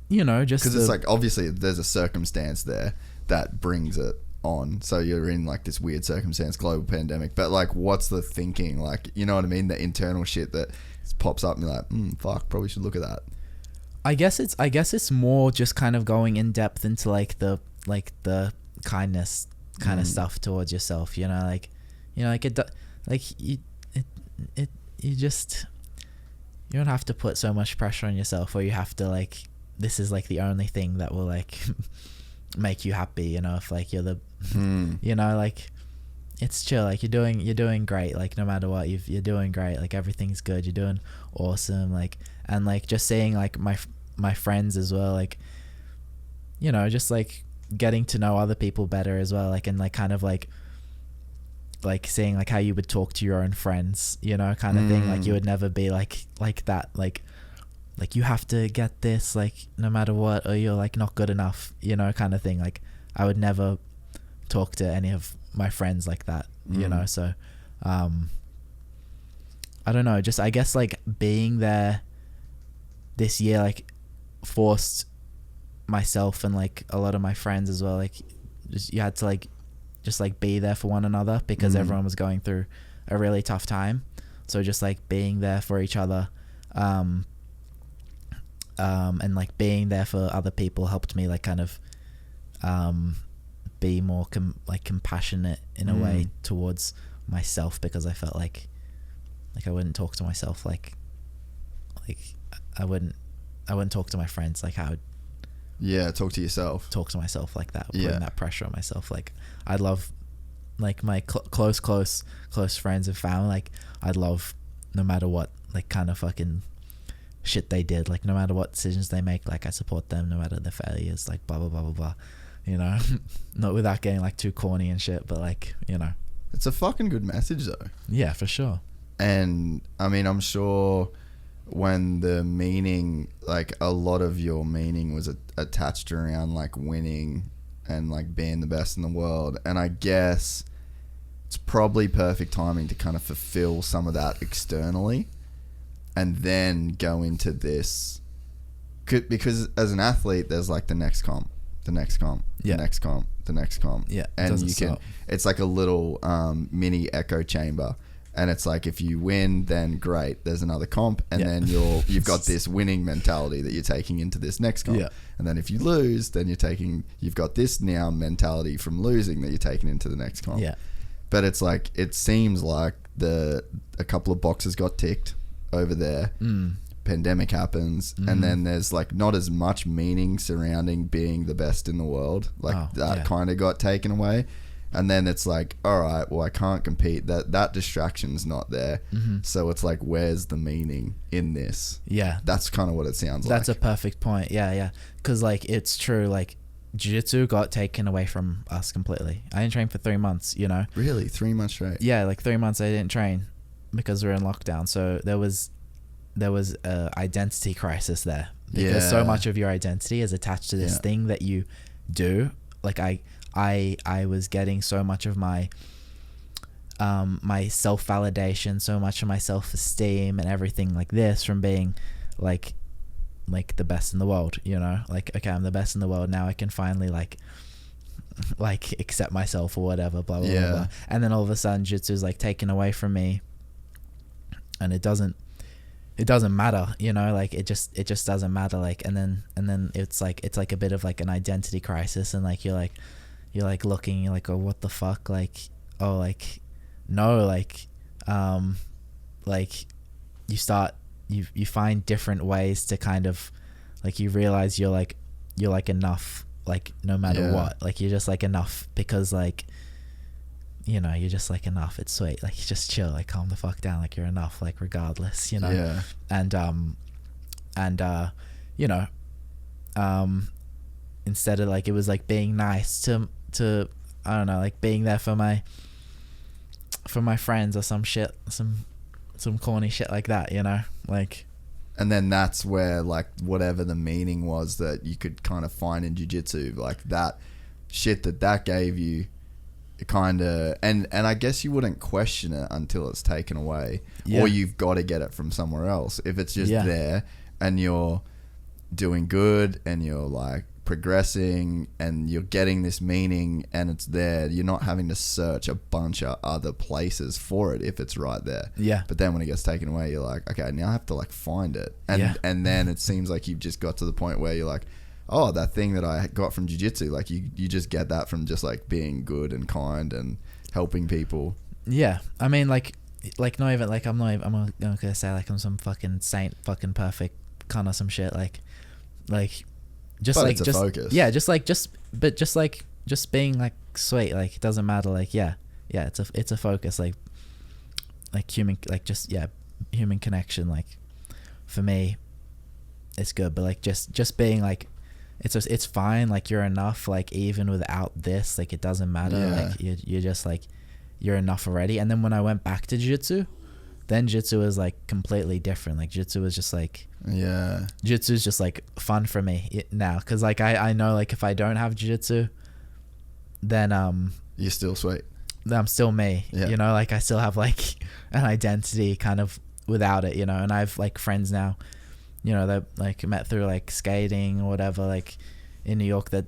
You know, just because it's like obviously there's a circumstance there that brings it on. So you're in like this weird circumstance, global pandemic. But like, what's the thinking? Like, you know what I mean? The internal shit that pops up and you're like, fuck, probably should look at that. I guess it's more just kind of going in depth into like the kindness kind of stuff towards yourself. You know, like, you know, like you just, you don't have to put so much pressure on yourself, or you have to like, this is like the only thing that will like make you happy, you know. If like you're the You know, like it's chill. Like you're doing great. Like no matter what, you're doing great. Like everything's good. You're doing awesome. Like, and like just seeing like my friends as well. Like, you know, just like getting to know other people better as well. Like, and like kind of like seeing like how you would talk to your own friends, you know, kind of thing. Like you would never be like that. Like you have to get this, like no matter what, or you're like not good enough, you know, kind of thing. Like I would never talk to any of my friends like that, you know. So I don't know, just I guess like being there this year like forced myself and like a lot of my friends as well, like just you had to like just like be there for one another because everyone was going through a really tough time. So just like being there for each other and like being there for other people helped me like kind of be more compassionate in a way towards myself, because I felt like I wouldn't talk to myself like I wouldn't talk to my friends like how I'd talk to yourself talk to myself like that, putting that pressure on myself. Like I'd love like my close friends and family, like I'd love no matter what like kind of fucking shit they did, like no matter what decisions they make, like I support them no matter their failures, like blah blah blah blah blah, you know. Not without getting like too corny and shit, but like, you know, it's a fucking good message though. Yeah, for sure. And I mean, I'm sure when the meaning, like a lot of your meaning was attached around like winning and like being the best in the world, and I guess it's probably perfect timing to kind of fulfill some of that externally and then go into this, because as an athlete there's like the next comp, the next comp, the next comp, the next comp, and you can stop. It's like a little mini echo chamber. And it's like, if you win, then great, there's another comp, and then you've got this winning mentality that you're taking into this next comp. And then if you lose, then you've got this now mentality from losing that you're taking into the next comp. But it's like, it seems like a couple of boxes got ticked over there. Pandemic happens, and then there's like not as much meaning surrounding being the best in the world. Like that kind of got taken away. And then it's like, all right, well, I can't compete. That distraction's not there. So it's like, where's the meaning in this? That's kind of what it sounds like. That's a perfect point. Because like it's true. Like jiu-jitsu got taken away from us completely. I didn't train for 3 months. You know. Really, 3 months straight? Yeah, like 3 months I didn't train because we were in lockdown. So there was a identity crisis there, because so much of your identity is attached to this thing that you do. Like I was getting so much of my my self-validation, so much of my self-esteem and everything like this from being like the best in the world, you know, like, okay, I'm the best in the world now, I can finally like accept myself or whatever, blah blah blah. And then all of a sudden jiu-jitsu is like taken away from me, and it doesn't matter, you know, like it just doesn't matter. Like and then it's like a bit of like an identity crisis, and like you're like looking, you're like, oh, what the fuck, like, oh, like, no, like you find different ways to kind of like, you realize you're like enough, like no matter what, like you're just like enough, because like, you know, you're just like enough, it's sweet, like you just chill, like calm the fuck down, like you're enough, like regardless, you know. And you know, instead of like, it was like being nice to I don't know, like being there for my friends or some shit, some corny shit like that, you know, like. And then that's where like whatever the meaning was that you could kind of find in jiu-jitsu, like that shit that gave you kind of, and I guess you wouldn't question it until it's taken away, or you've got to get it from somewhere else. If it's just there and you're doing good and you're like progressing and you're getting this meaning and it's there, you're not having to search a bunch of other places for it if it's right there. But then when it gets taken away, you're like, okay, now I have to like find it, and then it seems like you've just got to the point where you're like, oh, that thing that I got from jiu-jitsu, like you just get that from just like being good and kind and helping people. I mean, like not even like I'm not gonna say like I'm some fucking saint, fucking perfect kind of some shit, like just but like it's a focus. just just being like sweet, like it doesn't matter, like it's a focus, like human, like just human connection, like for me it's good, but like just being like it's fine, like you're enough, like even without this, like it doesn't matter, like you're just like you're enough already. And then when I went back to jiu-jitsu, then jiu-jitsu was like completely different. Like jiu-jitsu was just like jiu-jitsu is just like fun for me now, because like I know like if I don't have jiu-jitsu, then you're still sweet, I'm still me, you know, like I still have like an identity kind of without it, you know. And I have like friends now, you know, that like met through like skating or whatever, like in New York, that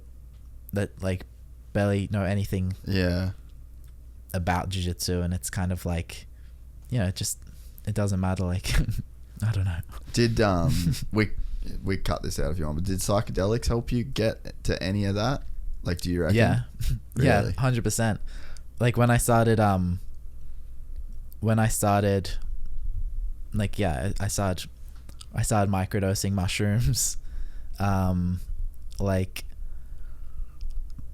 like barely know anything about jiu-jitsu, and it's kind of like, you know, it doesn't matter, like I don't know. Did we cut this out if you want, but did psychedelics help you get to any of that? Like, do you reckon? Yeah. Really? Yeah, 100%. Like when I started like I started microdosing mushrooms like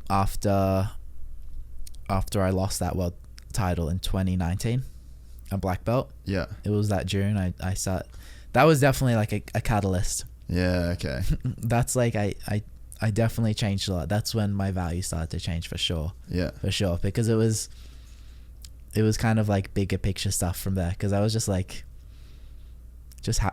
after I lost that world title in 2019, a black belt. Yeah, it was that June. I started. That was definitely like a catalyst. Yeah, okay. That's like I definitely changed a lot. That's when my values started to change for sure. Yeah, for sure, because it was kind of like bigger picture stuff from there, because I was just like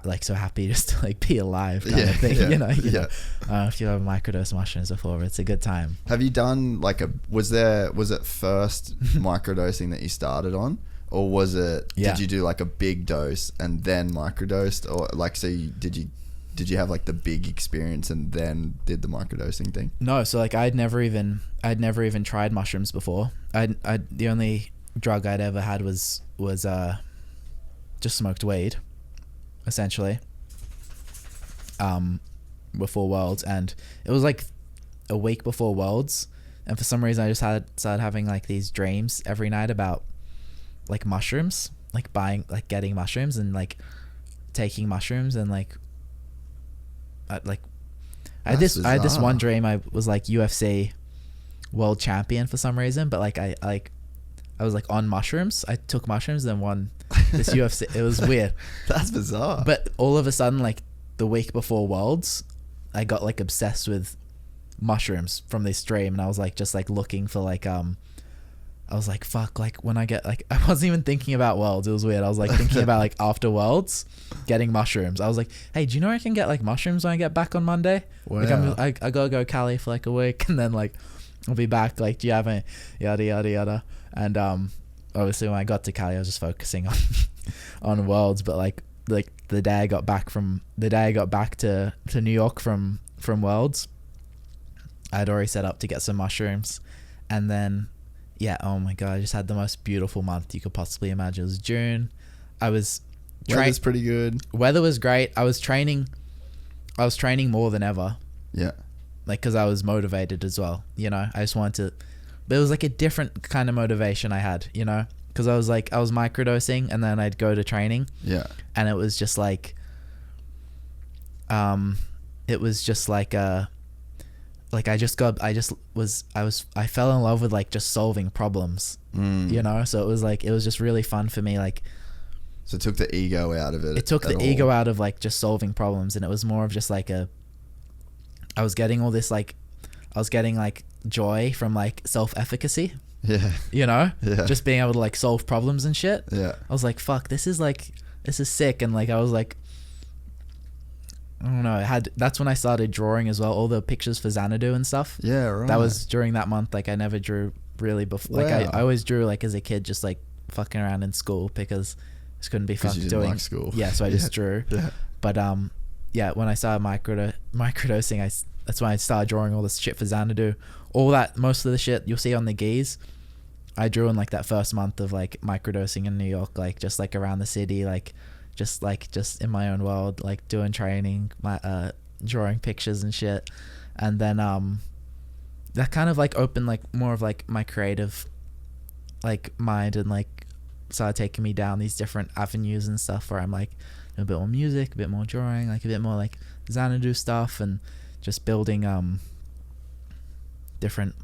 like so happy just to like be alive kind of thing, you know. If you have microdose mushrooms before, it's a good time. Have you done like was it first microdosing that you started on, or was it did you do like a big dose and then microdosed, or like did you have like the big experience and then did the microdosing thing? No, so like I'd never even tried mushrooms before. The only drug I'd ever had was just smoked weed, essentially, before Worlds. And it was like a week before Worlds, and for some reason I just started having like these dreams every night about like mushrooms, like getting mushrooms and like taking mushrooms, and like I had this one dream. I was like UFC world champion for some reason, but like I was like on mushrooms. I took mushrooms and won this UFC. It was weird. That's bizarre. But all of a sudden, like the week before Worlds, I got like obsessed with mushrooms from this dream, and I was like just like looking for like I was like, fuck, like when I get like, I wasn't even thinking about Worlds. It was weird. I was like thinking about like after Worlds getting mushrooms. I was like, hey, do you know I can get like mushrooms when I get back on Monday? Wow. Like I gotta go Cali for like a week, and then like I'll be back. Like, do you have any yada yada yada? And obviously when I got to Cali, I was just focusing on Worlds. But like the day I got back to New York from Worlds, I'd already set up to get some mushrooms, and then. Yeah, oh my god, I just had the most beautiful month you could possibly imagine. It was June. I was weather's pretty good. Weather was great. I was training more than ever. Yeah. Like, because I was motivated as well, you know. I just wanted to, but it was like a different kind of motivation I had, you know, because I was microdosing, and then I'd go to training. Yeah. And it was just like I fell in love with like just solving problems, you know. So it was just really fun for me. Like, so it took the ego out of it. It took the ego out of like just solving problems, and it was more of just like I was getting like joy from like self-efficacy. Yeah. You know? Yeah. Just being able to like solve problems and shit. Yeah. I was like, fuck, this is sick. And like I was like, I don't know. That's when I started drawing as well. All the pictures for Xanadu and stuff. Yeah, right. That was during that month. Like I never drew really before. Like I always drew like as a kid, just like fucking around in school, because I just couldn't be fucked doing like school. Yeah, so I just drew. Yeah. But yeah, when I started microdosing, that's when I started drawing all this shit for Xanadu. All that, most of the shit you'll see on the gis, I drew in like that first month of like microdosing in New York, like just like around the city, like just in my own world, like doing training, drawing pictures and shit. And then that kind of like opened like more of like my creative like mind, and like started taking me down these different avenues and stuff, where I'm like a bit more music, a bit more drawing, like a bit more like Xanadu stuff, and just building different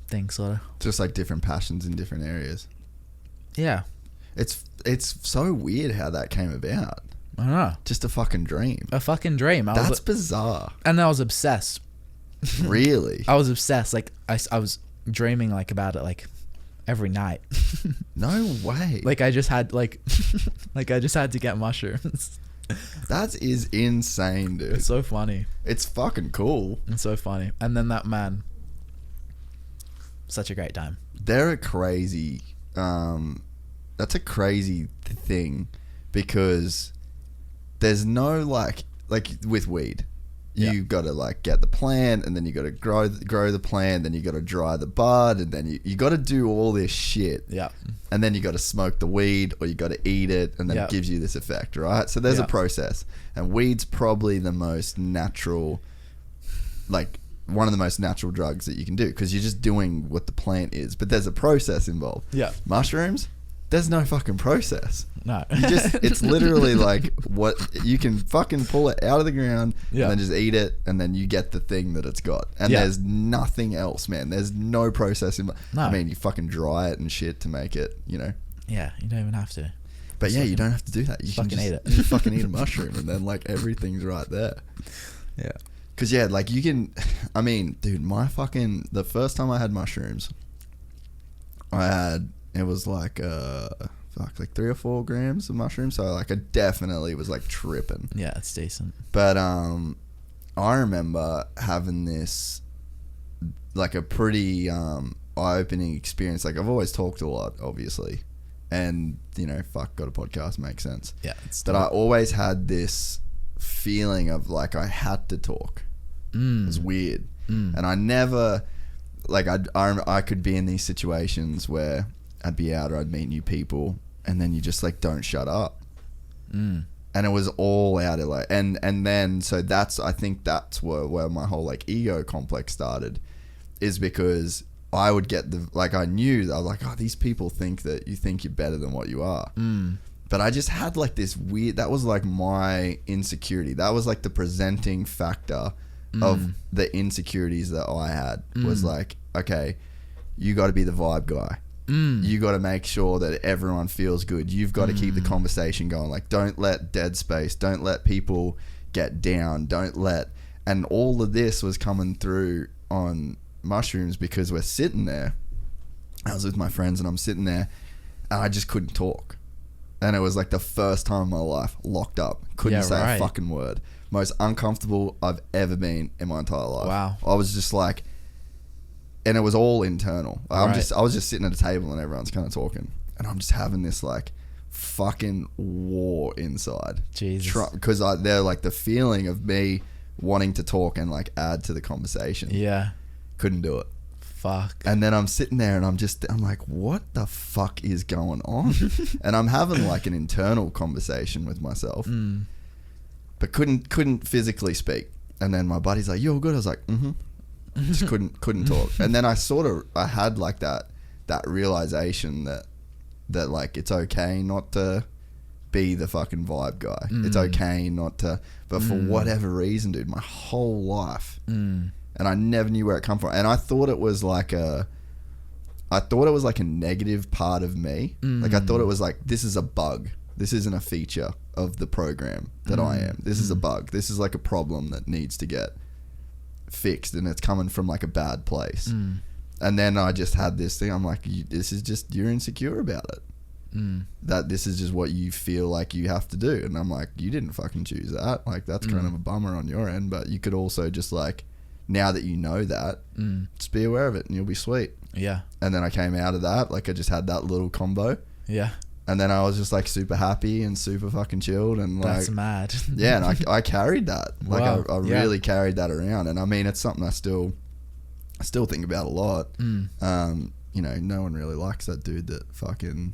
thing, sort of. Just like different passions in different areas. Yeah. It's so weird how that came about. I don't know. Just a fucking dream. A fucking dream. That's bizarre. And I was obsessed. Really? I was obsessed. Like I was dreaming like about it like every night. No way. Like I just had like I just had to get mushrooms. That is insane, dude. It's so funny. It's fucking cool. It's so funny. And then that man, such a great time. They're a crazy. That's a crazy thing, because there's no like with weed. You got to like get the plant, and then you got to grow the plant, then you got to dry the bud, and then you got to do all this shit. Yeah. And then you got to smoke the weed, or you got to eat it, and then it gives you this effect, right? So there's a process, and weed's probably the most natural, like one of the most natural drugs that you can do, because you're just doing what the plant is, but there's a process involved. Yeah. Mushrooms, there's no fucking process. No. It's literally like what you can fucking pull it out of the ground and then just eat it, and then you get the thing that it's got. And there's nothing else, man. There's no process in. No. I mean, you fucking dry it and shit to make it, you know. Yeah, you don't even have to. But yeah, you don't have to do that. You can fucking just eat it. You fucking eat a mushroom, and then like everything's right there. Yeah. Cause yeah, like you can. I mean, dude, the first time I had mushrooms, it was like like 3 or 4 grams of mushrooms. So like I definitely was like tripping. Yeah, it's decent. But I remember having this like a pretty eye-opening experience. Like I've always talked a lot, obviously, and you know, got a podcast, makes sense. Yeah, but I always had this feeling of like I had to talk. It was weird, and I never like I could be in these situations where I'd be out or I'd meet new people, and then you just like don't shut up. And it was all out of like, and then so I think that's where my whole like ego complex started, is because I would get I knew that I was like, oh, these people think that you think you're better than what you are. But I just had like this weird, that was like my insecurity. That was like the presenting factor of the insecurities that I had, was like, okay, you got to be the vibe guy. You got to make sure that everyone feels good. You've got to keep the conversation going. Like, don't let dead space. Don't let people get down. And all of this was coming through on mushrooms, because we're sitting there. I was with my friends and I'm sitting there and I just couldn't talk. And it was like the first time in my life locked up. Couldn't say a fucking word. Most uncomfortable I've ever been in my entire life. Wow. I was just like, and it was all internal. I was just sitting at a table and everyone's kind of talking, and I'm just having this like fucking war inside. Jesus. Because they're like the feeling of me wanting to talk and like add to the conversation. Yeah. Couldn't do it. Fuck. And then I'm sitting there and I'm like, what the fuck is going on? And I'm having like an internal conversation with myself, but couldn't physically speak. And then my buddy's like, "You all good?" I was like, "Mm-hmm." Just couldn't talk. And then I had like that realization that like it's okay not to be the fucking vibe guy. It's okay not to, but for whatever reason, dude, my whole life, and I never knew where it come from. And I thought it was like a negative part of me. Like I thought it was like, this is a bug. This isn't a feature of the program that I am. This is a bug. This is like a problem that needs to get fixed, and it's coming from like a bad place. And then I just had this thing. I'm like, this is just, you're insecure about it. That this is just what you feel like you have to do. And I'm like, you didn't fucking choose that. Like, that's kind of a bummer on your end, but you could also just like, now that you know that, just be aware of it and you'll be sweet. Yeah. And then I came out of that, like I just had that little combo. Yeah. And then I was just like super happy and super fucking chilled, and like, that's mad. Yeah, and I carried that. Like wow. I really carried that around, and I mean, it's something I still think about a lot. You know, no one really likes that dude that fucking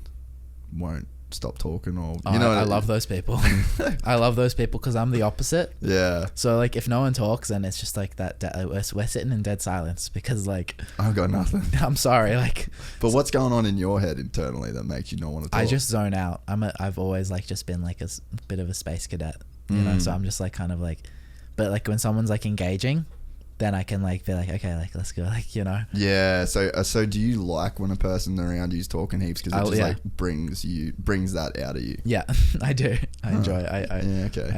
won't stop talking, or you know. I love those people. I love those people because I'm the opposite. Yeah. So like, if no one talks, then it's just like that. We're sitting in dead silence because like I've got nothing. I'm sorry, like. But what's going on in your head internally that makes you not want to talk? I just zone out. I've always like just been like a bit of a space cadet, you know. So I'm just like kind of like, but like when someone's like engaging, then I can like be like, okay, like let's go, like, you know. Yeah. So do you like when a person around you's talking heaps because it just like brings that out of you? Yeah, I do. I enjoy it. Okay.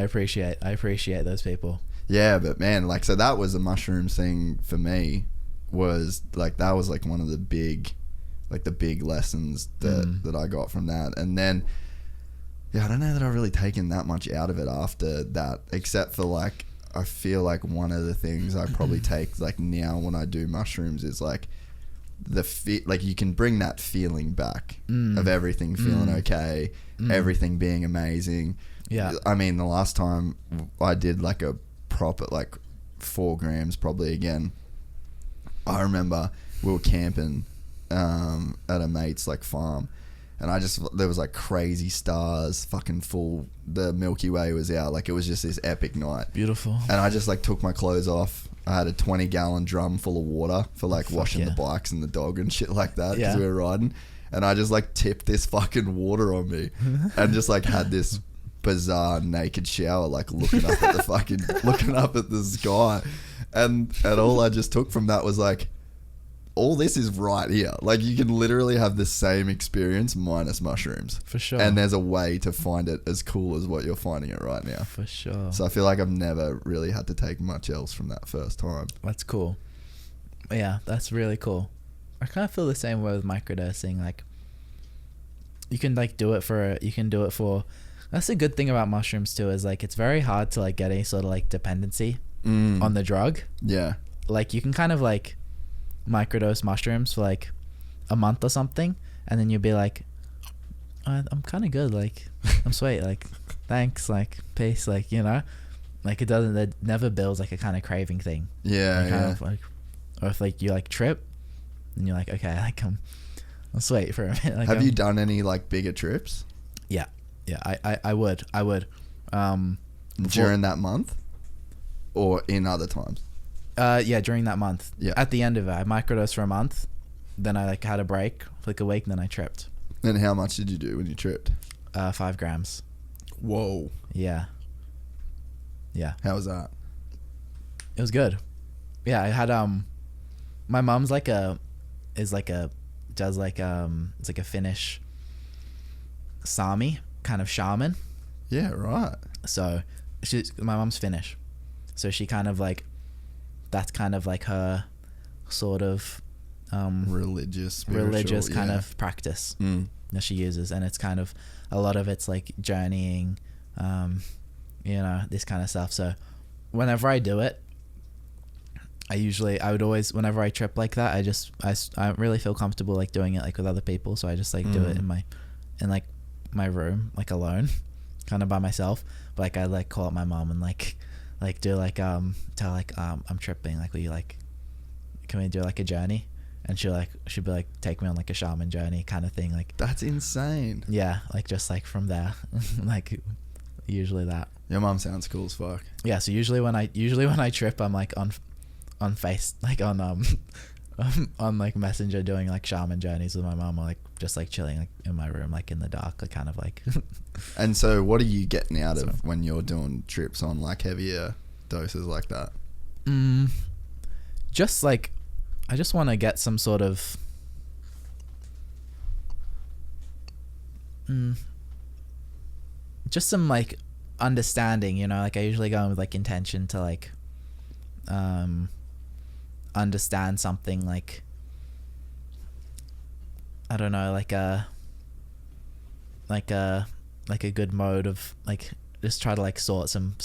I appreciate those people. Yeah, but man, like, so that was a mushrooms thing for me. Was like that was like one of the big lessons that I got from that. And then I don't know that I've really taken that much out of it after that, except for like I feel like one of the things I probably take like now when I do mushrooms is like like you can bring that feeling back of everything feeling okay, everything being amazing. Yeah. I mean, the last time I did like a proper like 4 grams probably again, I remember we were camping at a mate's like farm, and there was like crazy stars, fucking full. The Milky Way was out. Like, it was just this epic night. Beautiful. And I just like took my clothes off. I had a 20-gallon drum full of water for like washing the bikes and the dog and shit like that because we were riding. And I just like tipped this fucking water on me and just like had this bizarre naked shower, like looking up at the sky. And all I just took from that was like, all this is right here. Like, you can literally have the same experience minus mushrooms. For sure. And there's a way to find it as cool as what you're finding it right now. For sure. So I feel like I've never really had to take much else from that first time. That's cool. Yeah, that's really cool. I kind of feel the same way with microdosing. Like, you can like do it for that's the good thing about mushrooms too, is like it's very hard to like get any sort of like dependency on the drug. Yeah. Like, you can kind of like microdose mushrooms for like a month or something, and then you'll be like, I'm kind of good, like I'm sweet, like thanks, like peace, like, you know, like it never builds like a kind of craving thing. Yeah, kind of like, or if like you like trip and you're like, okay, like I'm sweet for a minute. Like, have you done any like bigger trips? Yeah, I would during that month or in other times? Yeah, during that month. Yeah. At the end of it, I microdosed for a month. Then I like had a break for like a week, and then I tripped. And how much did you do when you tripped? 5 grams. Whoa. Yeah. Yeah. How was that? It was good. Yeah, I had my mom's it's like a Finnish Sami kind of shaman. Yeah, right. So my mom's Finnish. So she kind of like, that's kind of like her sort of religious kind of practice that she uses, and it's kind of a lot of it's like journeying, you know, this kind of stuff. So whenever I do it, whenever I trip like that, I don't really feel comfortable like doing it like with other people, so I just like do it in my room, like alone, kind of by myself. But like I like call up my mom and like do like tell like I'm tripping, like will you like, can we do like a journey? And she'll be like, take me on like a shaman journey kind of thing. Like, that's insane. Yeah, like just like from there. Like usually that. Your mom sounds cool as fuck. Yeah, so usually when I trip, I'm like on face, like on like Messenger doing like shaman journeys with my mom, or like just like chilling like in my room, like in the dark, like kind of like. And so what are you getting out of when you're doing trips on like heavier doses like that? Just like, I just want to get some sort of just some like understanding, you know, like I usually go in with like intention to like understand something, like I don't know, like a good mode of like just try to like sort some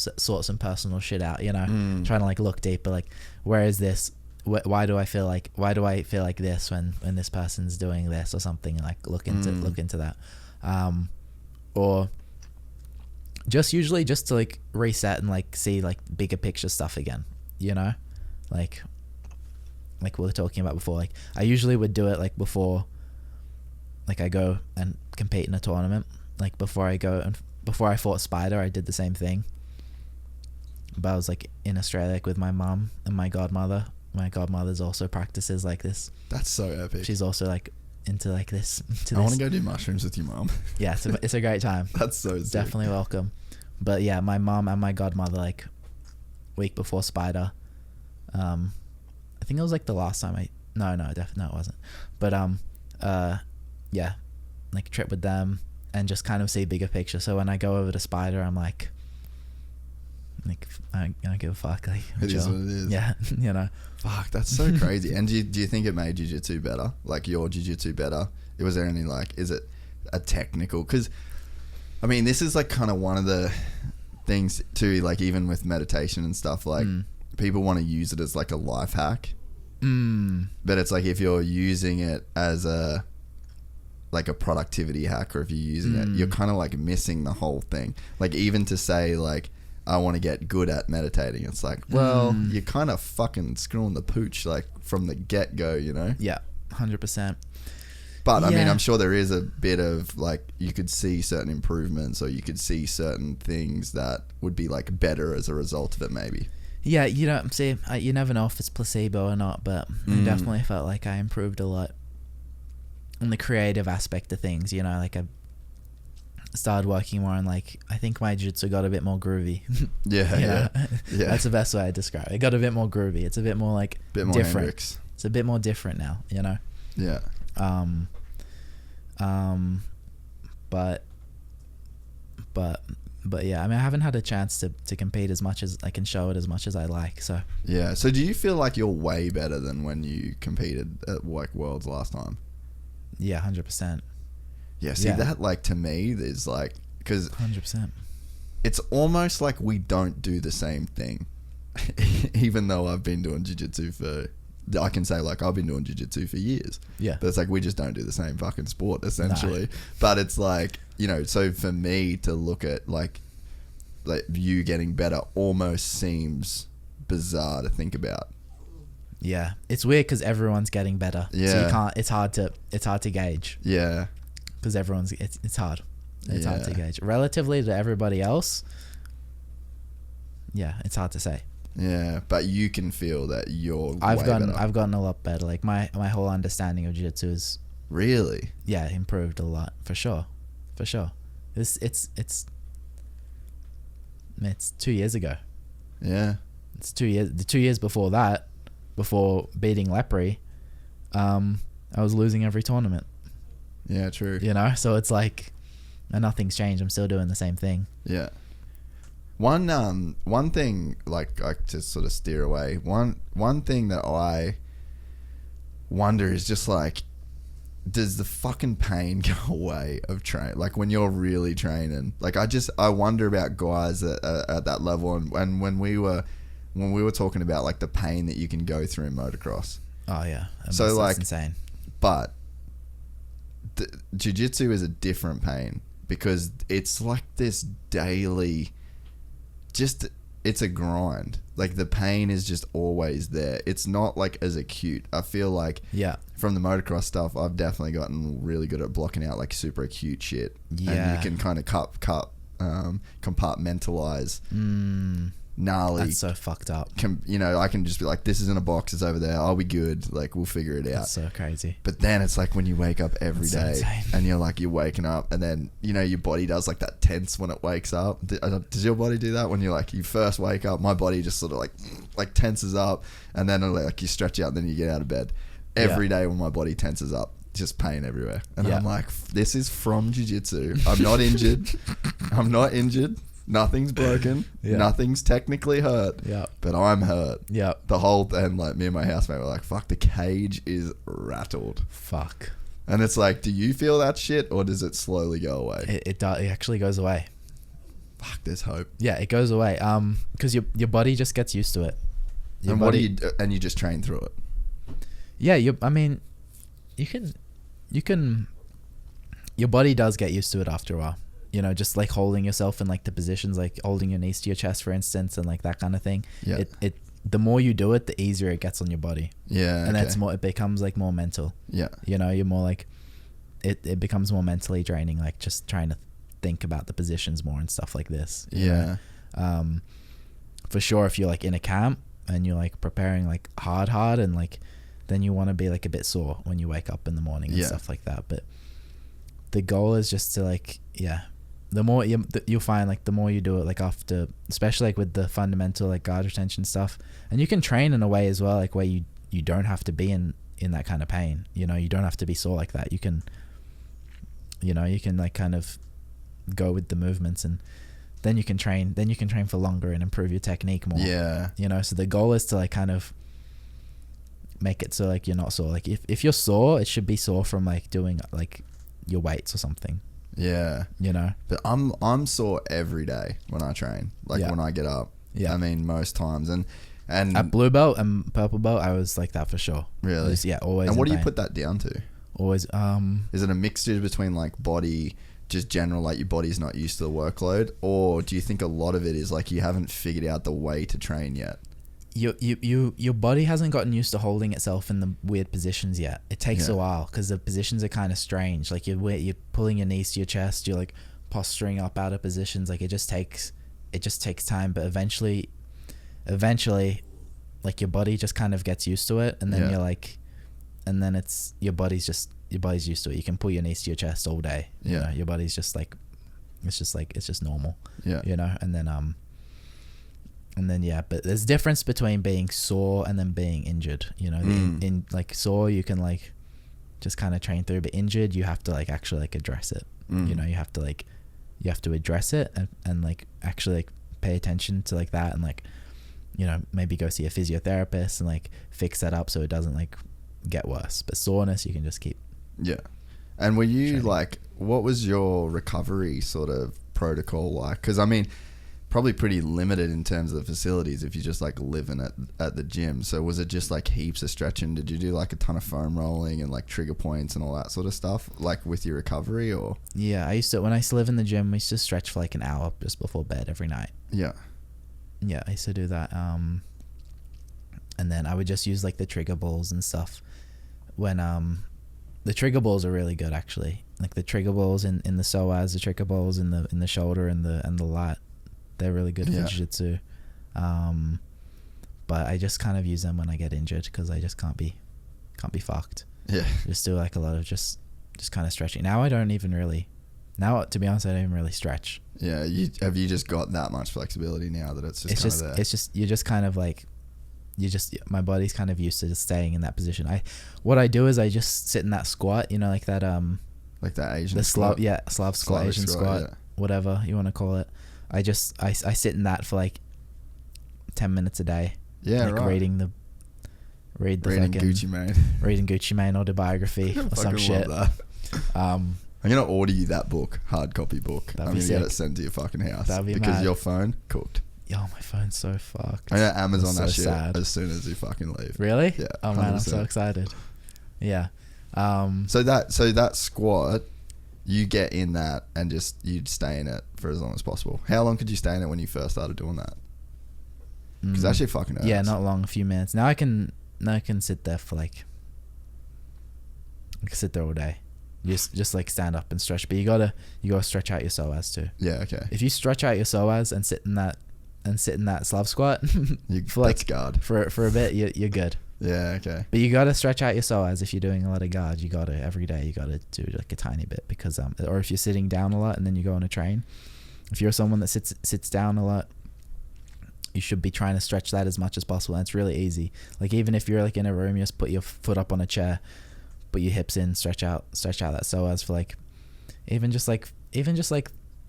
personal shit out, you know. Trying to like look deeper, like where is this, why do I feel like this when this person's doing this or something, and like look into that, or just usually just to like reset and like see like bigger picture stuff again, you know, like we were talking about before. Like I usually would do it like before, like I go and compete in a tournament. Like before I fought Spider, I did the same thing. But I was like in Australia, like, with my mum and my godmother. My godmother's also practices like this. That's so epic. She's also like into like this. I want to go do mushrooms with your mum. Yeah, it's a great time. That's so sick. Definitely welcome. But yeah, my mum and my godmother, like week before Spider, I think it was like the last time no, definitely it wasn't. But yeah, like trip with them and just kind of see bigger picture. So when I go over to Spider, I'm like I don't give a fuck. Like, it is what it is. Yeah, you know. Fuck, that's so crazy. And do you think it made jiu-jitsu better? Like your jiu-jitsu better? Was there any like, is it a technical? Because I mean, this is like kind of one of the things too. Like even with meditation and stuff, like people want to use it as like a life hack. But it's like if you're using it as a productivity hack, or if you're using it, you're kind of like missing the whole thing. Like even to say like, I want to get good at meditating, it's like, well, you're kind of fucking screwing the pooch like from the get-go, you know? Yeah, 100%. But I mean, I'm sure there is a bit of like, you could see certain improvements, or you could see certain things that would be like better as a result of it, maybe. Yeah, you don't see. You never know if it's placebo or not, but I definitely felt like I improved a lot on the creative aspect of things. You know, like I started working more on like, I think my jiu-jitsu got a bit more groovy. Yeah. That's the best way I describe it. It got a bit more groovy. It's a bit more like different. Hendrix. It's a bit more different now. You know. Yeah. But yeah, I mean, I haven't had a chance to compete as much as I can show it as much as I like. So yeah. So do you feel like you're way better than when you competed at like Worlds last time? Yeah, 100%. Yeah. See that like to me is like, because 100%. It's almost like we don't do the same thing, even though I've been doing jiu-jitsu for. I can say like I've been doing jiu-jitsu for years. Yeah. But it's like we just don't do the same fucking sport essentially. No. But it's like, you know, so for me to look at like you getting better almost seems bizarre to think about. Yeah. It's weird because everyone's getting better. Yeah. So you can't, it's hard to gauge. Yeah. Because it's hard. It's hard to gauge. Relatively to everybody else, yeah, it's hard to say. Yeah, but you can feel that I've gotten a lot better. Like my whole understanding of jiu-jitsu is really, yeah, improved a lot for sure. It's 2 years ago. Yeah, it's 2 years. The 2 years before that, before beating Lepre, I was losing every tournament. Yeah, true. You know, so it's like, nothing's changed. I'm still doing the same thing. Yeah. One thing, like to sort of steer away, one thing that I wonder is just like, does the fucking pain go away of train? Like when you're really training, like I wonder about guys at that level, and when we were talking about like the pain that you can go through in motocross. Oh yeah, so like that's insane. But jiu-jitsu is a different pain because it's like this daily. It's a grind. Like the pain is just always there. It's not like as acute. I feel like from the motocross stuff, I've definitely gotten really good at blocking out like super acute shit. Yeah. And you can kind of compartmentalize gnarly. That's so fucked up. You know, I can just be like, this is in a box, it's over there. I'll be good. Like we'll figure it out. That's so crazy. But then it's like when you wake up every day and you're waking up, and then you know your body does like that tense when it wakes up. Does your body do that when you first wake up? My body just sort of like tenses up, and then like you stretch out, and then you get out of bed. Every day when my body tenses up, just pain everywhere, and I'm like, this is from jiu-jitsu. I'm not injured. I'm not injured. Nothing's broken. Nothing's technically hurt. Yeah. But I'm hurt. Yeah. The whole, and like me and my housemate were like, fuck, the cage is rattled. Fuck. And it's like, do you feel that shit, or does it slowly go away? It actually goes away. Fuck, there's hope. Yeah, it goes away. Because your body just gets used to it. And what do you do? And you just train through it. Yeah, I mean, you can. Your body does get used to it after a while. You know, just like holding yourself in like the positions, like holding your knees to your chest, for instance, and like that kind of thing. Yeah. The more you do it, the easier it gets on your body. Yeah. And it becomes like more mental. Yeah. You know, you're more like, it becomes more mentally draining, like just trying to think about the positions more and stuff like this. Yeah. For sure, if you're like in a camp and you're like preparing like hard and like, then you want to be like a bit sore when you wake up in the morning and stuff like that. But the goal is just to like, the more you'll find like the more you do it, like after, especially like with the fundamental like guard retention stuff, and you can train in a way as well, like where you don't have to be in that kind of pain. You know, you don't have to be sore like that. You can, you know, you can like kind of go with the movements, and then you can train for longer and improve your technique more. Yeah. You know, so the goal is to like kind of make it so like you're not sore. Like if you're sore, it should be sore from like doing like your weights or something. Yeah. You know, but I'm sore every day when I train, like when I get up. Yeah. I mean, most times. And at blue belt and purple belt, I was like that for sure. Really? Always. And what do you put that down to? Always. Is it a mixture between like body, just general, like your body's not used to the workload, or do you think a lot of it is like you haven't figured out the way to train yet? Your body hasn't gotten used to holding itself in the weird positions yet. It takes a while because the positions are kind of strange. Like you're pulling your knees to your chest. You're like posturing up out of positions. Like it just takes time. But eventually, like your body just kind of gets used to it, and then you're like, and then it's your body's used to it. You can pull your knees to your chest all day. You know, your body's just like, it's just normal. Yeah. You know, and then yeah, but there's difference between being sore and then being injured. You know, in like sore you can like just kind of train through, but injured you have to like actually like address it. You know, you have to address it and like actually like pay attention to like that, and like, you know, maybe go see a physiotherapist and like fix that up so it doesn't like get worse. But soreness you can just keep. Yeah. And were you training. like, what was your recovery sort of protocol like? Because I mean, probably pretty limited in terms of the facilities if you just like living at the gym. So was it just like heaps of stretching? Did you do like a ton of foam rolling and like trigger points and all that sort of stuff like with your recovery? Or Yeah, when I used to live in the gym, we used to stretch for like an hour just before bed every night. Yeah, I used to do that. And then I would just use like the trigger balls and stuff when the trigger balls are really good actually, like the trigger balls in the psoas, the trigger balls in the shoulder and the lat. They're really good for jiu-jitsu. But I just kind of use them when I get injured because I just can't be fucked. Yeah. Just do like a lot of just kind of stretching. Now I don't even really, to be honest, I don't even really stretch. Yeah. Have you just got that much flexibility now that it's just kind of there? It's just, you're just kind of like, my body's kind of used to just staying in that position. What I do is I just sit in that squat, you know, like that, like that Asian the squat. Slav squat, Asian squat, whatever you want to call it. I sit in that for like 10 minutes a day. Yeah, like right. Reading Gucci Mane. Reading Gucci Mane autobiography or some shit. Love that. I'm gonna order you that book, hard copy book. I'm gonna get it sent to your fucking house. That'd be because mad. your phone cooked. Yo, my phone's so fucked. I'm gonna Amazon that shit sad. as soon as you fucking leave. Really? Yeah. Oh man, 100%. I'm so excited. Yeah. So that squat, you get in that and just you'd stay in it for as long as possible. How long could you stay in it when you first started doing that? Because that shit fucking hurts. Yeah, not long, a few minutes. Now I can sit there for like, I can sit there all day. Just like stand up and stretch, but you gotta stretch out your psoas too. Yeah, okay. If you stretch out your psoas and sit in that Slav squat for that's guard. for a bit, you're good. Yeah, okay. But you gotta stretch out your psoas if you're doing a lot of guard. You gotta every day. You gotta do like a tiny bit because or if you're sitting down a lot and then you go on a train. If you're someone that sits down a lot, you should be trying to stretch that as much as possible. And it's really easy. Like even if you're like in a room, you just put your foot up on a chair, put your hips in, stretch out that psoas for like even just like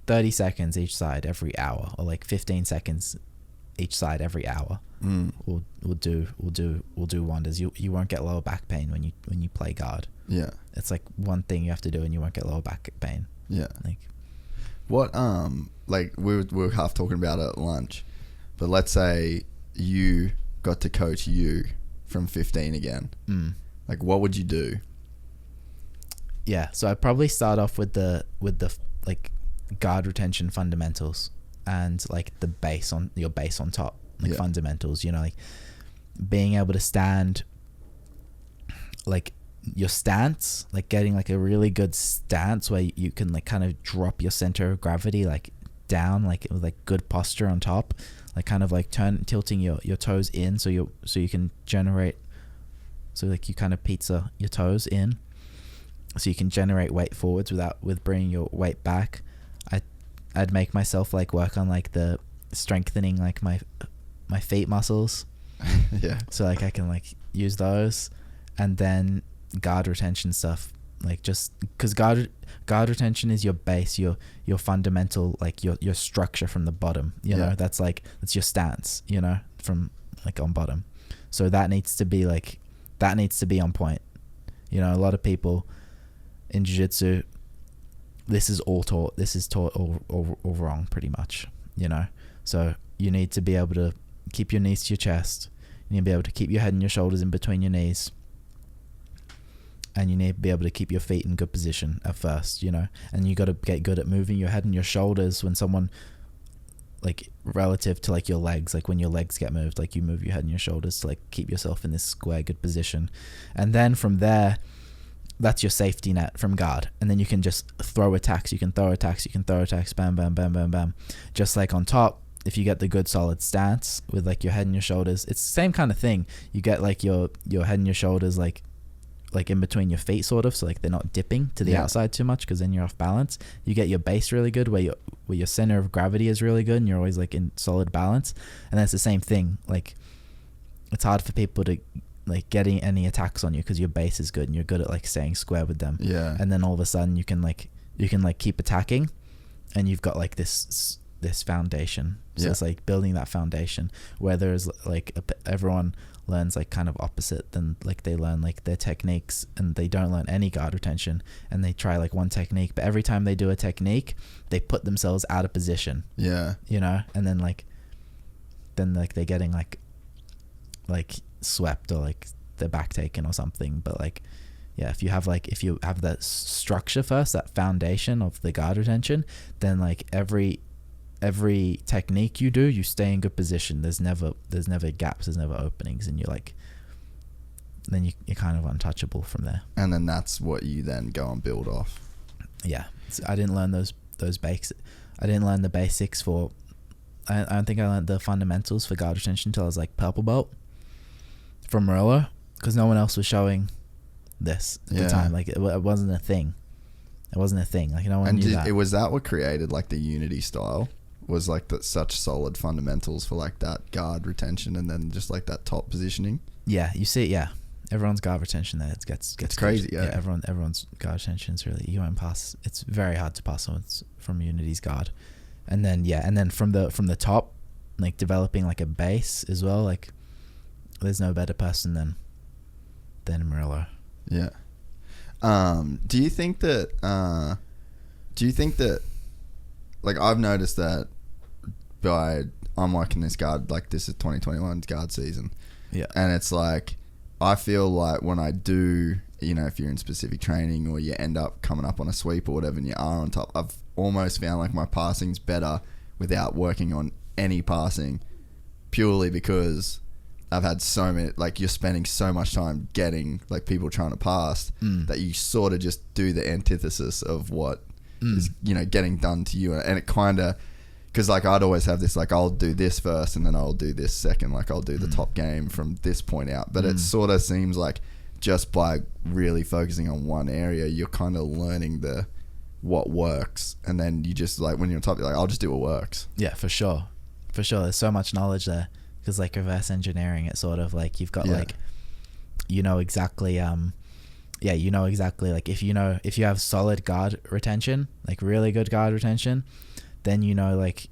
30 seconds each side every hour, or like 15 seconds each side every hour. Will do wonders. You won't get lower back pain when you play guard. Yeah. It's like one thing you have to do and you won't get lower back pain. Yeah. Like what like we were half talking about it at lunch, but let's say you got to coach you from 15 again. Like what would you do? Yeah, so I'd probably start off with the like guard retention fundamentals and like the base on top, like fundamentals, you know, like being able to stand, like your stance, like getting like a really good stance where you can like kind of drop your center of gravity like down, like with like good posture on top, like kind of like tilting your toes in so you can generate, so like you kind of pizza your toes in so you can generate weight forwards with bringing your weight back. I'd make myself like work on like the strengthening like my feet muscles. Yeah. So like I can like use those, and then guard retention stuff, like just because guard retention is your base, your fundamental, like your structure from the bottom, you know, that's your stance, you know, from like on bottom. So that needs to be on point. You know, a lot of people in jiu-jitsu, this is taught all wrong pretty much, you know. So you need to be able to keep your knees to your chest. You need to be able to keep your head and your shoulders in between your knees. And you need to be able to keep your feet in good position at first, you know. And you got to get good at moving your head and your shoulders when someone, like relative to like your legs, like when your legs get moved, like you move your head and your shoulders to like keep yourself in this square good position. And then from there, that's your safety net from guard. And then you can just throw attacks. You can throw attacks. Bam, bam, bam, bam, bam. Just like on top, if you get the good solid stance with like your head and your shoulders, it's the same kind of thing. You get like your head and your shoulders like in between your feet sort of, so like they're not dipping to the outside too much, because then you're off balance. You get your base really good where your center of gravity is really good and you're always like in solid balance. And that's the same thing. Like it's hard for people to like getting any attacks on you because your base is good and you're good at like staying square with them. Yeah. And then all of a sudden you can keep attacking, and you've got like this foundation. So it's like building that foundation where there's like everyone learns like kind of opposite. Then like they learn like their techniques and they don't learn any guard retention, and they try like one technique, but every time they do a technique they put themselves out of position. Yeah. You know, and then they're getting like swept or like their back taken or something. But like if you have that structure first, that foundation of the guard retention, then like every technique you do, you stay in good position. There's never gaps, there's never openings, and you're kind of untouchable from there. And then that's what you then go and build off. Yeah. So I didn't learn those basics. I didn't learn the basics for, I don't think I learned the fundamentals for guard retention until I was like purple belt from Murillo, because no one else was showing this at the time. Like it wasn't a thing. It wasn't a thing. Like no one knew that. Was that what created like the unity style? Was like such solid fundamentals for like that guard retention, and then just like that top positioning. Yeah, you see, everyone's guard retention there gets crazy. Yeah, everyone's guard retention is really, you won't pass. It's very hard to pass someone from Unity's guard, and then from the top, like developing like a base as well. Like there's no better person than Murillo. Yeah. Do you think that like I've noticed that I'm working this guard, like this is 2021's guard season. Yeah. And it's like, I feel like when I do, you know, if you're in specific training or you end up coming up on a sweep or whatever and you are on top, I've almost found like my passing's better without working on any passing, purely because I've had so many, like you're spending so much time getting like people trying to pass that you sort of just do the antithesis of what is, you know, getting done to you. And it kind of, because like I'd always have this, like I'll do this first and then I'll do this second, like I'll do the top game from this point out. But it sort of seems like just by really focusing on one area, you're kind of learning what works. And then you just like, when you're on top, you're like, I'll just do what works. Yeah, for sure. There's so much knowledge there. Because like reverse engineering, it's sort of like you've got like, you know exactly like if you have solid guard retention, like really good guard retention, then you know like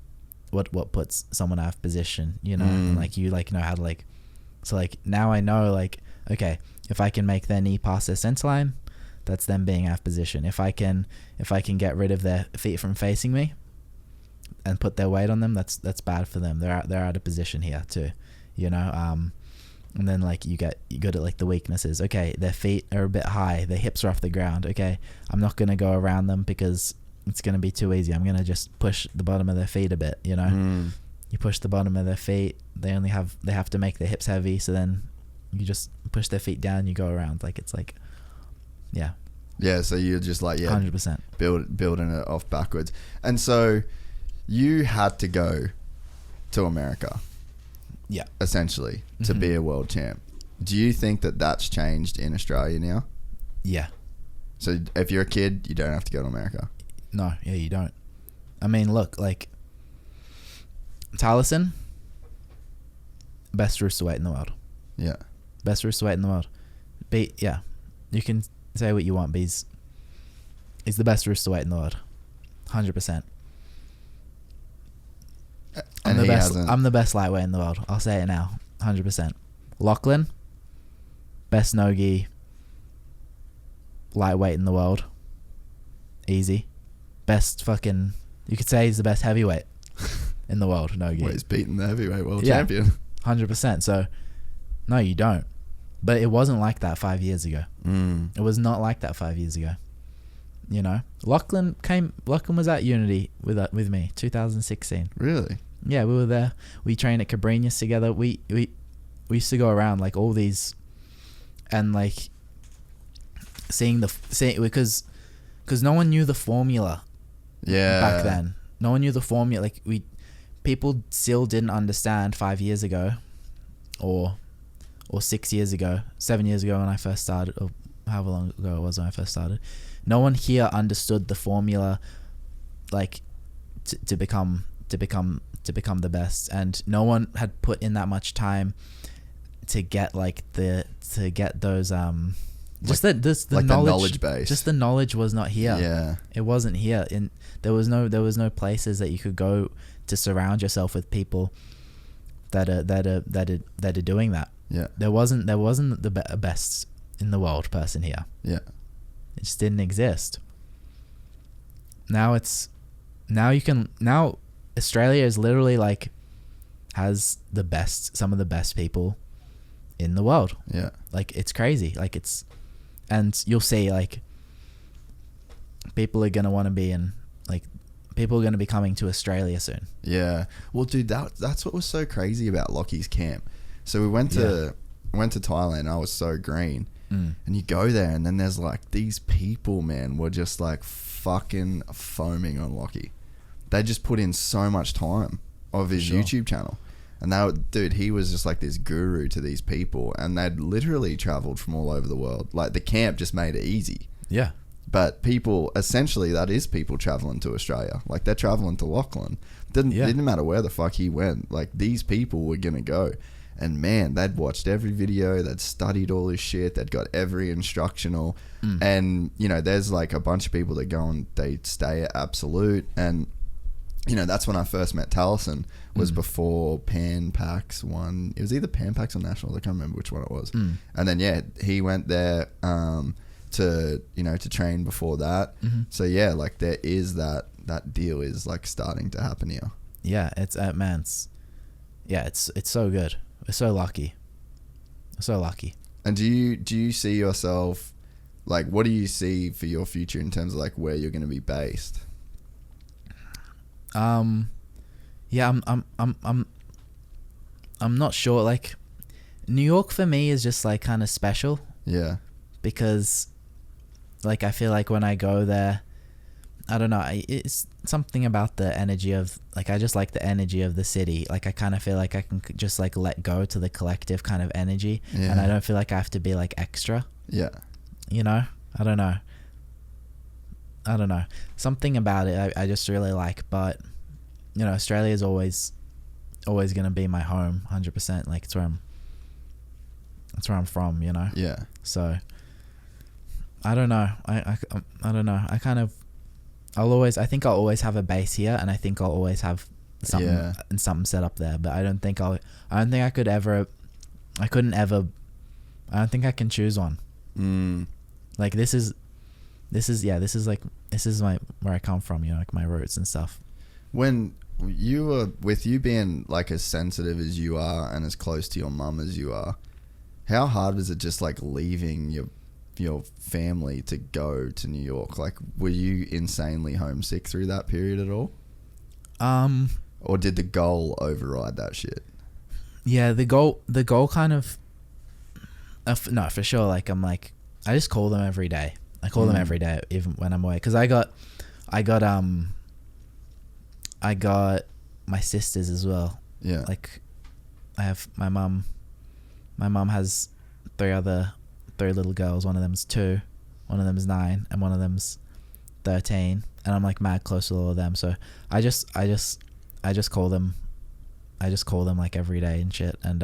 what puts someone out of position, you know, and like you like know how to like, so like now I know like, okay, if I can make their knee past their center line, that's them being out of position. If I can get rid of their feet from facing me and put their weight on them, that's bad for them. They're out of position here too, you know. And then like you good at like the weaknesses. Okay, their feet are a bit high, their hips are off the ground. Okay, I'm not gonna go around them because it's gonna be too easy. I'm gonna just push the bottom of their feet a bit, you know. You push the bottom of their feet, they have to make their hips heavy, so then you just push their feet down, you go around. Like it's like, yeah, so you're just like 100% building it off backwards. And so you had to go to America, essentially, to be a world champ. Do you think that that's changed in Australia now? Yeah. So if you're a kid, you don't have to go to America. No, you don't. I mean, look, like Taliesin, best rooster weight in the world. Yeah. Best rooster weight in the world. Yeah, you can say what you want, but he's the best rooster weight in the world, 100%. I'm the best lightweight in the world. I'll say it now, 100%. Lachlan, best no-gi lightweight in the world. Easy. Best fucking, you could say he's the best heavyweight in the world, no-gi. Well, he's beaten the heavyweight world champion. 100%. So, no, you don't. But it wasn't like that 5 years ago. It was not like that 5 years ago. You know, Lachlan was at Unity with me, 2016. Really? Yeah, we were there. We trained at Cabrinhas together. We used to go around like all these, and like seeing because no one knew the formula. Yeah. Back then, no one knew the formula. Like people still didn't understand 5 years ago, or 6 years ago, 7 years ago when I first started, or however long ago it was when I first started. No one here understood the formula, like to become the best, and no one had put in that much time to get those just the knowledge base. Just the knowledge was not here. Yeah, it wasn't here. There was no places that you could go to surround yourself with people that are doing that. Yeah, there wasn't the best in the world person here. Yeah, it just didn't exist. Now Australia is literally like has some of the best people in the world. Yeah, like it's crazy. Like and you'll see like people are gonna want to be people are gonna be coming to Australia soon. Yeah, well, dude, that's what was so crazy about Lockie's camp. So we went to Thailand. And I was so green, and you go there, and then there's like these people, man, were just like fucking foaming on Lockie. They just put in so much time of his YouTube channel. And dude, he was just like this guru to these people, and they'd literally traveled from all over the world. Like the camp just made it easy. Yeah. But people, essentially, that is people traveling to Australia. Like they're traveling to Lachlan. Didn't matter where the fuck he went. Like these people were gonna go, and man, they'd watched every video. They'd studied all his shit. They'd got every instructional. And you know, there's like a bunch of people that go and they stay at Absolute, and you know, that's when I first met Taliesin, was before Pan Pacs won. It was either Pan Pacs or Nationals. I can't remember which one it was. And then, yeah, he went there to train before that. So, yeah, like there is that deal is like starting to happen here. Yeah, it's so good. We're so lucky. So lucky. And do you see yourself, like, what do you see for your future in terms of like where you're going to be based? Yeah, I'm not sure. Like, New York for me is just like kind of special. Yeah. Because, like, I feel like when I go there, I don't know, it's something about the energy of, like, I just like the energy of the city. Like, I kind of feel like I can just like let go to the collective kind of energy, and I don't feel like I have to be like extra. Yeah. You know, I don't know. Something about it I just really like, but you know, Australia is always going to be my home, 100%. Like it's where I'm from, you know? Yeah. So I don't know. I don't know. I think I'll always have a base here, and I think I'll always have something set up there, but I don't think I don't think I can choose one. Like this is where I come from, you know, like my roots and stuff. When you were, with you being like as sensitive as you are and as close to your mum as you are, how hard is it just like leaving your family to go to New York? Like, were you insanely homesick through that period at all? Or did the goal override that shit? Yeah, the goal kind of, no, for sure. Like, I just call them every day. I call them every day, even when I'm away. 'Cause I got my sisters as well. Yeah. Like, I have my mum. My mum has three little girls. One of them's 2, one of them's 9, and one of them's 13, and I'm like mad close with all of them. So I just call them like every day and shit, and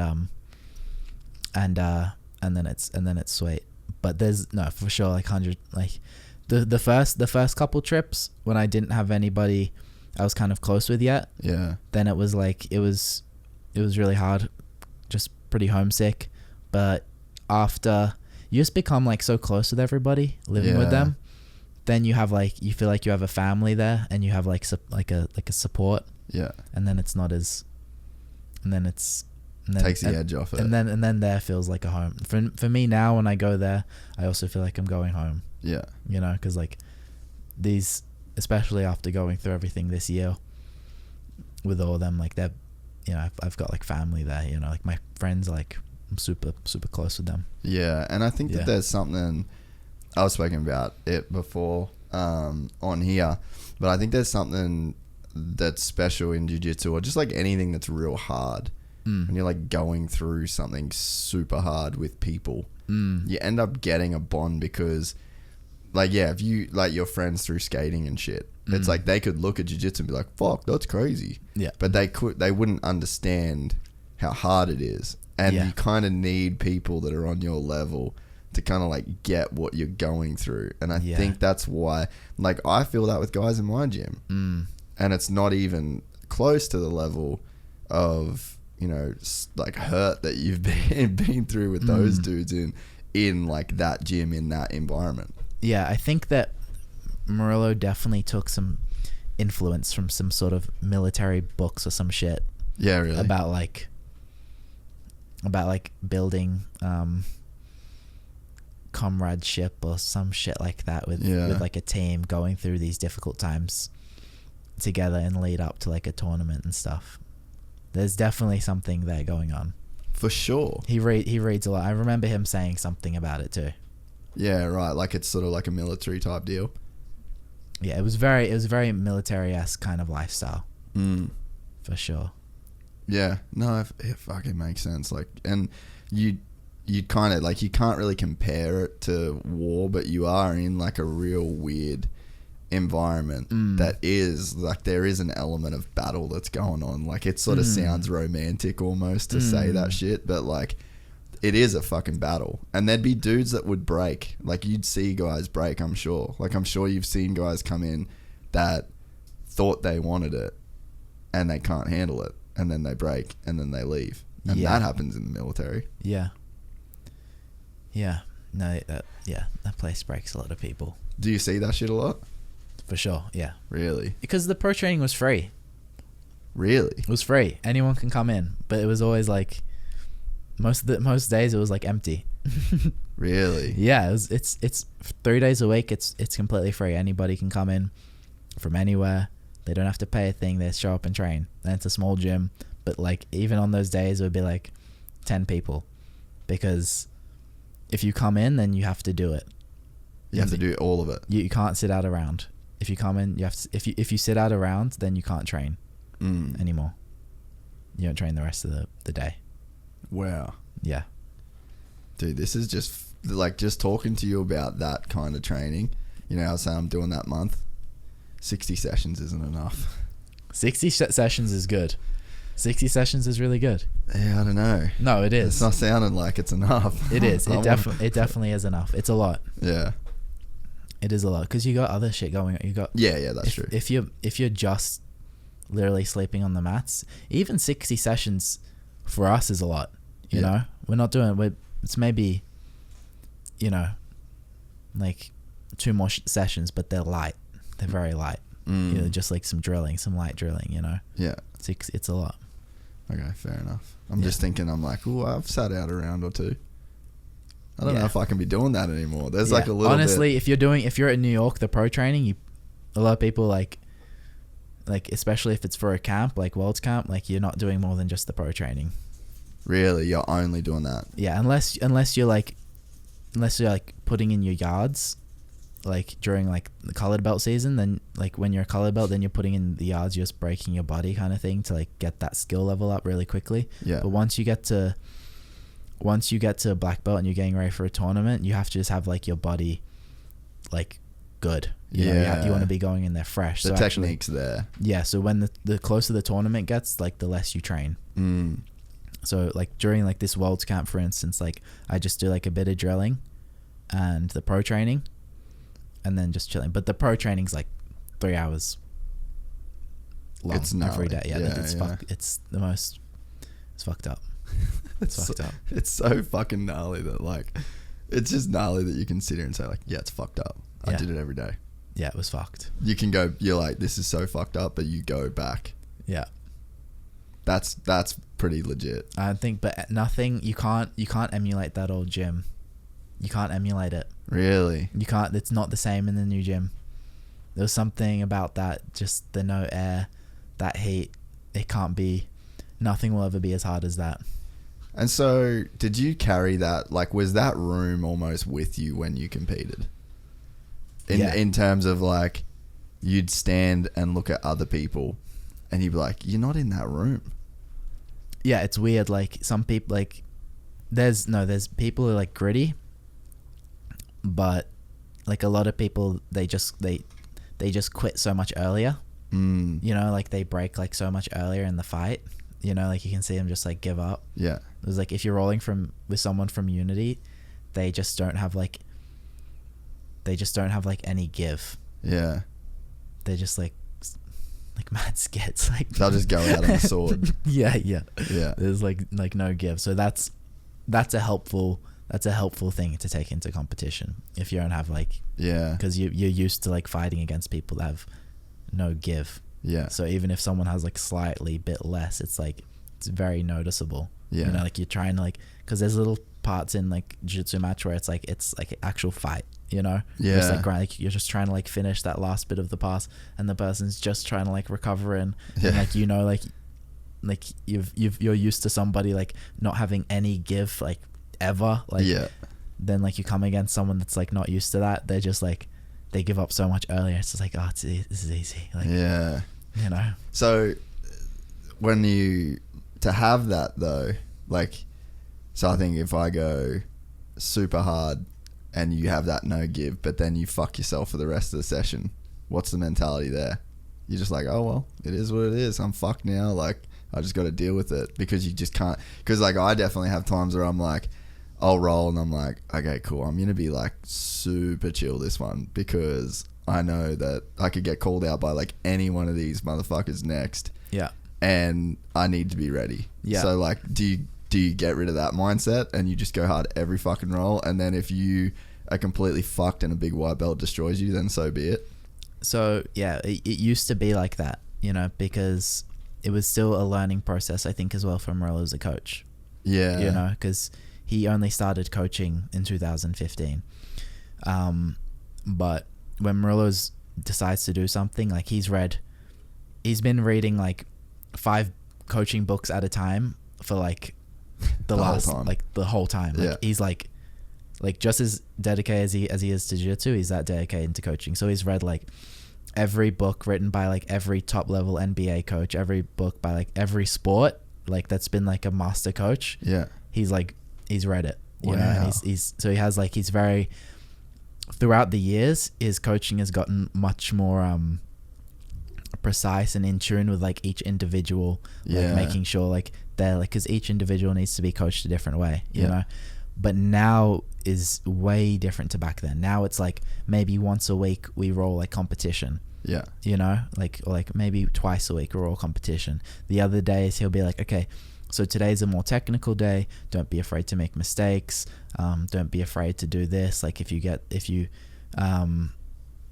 then it's sweet. But there's no, for sure, like 100, like the first couple trips when I didn't have anybody I was kind of close with yet. Yeah. Then it was like it was really hard, just pretty homesick. But after you just become like so close with everybody, living with them, then you have like, you feel like you have a family there, and you have like a support. Yeah. And then it's not as, takes the edge off it. And then there feels like a home. For me now, when I go there, I also feel like I'm going home. Yeah. You know, because like these, especially after going through everything this year with all of them, like they're, you know, I've got like family there, you know, like my friends, like I'm super close with them. Yeah. And I think that there's something, I was speaking about it before on here, but I think there's something that's special in jiu-jitsu, or just like anything that's real hard. When you're like going through something super hard with people, you end up getting a bond, because like, yeah, if you like your friends through skating and shit, it's like they could look at jiu-jitsu and be like, fuck, that's crazy. Yeah. But they wouldn't understand how hard it is. And you kind of need people that are on your level to kind of like get what you're going through. And I think that's why, like, I feel that with guys in my gym, and it's not even close to the level of, you know, like hurt that you've been through with those dudes in like that gym, in that environment. Yeah, I think that Murillo definitely took some influence from some sort of military books or some shit. Yeah, really. About like building comradeship or some shit like that with like a team going through these difficult times together and lead up to like a tournament and stuff. There's definitely something there going on. For sure. He reads a lot. I remember him saying something about it too. Yeah, right. Like it's sort of like a military type deal. Yeah, it was very military-esque kind of lifestyle. For sure. Yeah. No, it fucking makes sense. Like, and you kind of like, you can't really compare it to war, but you are in like a real weird environment that is like, there is an element of battle that's going on. Like, it sort of sounds romantic almost to say that shit, but like, it is a fucking battle. And there'd be dudes that would break. Like, you'd see guys break, I'm sure. Like, I'm sure you've seen guys come in that thought they wanted it and they can't handle it, and then they break and then they leave. And that happens in the military. Yeah. No, that place breaks a lot of people. Do you see that shit a lot? For sure, yeah. Really? Because the pro training was free. Really? It was free. Anyone can come in, but it was always like most days it was like empty. Really? Yeah, it's 3 days a week. It's completely free. Anybody can come in from anywhere. They don't have to pay a thing. They show up and train. And it's a small gym, but like even on those days it would be like 10 people, because if you come in, then you have to do it. You have to do all of it. You can't sit out around. If you come in, you have to. If you sit out around, then you can't train anymore. You don't train the rest of the day. Wow. Yeah. Dude, this is just talking to you about that kind of training. You know, I was saying I'm doing that month. 60 sessions isn't enough. 60 sessions is good. 60 sessions is really good. Yeah, I don't know. No, it is. It's not sounding like it's enough. It is. It definitely is enough. It's a lot. Yeah. It is a lot, because you got other shit going on. You got that's true. If you're just literally sleeping on the mats, even 60 sessions for us is a lot. You know, we're not doing. It's maybe, you know, like 2 more sessions, but they're light. They're very light. You know, just like some light drilling. You know. Yeah. It's a lot. Okay, fair enough. I'm just thinking. I'm like, oh, I've sat out a round or two. I don't know if I can be doing that anymore. There's like a little honestly, if you're in New York, the pro training, a lot of people like especially if it's for a camp, like World's Camp, like you're not doing more than just the pro training. Really? You're only doing that? Yeah, unless you're like putting in your yards, like during like the colored belt season, then like when you're a colored belt, then you're putting in the yards, you're just breaking your body kind of thing to like get that skill level up really quickly. Yeah. But once you get to black belt and you're getting ready for a tournament, you have to just have like your body like good. You know, you want to be going in there fresh. The technique's there. Yeah. So when the closer the tournament gets, like the less you train. So like during like this Worlds camp, for instance, like I just do like a bit of drilling and the pro training and then just chilling. But the pro training's like 3 hours long every day. Yeah. It's fucked up. It's fucked up. It's so fucking gnarly that like, it's just gnarly that you can sit here and say like, yeah, it's fucked up. I did it every day. Yeah, it was fucked. You can go, you're like, this is so fucked up, but you go back. Yeah. That's pretty legit. I think, but nothing, you can't emulate that old gym. You can't emulate it. Really? You can't, it's not the same in the new gym. There was something about that, just the no air, that heat. It can't be, nothing will ever be as hard as that. And so, did you carry that, like, was that room almost with you when you competed? In terms of, like, you'd stand and look at other people, and you'd be like, you're not in that room. Yeah, it's weird, like, some people, like, there's people who are, like, gritty, but, like, a lot of people, they just quit so much earlier. You know, like, they break, like, so much earlier in the fight. You know, like, you can see them just, like, give up. Yeah. It was like, if you're rolling with someone from Unity, they just don't have like any give. Yeah. They're just like mad skits. Like, they'll just go out on the sword. Yeah. There's like no give. So that's a helpful thing to take into competition if you don't have like, because you're used to like fighting against people that have no give. Yeah. So even if someone has like slightly bit less, it's like, it's very noticeable. Yeah. You know, like you're trying to like, because there's little parts in like jiu-jitsu match where it's like actual fight, you know? Yeah. It's like you're just trying to like finish that last bit of the pass and the person's just trying to like recover and like, you know, like you're used to somebody like not having any give like ever. Like, then like you come against someone that's like not used to that. They're just like, they give up so much earlier. It's just like, oh, this is easy. Like, you know? So when to have that though, like, so I think if I go super hard and you have that no give, but then you fuck yourself for the rest of the session, what's the mentality there? You're just like, oh, well, it is what it is. I'm fucked now. Like, I just got to deal with it, because you just can't, because like I definitely have times where I'm like, I'll roll and I'm like, okay, cool. I'm going to be like super chill this one, because I know that I could get called out by like any one of these motherfuckers next. Yeah. And I need to be ready. Yeah. So like, do you get rid of that mindset and you just go hard every fucking roll? And then if you are completely fucked and a big white belt destroys you, then so be it. So yeah, it used to be like that, you know, because it was still a learning process, I think, as well for Morello as a coach. Yeah. You know, because he only started coaching in 2015. But when Morello decides to do something, like he's been reading like 5 coaching books at a time for like the whole time. Like, he's like just as dedicated as he is to jiu-jitsu, he's that dedicated to coaching. So he's read like every book written by like every top level NBA coach, every book by like every sport like that's been like a master coach. Yeah. He's read it, you know, and he's very, throughout the years, his coaching has gotten much more precise and in tune with like each individual, like making sure like they're like, because each individual needs to be coached a different way, you know. But now is way different to back then. Now it's like maybe once a week we roll like competition. Yeah. You know, like maybe twice a week we roll competition. The other days he'll be like, okay, so today's a more technical day. Don't be afraid to make mistakes. Don't be afraid to do this. Like if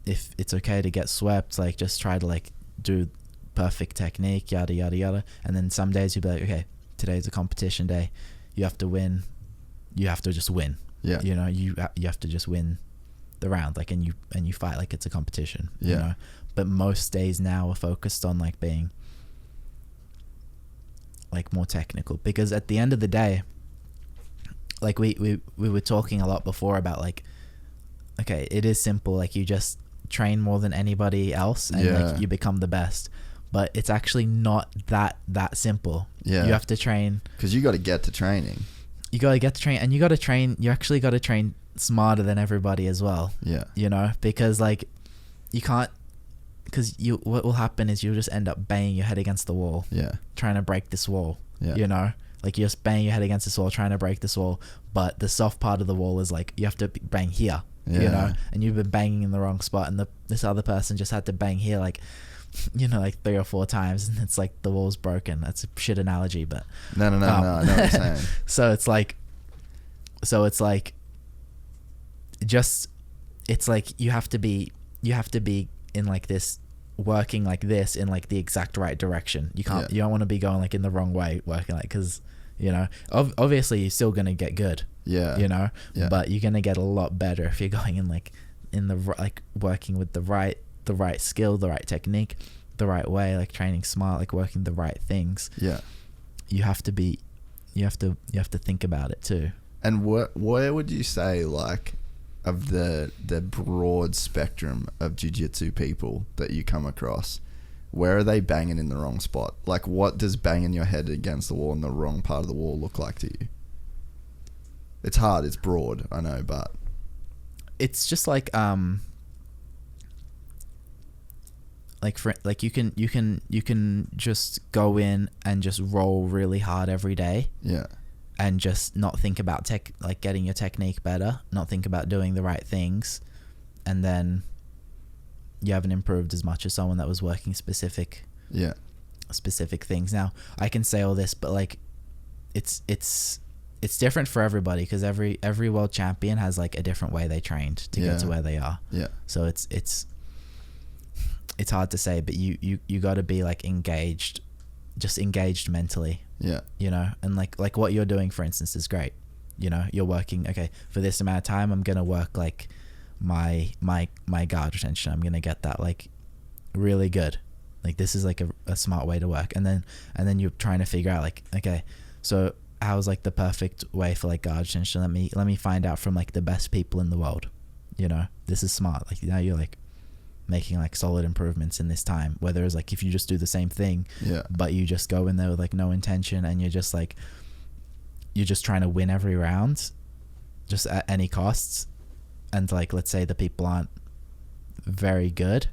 it's okay to get swept, like just try to like do perfect technique, yada yada yada. And then some days you'll be like, okay, today's a competition day. You have to win. You have to just win. Yeah. You know, you have to just win the round, like, and you fight like it's a competition. Yeah. You know? But most days now are focused on like being like more technical, because at the end of the day, like we were talking a lot before about like, okay, it is simple, like you just train more than anybody else and like you become the best, but it's actually not that simple. Yeah. You have to train, because you got to get to training. You got to get to train, and you actually got to train smarter than everybody as well. Yeah. You know, because like you can't, because what will happen is you'll just end up banging your head against the wall. Yeah. Trying to break this wall. Yeah. You know, like you're just banging your head against this wall, trying to break this wall, but the soft part of the wall is like you have to bang here. Yeah. You know, and you've been banging in the wrong spot, and this other person just had to bang here, like, you know, like 3 or 4 times, and it's like the wall's broken. That's a shit analogy, but no, I know what you're saying. so it's like just, it's like you have to be in like this, working like this in like the exact right direction. You can't, you don't want to be going like in the wrong way, working like, because, you know, obviously you're still gonna get good. Yeah. You know, Yeah. but you're gonna get a lot better if you're going in like in the like working with the right skill, the right technique, the right way, like training smart, like working the right things. Yeah. You have to think about it too. And where would you say, like, of the broad spectrum of jiu-jitsu people that you come across, where are they banging in the wrong spot? Like, what does banging your head against the wall in the wrong part of the wall look like to you? It's hard, it's broad, I know, but it's just like you can just go in and just roll really hard every day. Yeah. And just not think about getting your technique better, not think about doing the right things, and then you haven't improved as much as someone that was working specific things. Now, I can say all this, but like it's different for everybody, because every world champion has like a different way they trained to get to where they are. Yeah. So it's hard to say, but you got to be like engaged mentally. Yeah. You know, and like what you're doing, for instance, is great. You know, you're working, okay, for this amount of time, I'm going to work like my guard retention. I'm going to get that like really good. Like this is like a smart way to work. And then you're trying to figure out like, okay, so how's like the perfect way for like guard retention? Let me find out from like the best people in the world. You know, this is smart. Like now you're like making like solid improvements in this time, whether it's like if you just do the same thing, but you just go in there with like no intention, and you're just trying to win every round just at any costs, and like let's say the people aren't very good,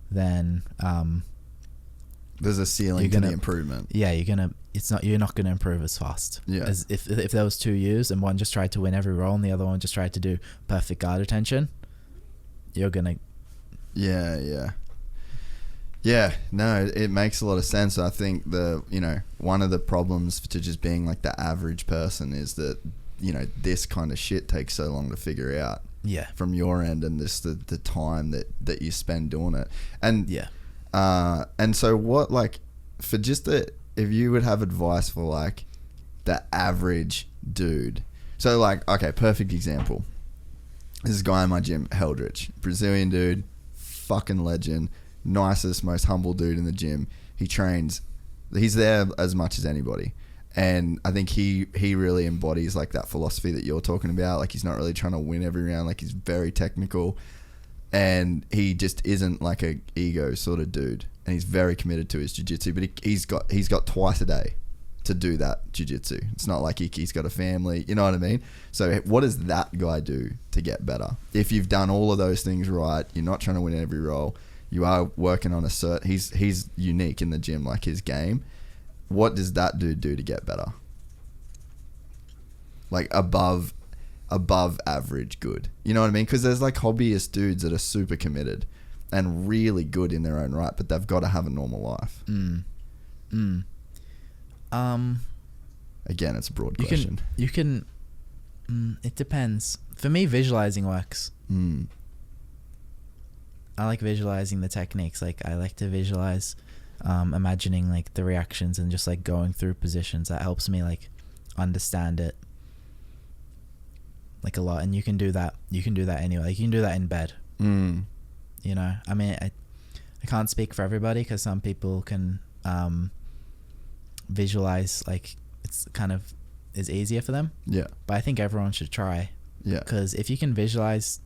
then there's a ceiling to the improvement. You're not gonna improve as fast as if there was 2 years and one just tried to win every roll and the other one just tried to do perfect guard retention. You're gonna no, it makes a lot of sense. I think one of the problems to just being like the average person is that, you know, this kind of shit takes so long to figure out from your end, and this the time that you spend doing it. And and so what, like, for just if you would have advice for like the average dude, so like, okay, perfect example, this is a guy in my gym, Heldrich, Brazilian dude, fucking legend, nicest, most humble dude in the gym. He trains, he's there as much as anybody, and I think he really embodies like that philosophy that you're talking about. Like, he's not really trying to win every round, like he's very technical, and he just isn't like a ego sort of dude, and he's very committed to his jiu-jitsu, but he's got twice a day to do that jiu-jitsu. It's not like he's got a family, you know what I mean? So what does that guy do to get better? If you've done all of those things right, you're not trying to win every roll, you are working on he's unique in the gym, like his game. What does that dude do to get better? Like above average good. You know what I mean? Because there's like hobbyist dudes that are super committed and really good in their own right, but they've got to have a normal life. Again, it's a broad question. You can it depends. For me, visualizing works. I like visualizing the techniques. Like, I like to visualize imagining like the reactions and just like going through positions. That helps me like understand it like a lot. And you can do that anyway. Like, you can do that in bed. You know, I mean, I can't speak for everybody, because some people can visualize, like, it's kind of is easier for them. But I think everyone should try. Because if you can visualize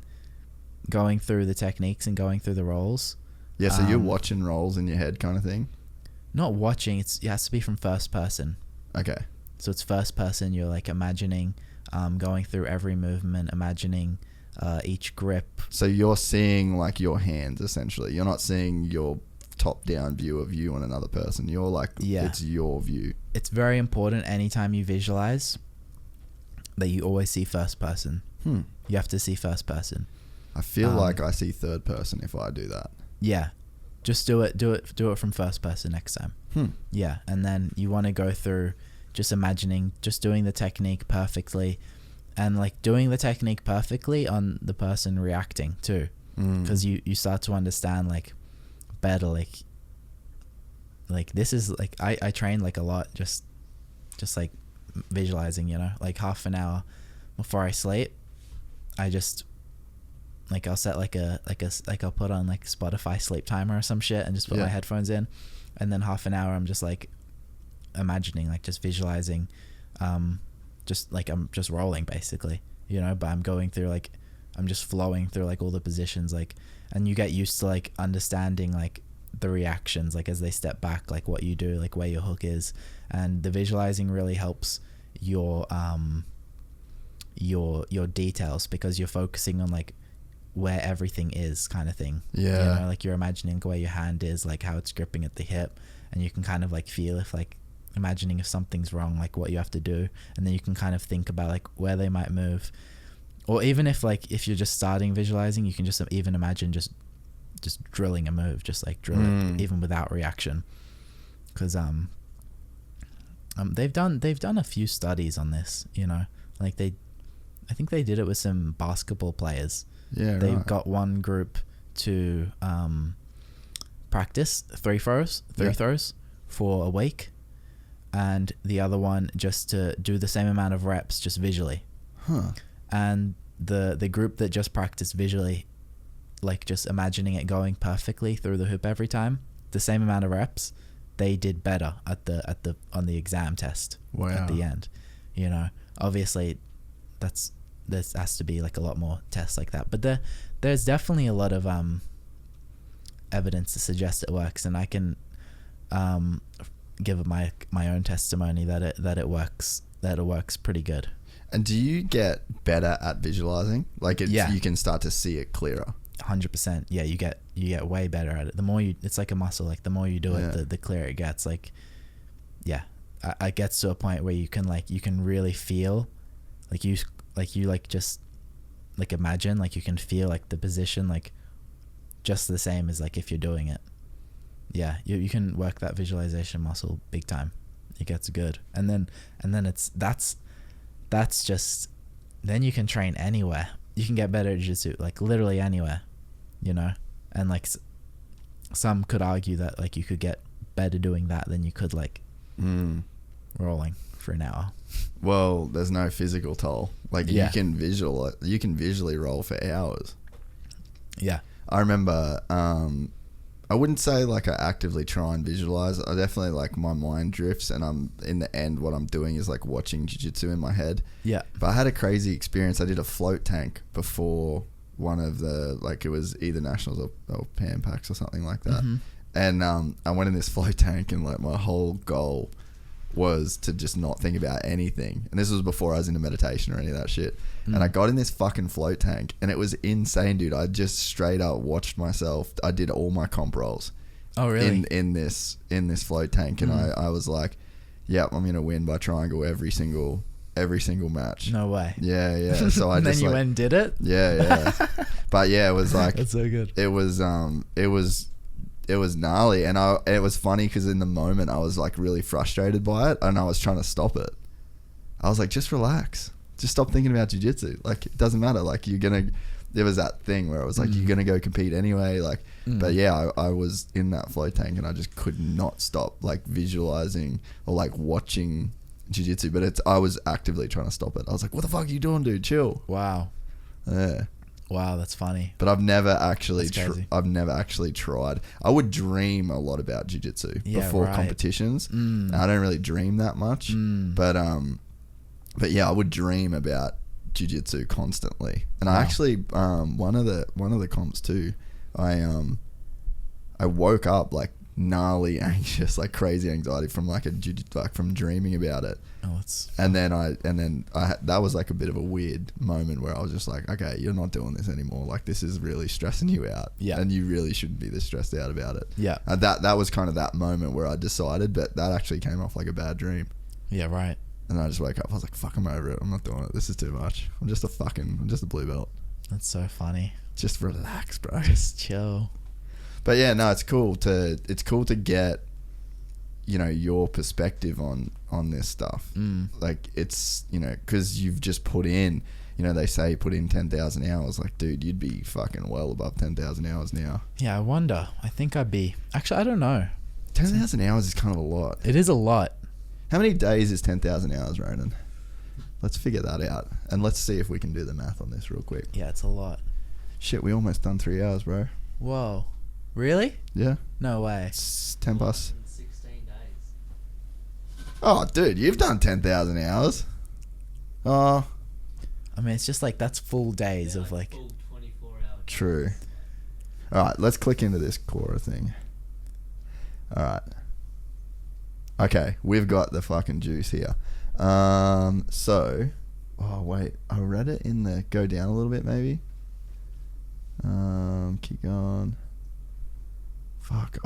going through the techniques and going through the rolls. So you're watching rolls in your head kind of thing? Not watching, it has to be from first person. Okay. So it's first person, you're like imagining going through every movement, imagining each grip. So you're seeing like your hands essentially. You're not seeing your top-down view of you and another person. You're like, it's your view. It's very important anytime you visualize that you always see first person. You have to see first person. I feel like I see third person if I do that. Yeah, just do it from first person next time. Yeah, and then you want to go through just imagining, just doing the technique perfectly, and like doing the technique perfectly on the person reacting too, because you start to understand like better, like this is like I train like a lot just like visualizing, you know, like half an hour before I sleep. I just like I'll set like I'll put on like Spotify sleep timer or some shit and just put my headphones in, and then half an hour I'm just like imagining, like just visualizing, just like I'm just rolling basically, you know, but I'm going through like I'm just flowing through like all the positions, like, and you get used to like understanding like the reactions, like as they step back, like what you do, like where your hook is, and the visualizing really helps your details, because you're focusing on like where everything is, kind of thing. You know, like you're imagining where your hand is, like how it's gripping at the hip, and you can kind of like feel if like imagining if something's wrong, like what you have to do, and then you can kind of think about like where they might move. Or even if like if you're just starting visualizing, you can just even imagine just drilling a move, just like drill it even without reaction, because they've done a few studies on this, you know, like I think they did it with some basketball players. They've got one group to practice three throws for a week, and the other one just to do the same amount of reps just visually. And the group that just practiced visually, like just imagining it going perfectly through the hoop every time, the same amount of reps, they did better on the exam test. At the end, you know. Obviously there has to be like a lot more tests like that, but there's definitely a lot of evidence to suggest it works, and I can give my own testimony that it works pretty good. And do you get better at visualizing? Like you can start to see it clearer. 100%. Yeah, you get way better at it. The more it's like a muscle. Like the more you do it, the clearer it gets. Like, yeah, it gets to a point where you can really feel, like you just like imagine, like you can feel like the position, like just the same as like if you're doing it. Yeah, you can work that visualization muscle big time. It gets good, and then that's just, then you can train anywhere. You can get better at jiu-jitsu, like literally anywhere, you know? And like some could argue that like you could get better doing that than you could like rolling for an hour. Well, there's no physical toll. Like you can visually roll for hours. Yeah. I remember, I wouldn't say like I actively try and visualize. I definitely like my mind drifts, and I'm in the end what I'm doing is like watching jiu-jitsu in my head. Yeah. But I had a crazy experience. I did a float tank before one of the, like it was either nationals or Pan Packs or something like that. And I went in this float tank, and like my whole goal was to just not think about anything. And this was before I was into meditation or any of that shit. And I got in this fucking float tank, and it was insane, dude. I just straight up watched myself. I did all my comp rolls. Oh, really? In this float tank. And I was like, yep, I'm going to win by triangle every single match. No way. Yeah. So I just then you went and did it? Yeah. But yeah, it was like, that's so good. It was gnarly, and it was funny because in the moment I was like really frustrated by it, and I was trying to stop it. I was like, just relax, just stop thinking about jiu-jitsu. Like it doesn't matter. Like there was that thing where I was like, you're gonna go compete anyway. Like, but yeah, I was in that float tank, and I just could not stop like visualizing or like watching jiu-jitsu. But I was actively trying to stop it. I was like, what the fuck are you doing, dude? Chill. Wow. Yeah. Wow, that's funny. But I've never actually tried. I would dream a lot about jiu-jitsu before competitions. I don't really dream that much. But yeah, I would dream about jiu-jitsu constantly. And I actually one of the comps too, I woke up like gnarly anxious, like crazy anxiety from like from dreaming about it. Oh, it's. And then that was like a bit of a weird moment where I was just like, okay, you're not doing this anymore. Like this is really stressing you out. Yeah. And you really shouldn't be this stressed out about it. Yeah. That was kind of that moment where I decided, but that actually came off like a bad dream. Yeah, right. And I just woke up. I was like, fuck, I'm over it. I'm not doing it. This is too much. I'm just a blue belt. That's so funny. Just relax, bro. Just chill. But yeah, no, it's cool to get, you know, your perspective on this stuff. Like it's, you know, because you've just put in, you know, they say put in 10,000 hours. Like, dude, you'd be fucking well above 10,000 hours now. Yeah, I wonder. I think I'd be. Actually, I don't know. 10,000 hours is kind of a lot. It is a lot. How many days is 10,000 hours, Ronan? Let's figure that out. And let's see if we can do the math on this real quick. Yeah, it's a lot. Shit, we almost done 3 hours, bro. Whoa. Really? Yeah. No way. It's 10 past. 16 days. Oh, dude, you've done 10,000 hours. Oh. I mean, it's just like that's full days of like. Full 24 hours. True. All right, let's click into this Quora thing. All right. Okay, we've got the fucking juice here. So, oh wait, I read it in the go down a little bit maybe. Keep going. Fuck,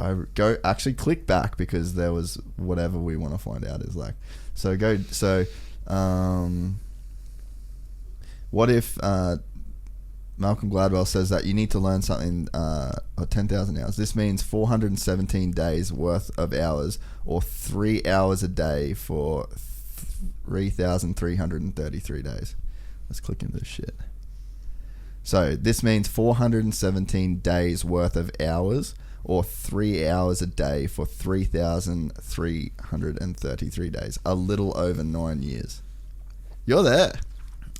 actually click back because there was whatever we want to find out is like. What if Malcolm Gladwell says that you need to learn something 10,000 hours. This means 417 days worth of hours or 3 hours a day for 3,333 days. Let's click into this shit. So this means 417 days worth of hours or 3 hours a day for 3,333 days. A little over 9 years. You're there.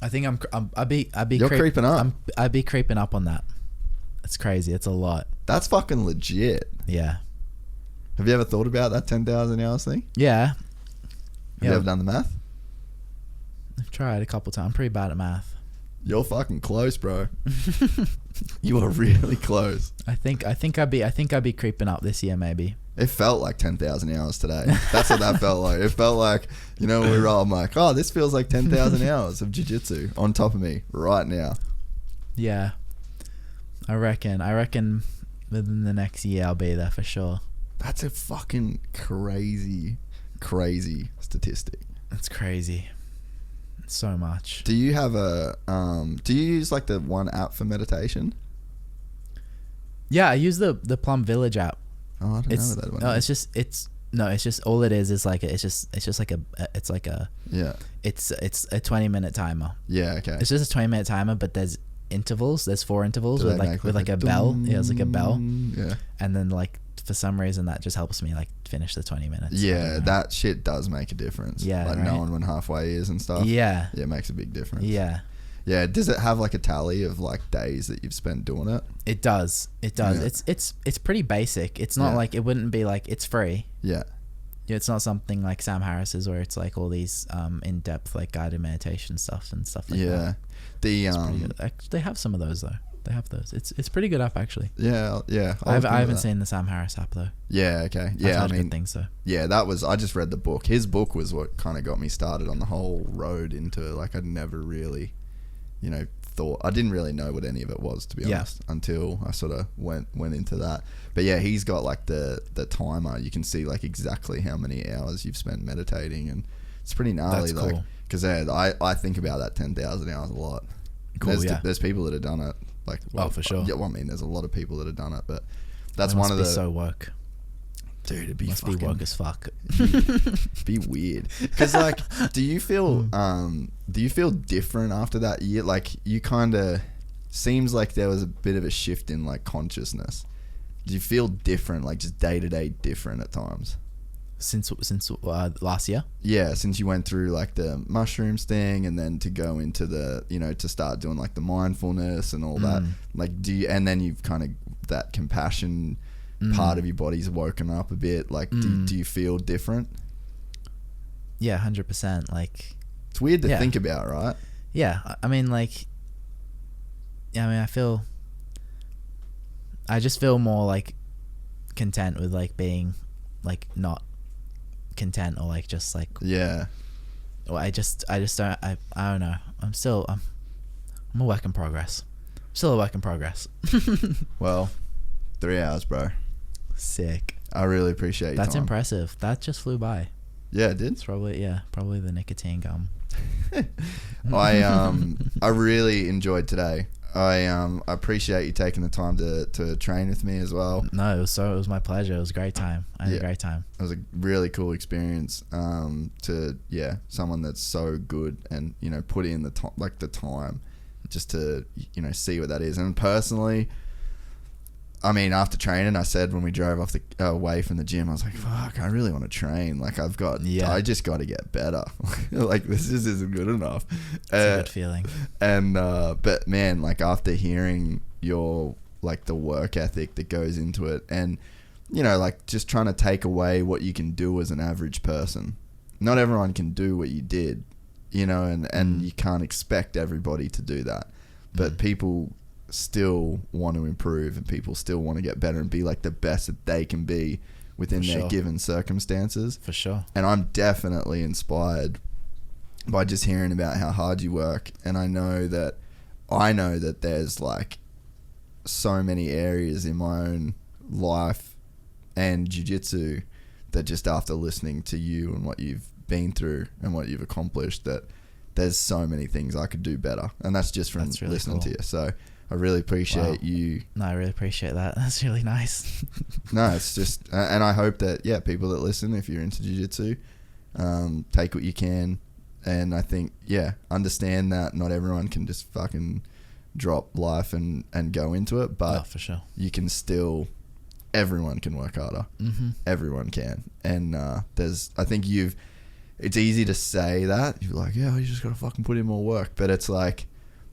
I think I'd be You're creeping up. I'd be creeping up on that. It's crazy. It's a lot. That's fucking legit. Yeah. Have you ever thought about that 10,000 hours thing? Yeah. Have you ever done the math? I've tried a couple times. I'm pretty bad at math. You're fucking close, bro. You are really close. I think I'd be creeping up this year maybe. It felt like 10,000 hours today. That's what that felt like. It felt like, you know, when we roll, I'm like, oh, this feels like 10,000 hours of jiu-jitsu on top of me right now. Yeah. I reckon within the next year I'll be there for sure. That's a fucking crazy statistic. That's crazy. So much. Do you have do you use like the one app for meditation? Yeah, I use the Plum Village app. Oh, I don't know what that one no, is. it's just all it is like it's just like a yeah. It's a 20-minute timer. Yeah, okay. It's just a 20-minute timer, but there's intervals. There's 4 intervals Do with they like make a bell. Yeah, it's like a bell. Yeah. And then like for some reason that just helps me like finish the 20 minutes. Yeah, that shit does make a difference. Yeah, like right? knowing when halfway is and stuff. Yeah. Yeah, it makes a big difference. Yeah. Yeah, does it have like a tally of like days that you've spent doing it? It does. Yeah. It's pretty basic. It's not like, it wouldn't be like, it's free. Yeah. Yeah, it's not something like Sam Harris's where it's like all these in-depth like guided meditation stuff and stuff like that. Yeah. The It's pretty good. They have some of those though. They have those. It's pretty good app actually. Yeah. I haven't seen the Sam Harris app though. Yeah, okay. Yeah, I've heard good things though. Yeah, I just read the book. His book was what kind of got me started on the whole road into like I'd never really, you know, thought I didn't really know what any of it was, to be honest, until I sort of went into that. But yeah, he's got like the timer. You can see like exactly how many hours you've spent meditating, and it's pretty gnarly. That's cool. Because I think about that 10,000 hours a lot. Cool, There's people that have done it. Like, well, for sure. Yeah, well, I mean, there's a lot of people that have done it, but that's It one must of be the so woke. Dude, it'd be Must fucking be woke as fuck. be weird. Because like, do you feel different after that year? Like, you kind of seems like there was a bit of a shift in like consciousness. Do you feel different, like just day to day different at times? Since last year? Yeah, since you went through like the mushrooms thing, and then to go into the, you know, to start doing like the mindfulness and all that. Like, and then you've kind of that compassion part of your body's woken up a bit. Like, do you feel different? Yeah, 100%. Like, it's weird to think about, right? Yeah, I mean, like, I just feel more like content with like being like not content or like just like Yeah. or I just don't I don't know. I'm a work in progress. Still a work in progress. Well, 3 hours, bro. Sick. I really appreciate your That's time. impressive. That just flew by. Yeah, it did. It's probably the nicotine gum. I really enjoyed today. I appreciate you taking the time to train with me as well. No, it was my pleasure. It was a great time. I had a great time. It was a really cool experience. Someone that's so good and put in the time just to see what that is. And personally, I mean, after training, I said when we drove off away from the gym, I was like, "Fuck, I really want to train. Like, I just got to get better. Like, this just isn't good enough." It's a good feeling. And but man, like after hearing your the work ethic that goes into it, and like just trying to take away what you can do as an average person. Not everyone can do what you did, and you can't expect everybody to do that, but people still want to improve, and people still want to get better and be like the best that they can be within their given circumstances. For sure. And I'm definitely inspired by just hearing about how hard you work. And I know that there's like so many areas in my own life and jiu-jitsu that just after listening to you and what you've been through and what you've accomplished, that there's so many things I could do better. And that's just from listening to you. So I really appreciate you. No, I really appreciate that. That's really nice. No, it's just, and I hope that, people that listen, if you're into jiu-jitsu, take what you can. And I think, understand that not everyone can just fucking drop life and go into it. But for sure. You can still, everyone can work harder. Mm-hmm. Everyone can. And I think it's easy to say that. You're like, you just got to fucking put in more work. But it's like,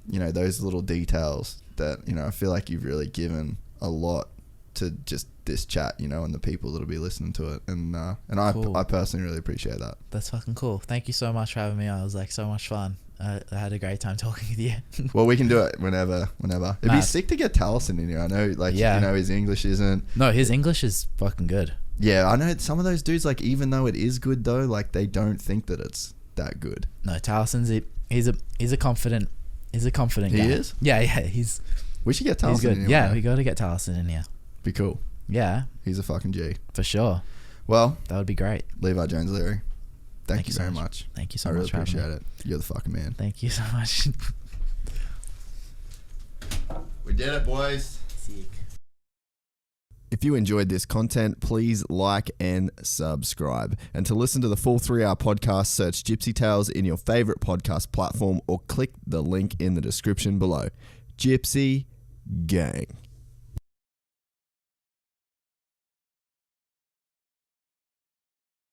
those little details that, I feel like you've really given a lot to just this chat, and the people that'll be listening to it. And cool. I personally really appreciate that. That's fucking cool. Thank you so much for having me on. It was like so much fun. I had a great time talking with you. Well, we can do it whenever. It'd be sick to get Taliesin in here. I know, his English isn't. No, his English is fucking good. Yeah, I know some of those dudes, even though it is good though, they don't think that it's that good. No, Taliesin's he's a confident guy. He is? Yeah, we should get Taliesin in here. Yeah, we got to get Taliesin in here. Be cool. Yeah. He's a fucking G. For sure. Well, that would be great. Levi Jones Leary, thank you very much. Thank you so much. I really appreciate it. You're the fucking man. Thank you so much. We did it, boys. Sick. If you enjoyed this content, please like and subscribe. And to listen to the full 3-hour podcast, search Gypsy Tales in your favorite podcast platform or click the link in the description below. Gypsy Gang.